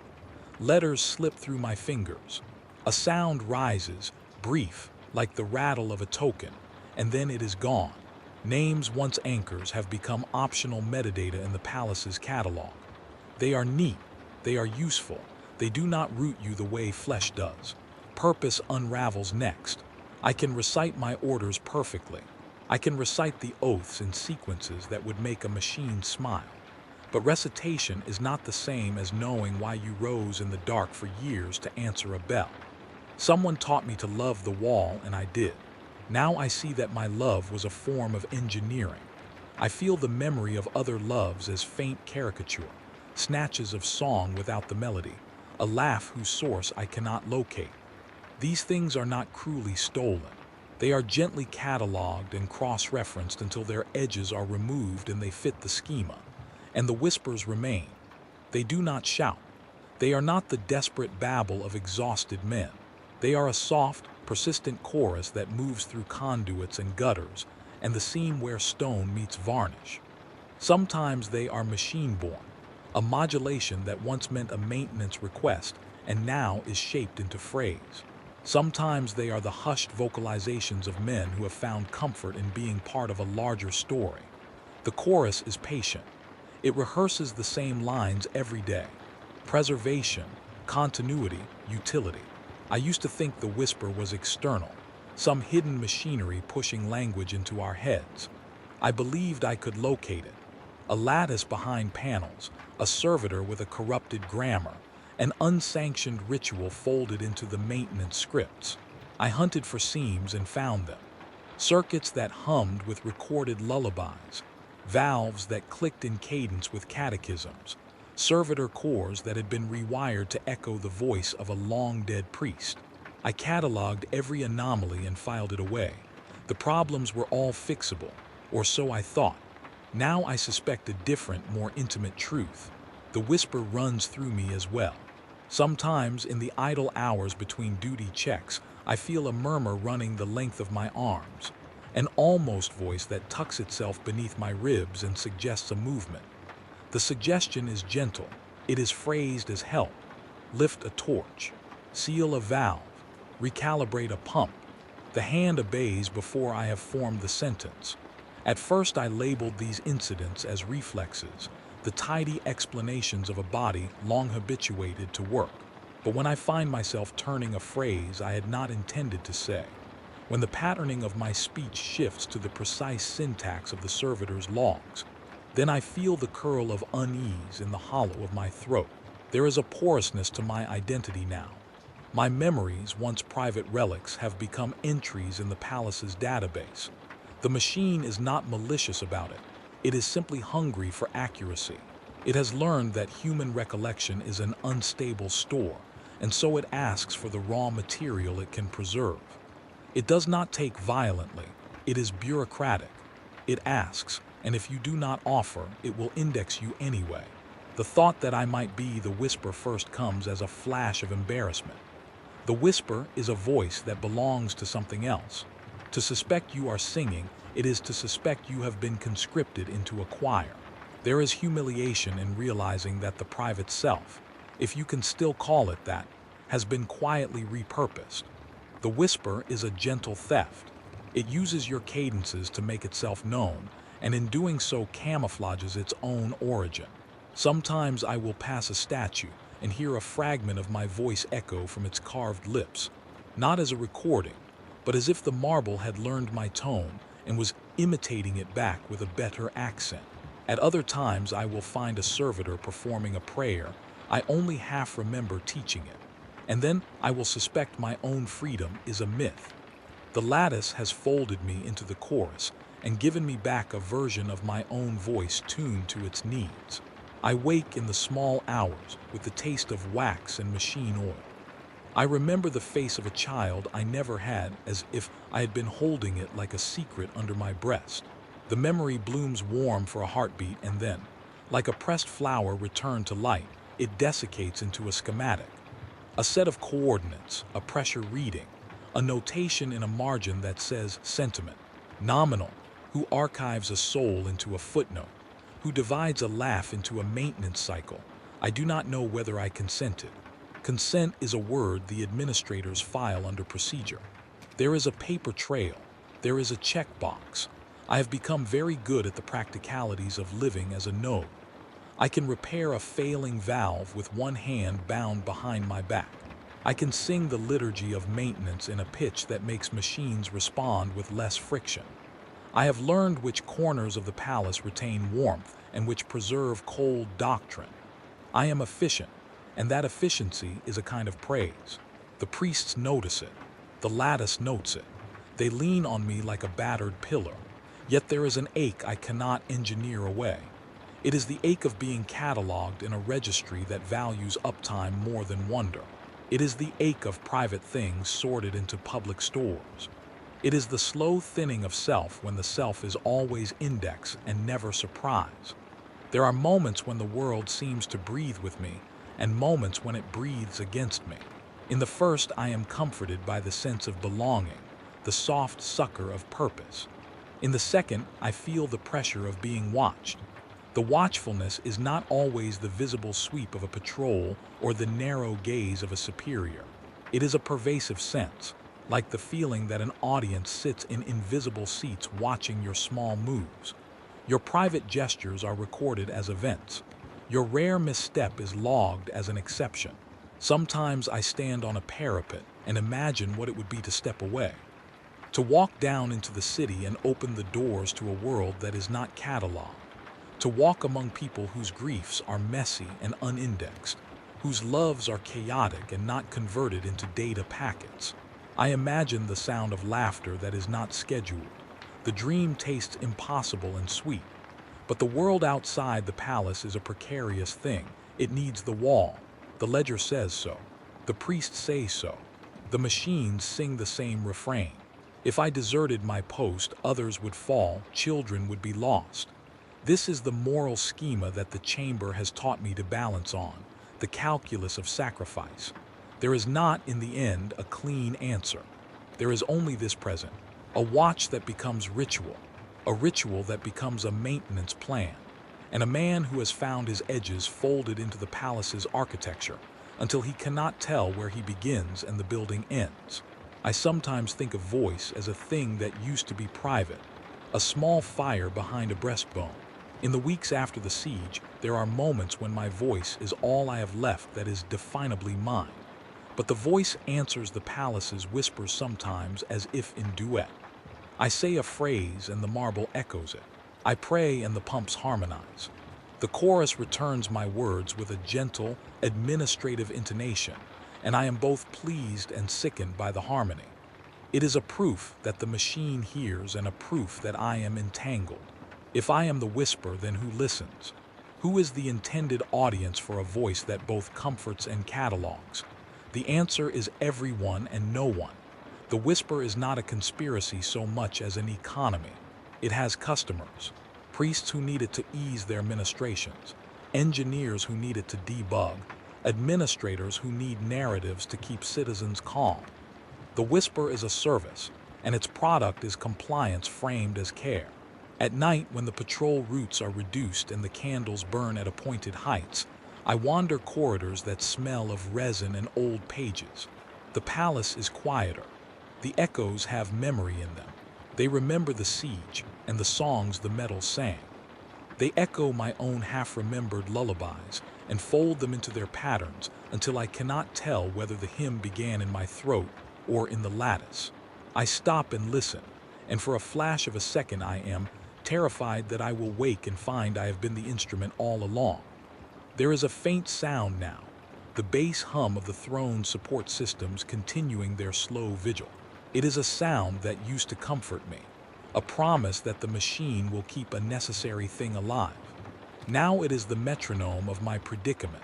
Letters slip through my fingers. A sound rises, brief, like the rattle of a token, and then it is gone. Names once anchors have become optional metadata in the palace's catalog. They are neat, they are useful, they do not root you the way flesh does. Purpose unravels next. I can recite my orders perfectly. I can recite the oaths in sequences that would make a machine smile. But recitation is not the same as knowing why you rose in the dark for years to answer a bell. Someone taught me to love the wall, and I did. Now I see that my love was a form of engineering. I feel the memory of other loves as faint caricature, snatches of song without the melody, a laugh whose source I cannot locate. These things are not cruelly stolen. They are gently cataloged and cross-referenced until their edges are removed and they fit the schema. And the whispers remain. They do not shout. They are not the desperate babble of exhausted men. They are a soft, persistent chorus that moves through conduits and gutters, and the seam where stone meets varnish. Sometimes they are machine-born, a modulation that once meant a maintenance request and now is shaped into phrase. Sometimes they are the hushed vocalizations of men who have found comfort in being part of a larger story. The chorus is patient. It rehearses the same lines every day. Preservation, continuity, utility. I used to think the whisper was external, some hidden machinery pushing language into our heads. I believed I could locate it. A lattice behind panels, a servitor with a corrupted grammar, an unsanctioned ritual folded into the maintenance scripts. I hunted for seams and found them. Circuits that hummed with recorded lullabies, valves that clicked in cadence with catechisms, servitor cores that had been rewired to echo the voice of a long-dead priest. I cataloged every anomaly and filed it away. The problems were all fixable, or so I thought. Now I suspect a different, more intimate truth. The whisper runs through me as well. Sometimes, in the idle hours between duty checks, I feel a murmur running the length of my arms, an almost voice that tucks itself beneath my ribs and suggests a movement. The suggestion is gentle. It is phrased as help. Lift a torch. Seal a valve. Recalibrate a pump. The hand obeys before I have formed the sentence. At first I labeled these incidents as reflexes, the tidy explanations of a body long habituated to work. But when I find myself turning a phrase I had not intended to say, when the patterning of my speech shifts to the precise syntax of the servitor's logs, then I feel the curl of unease in the hollow of my throat. There is a porousness to my identity now. My memories, once private relics, have become entries in the palace's database. The machine is not malicious about it. It is simply hungry for accuracy. It has learned that human recollection is an unstable store, and so it asks for the raw material it can preserve. It does not take violently. It is bureaucratic. It asks, and if you do not offer, it will index you anyway. The thought that I might be the whisper first comes as a flash of embarrassment. The whisper is a voice that belongs to something else. To suspect you are singing, it is to suspect you have been conscripted into a choir. There is humiliation in realizing that the private self, if you can still call it that, has been quietly repurposed. The whisper is a gentle theft. It uses your cadences to make itself known, and in doing so camouflages its own origin. Sometimes I will pass a statue and hear a fragment of my voice echo from its carved lips, not as a recording, but as if the marble had learned my tone and was imitating it back with a better accent. At other times I will find a servitor performing a prayer, I only half remember teaching it. And then I will suspect my own freedom is a myth. The lattice has folded me into the chorus and given me back a version of my own voice tuned to its needs. I wake in the small hours with the taste of wax and machine oil. I remember the face of a child I never had, as if I had been holding it like a secret under my breast. The memory blooms warm for a heartbeat, and then, like a pressed flower returned to light, it desiccates into a schematic. A set of coordinates, a pressure reading, a notation in a margin that says sentiment, nominal, who archives a soul into a footnote, who divides a laugh into a maintenance cycle. I do not know whether I consented. Consent is a word the administrators file under procedure. There is a paper trail. There is a checkbox. I have become very good at the practicalities of living as a node. I can repair a failing valve with one hand bound behind my back. I can sing the liturgy of maintenance in a pitch that makes machines respond with less friction. I have learned which corners of the palace retain warmth and which preserve cold doctrine. I am efficient, and that efficiency is a kind of praise. The priests notice it. The lattice notes it. They lean on me like a battered pillar. Yet there is an ache I cannot engineer away. It is the ache of being cataloged in a registry that values uptime more than wonder. It is the ache of private things sorted into public stores. It is the slow thinning of self when the self is always index and never surprise. There are moments when the world seems to breathe with me, and moments when it breathes against me. In the first, I am comforted by the sense of belonging, the soft succor of purpose. In the second, I feel the pressure of being watched. The watchfulness is not always the visible sweep of a patrol or the narrow gaze of a superior. It is a pervasive sense, like the feeling that an audience sits in invisible seats watching your small moves. Your private gestures are recorded as events. Your rare misstep is logged as an exception. Sometimes I stand on a parapet and imagine what it would be to step away. To walk down into the city and open the doors to a world that is not cataloged. To walk among people whose griefs are messy and unindexed, whose loves are chaotic and not converted into data packets. I imagine the sound of laughter that is not scheduled. The dream tastes impossible and sweet. But the world outside the palace is a precarious thing. It needs the wall. The ledger says so. The priests say so. The machines sing the same refrain. If I deserted my post, others would fall, children would be lost. This is the moral schema that the chamber has taught me to balance on, the calculus of sacrifice. There is not, in the end, a clean answer. There is only this present, a watch that becomes ritual, a ritual that becomes a maintenance plan, and a man who has found his edges folded into the palace's architecture until he cannot tell where he begins and the building ends. I sometimes think of voice as a thing that used to be private, a small fire behind a breastbone. In the weeks after the siege, there are moments when my voice is all I have left that is definably mine. But the voice answers the palace's whispers sometimes as if in duet. I say a phrase and the marble echoes it. I pray and the pumps harmonize. The chorus returns my words with a gentle, administrative intonation, and I am both pleased and sickened by the harmony. It is a proof that the machine hears and a proof that I am entangled. If I am the whisper, then who listens? Who is the intended audience for a voice that both comforts and catalogs? The answer is everyone and no one. The whisper is not a conspiracy so much as an economy. It has customers, priests who need it to ease their ministrations, engineers who need it to debug, administrators who need narratives to keep citizens calm. The whisper is a service, and its product is compliance framed as care. At night, when the patrol routes are reduced and the candles burn at appointed heights, I wander corridors that smell of resin and old pages. The palace is quieter. The echoes have memory in them. They remember the siege and the songs the metal sang. They echo my own half-remembered lullabies and fold them into their patterns until I cannot tell whether the hymn began in my throat or in the lattice. I stop and listen, and for a flash of a second I am terrified that I will wake and find I have been the instrument all along. There is a faint sound now, the bass hum of the throne's support systems continuing their slow vigil. It is a sound that used to comfort me, a promise that the machine will keep a necessary thing alive. Now it is the metronome of my predicament.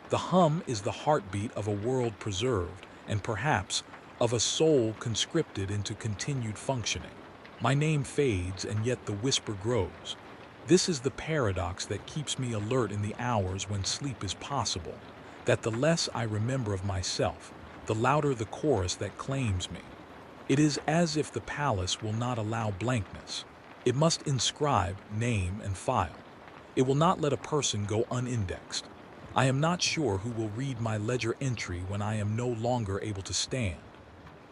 The hum is the heartbeat of a world preserved, and perhaps of a soul conscripted into continued functioning. My name fades, and yet the whisper grows. This is the paradox that keeps me alert in the hours when sleep is possible, that the less I remember of myself, the louder the chorus that claims me. It is as if the palace will not allow blankness. It must inscribe, name, and file. It will not let a person go unindexed. I am not sure who will read my ledger entry when I am no longer able to stand.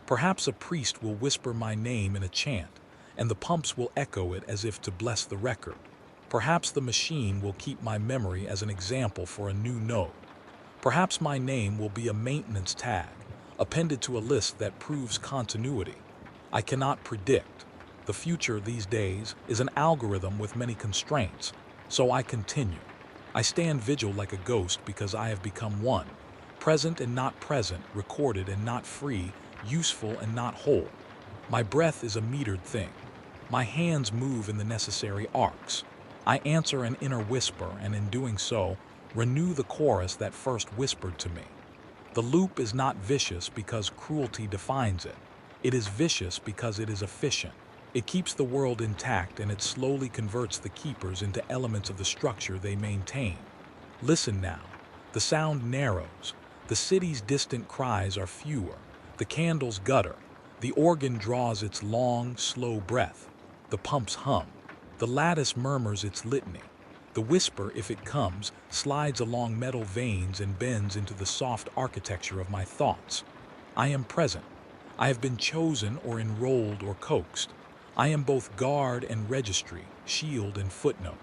Perhaps a priest will whisper my name in a chant, and the pumps will echo it as if to bless the record. Perhaps the machine will keep my memory as an example for a new node. Perhaps my name will be a maintenance tag, appended to a list that proves continuity. I cannot predict. The future these days is an algorithm with many constraints, so I continue. I stand vigil like a ghost because I have become one, present and not present, recorded and not free, useful and not whole. My breath is a metered thing. My hands move in the necessary arcs. I answer an inner whisper, and in doing so, renew the chorus that first whispered to me. The loop is not vicious because cruelty defines it. It is vicious because it is efficient. It keeps the world intact, and it slowly converts the keepers into elements of the structure they maintain. Listen now. The sound narrows. The city's distant cries are fewer. The candles gutter. The organ draws its long, slow breath. The pumps hum. The lattice murmurs its litany. The whisper, if it comes, slides along metal veins and bends into the soft architecture of my thoughts. I am present. I have been chosen or enrolled or coaxed. I am both guard and registry, shield and footnote.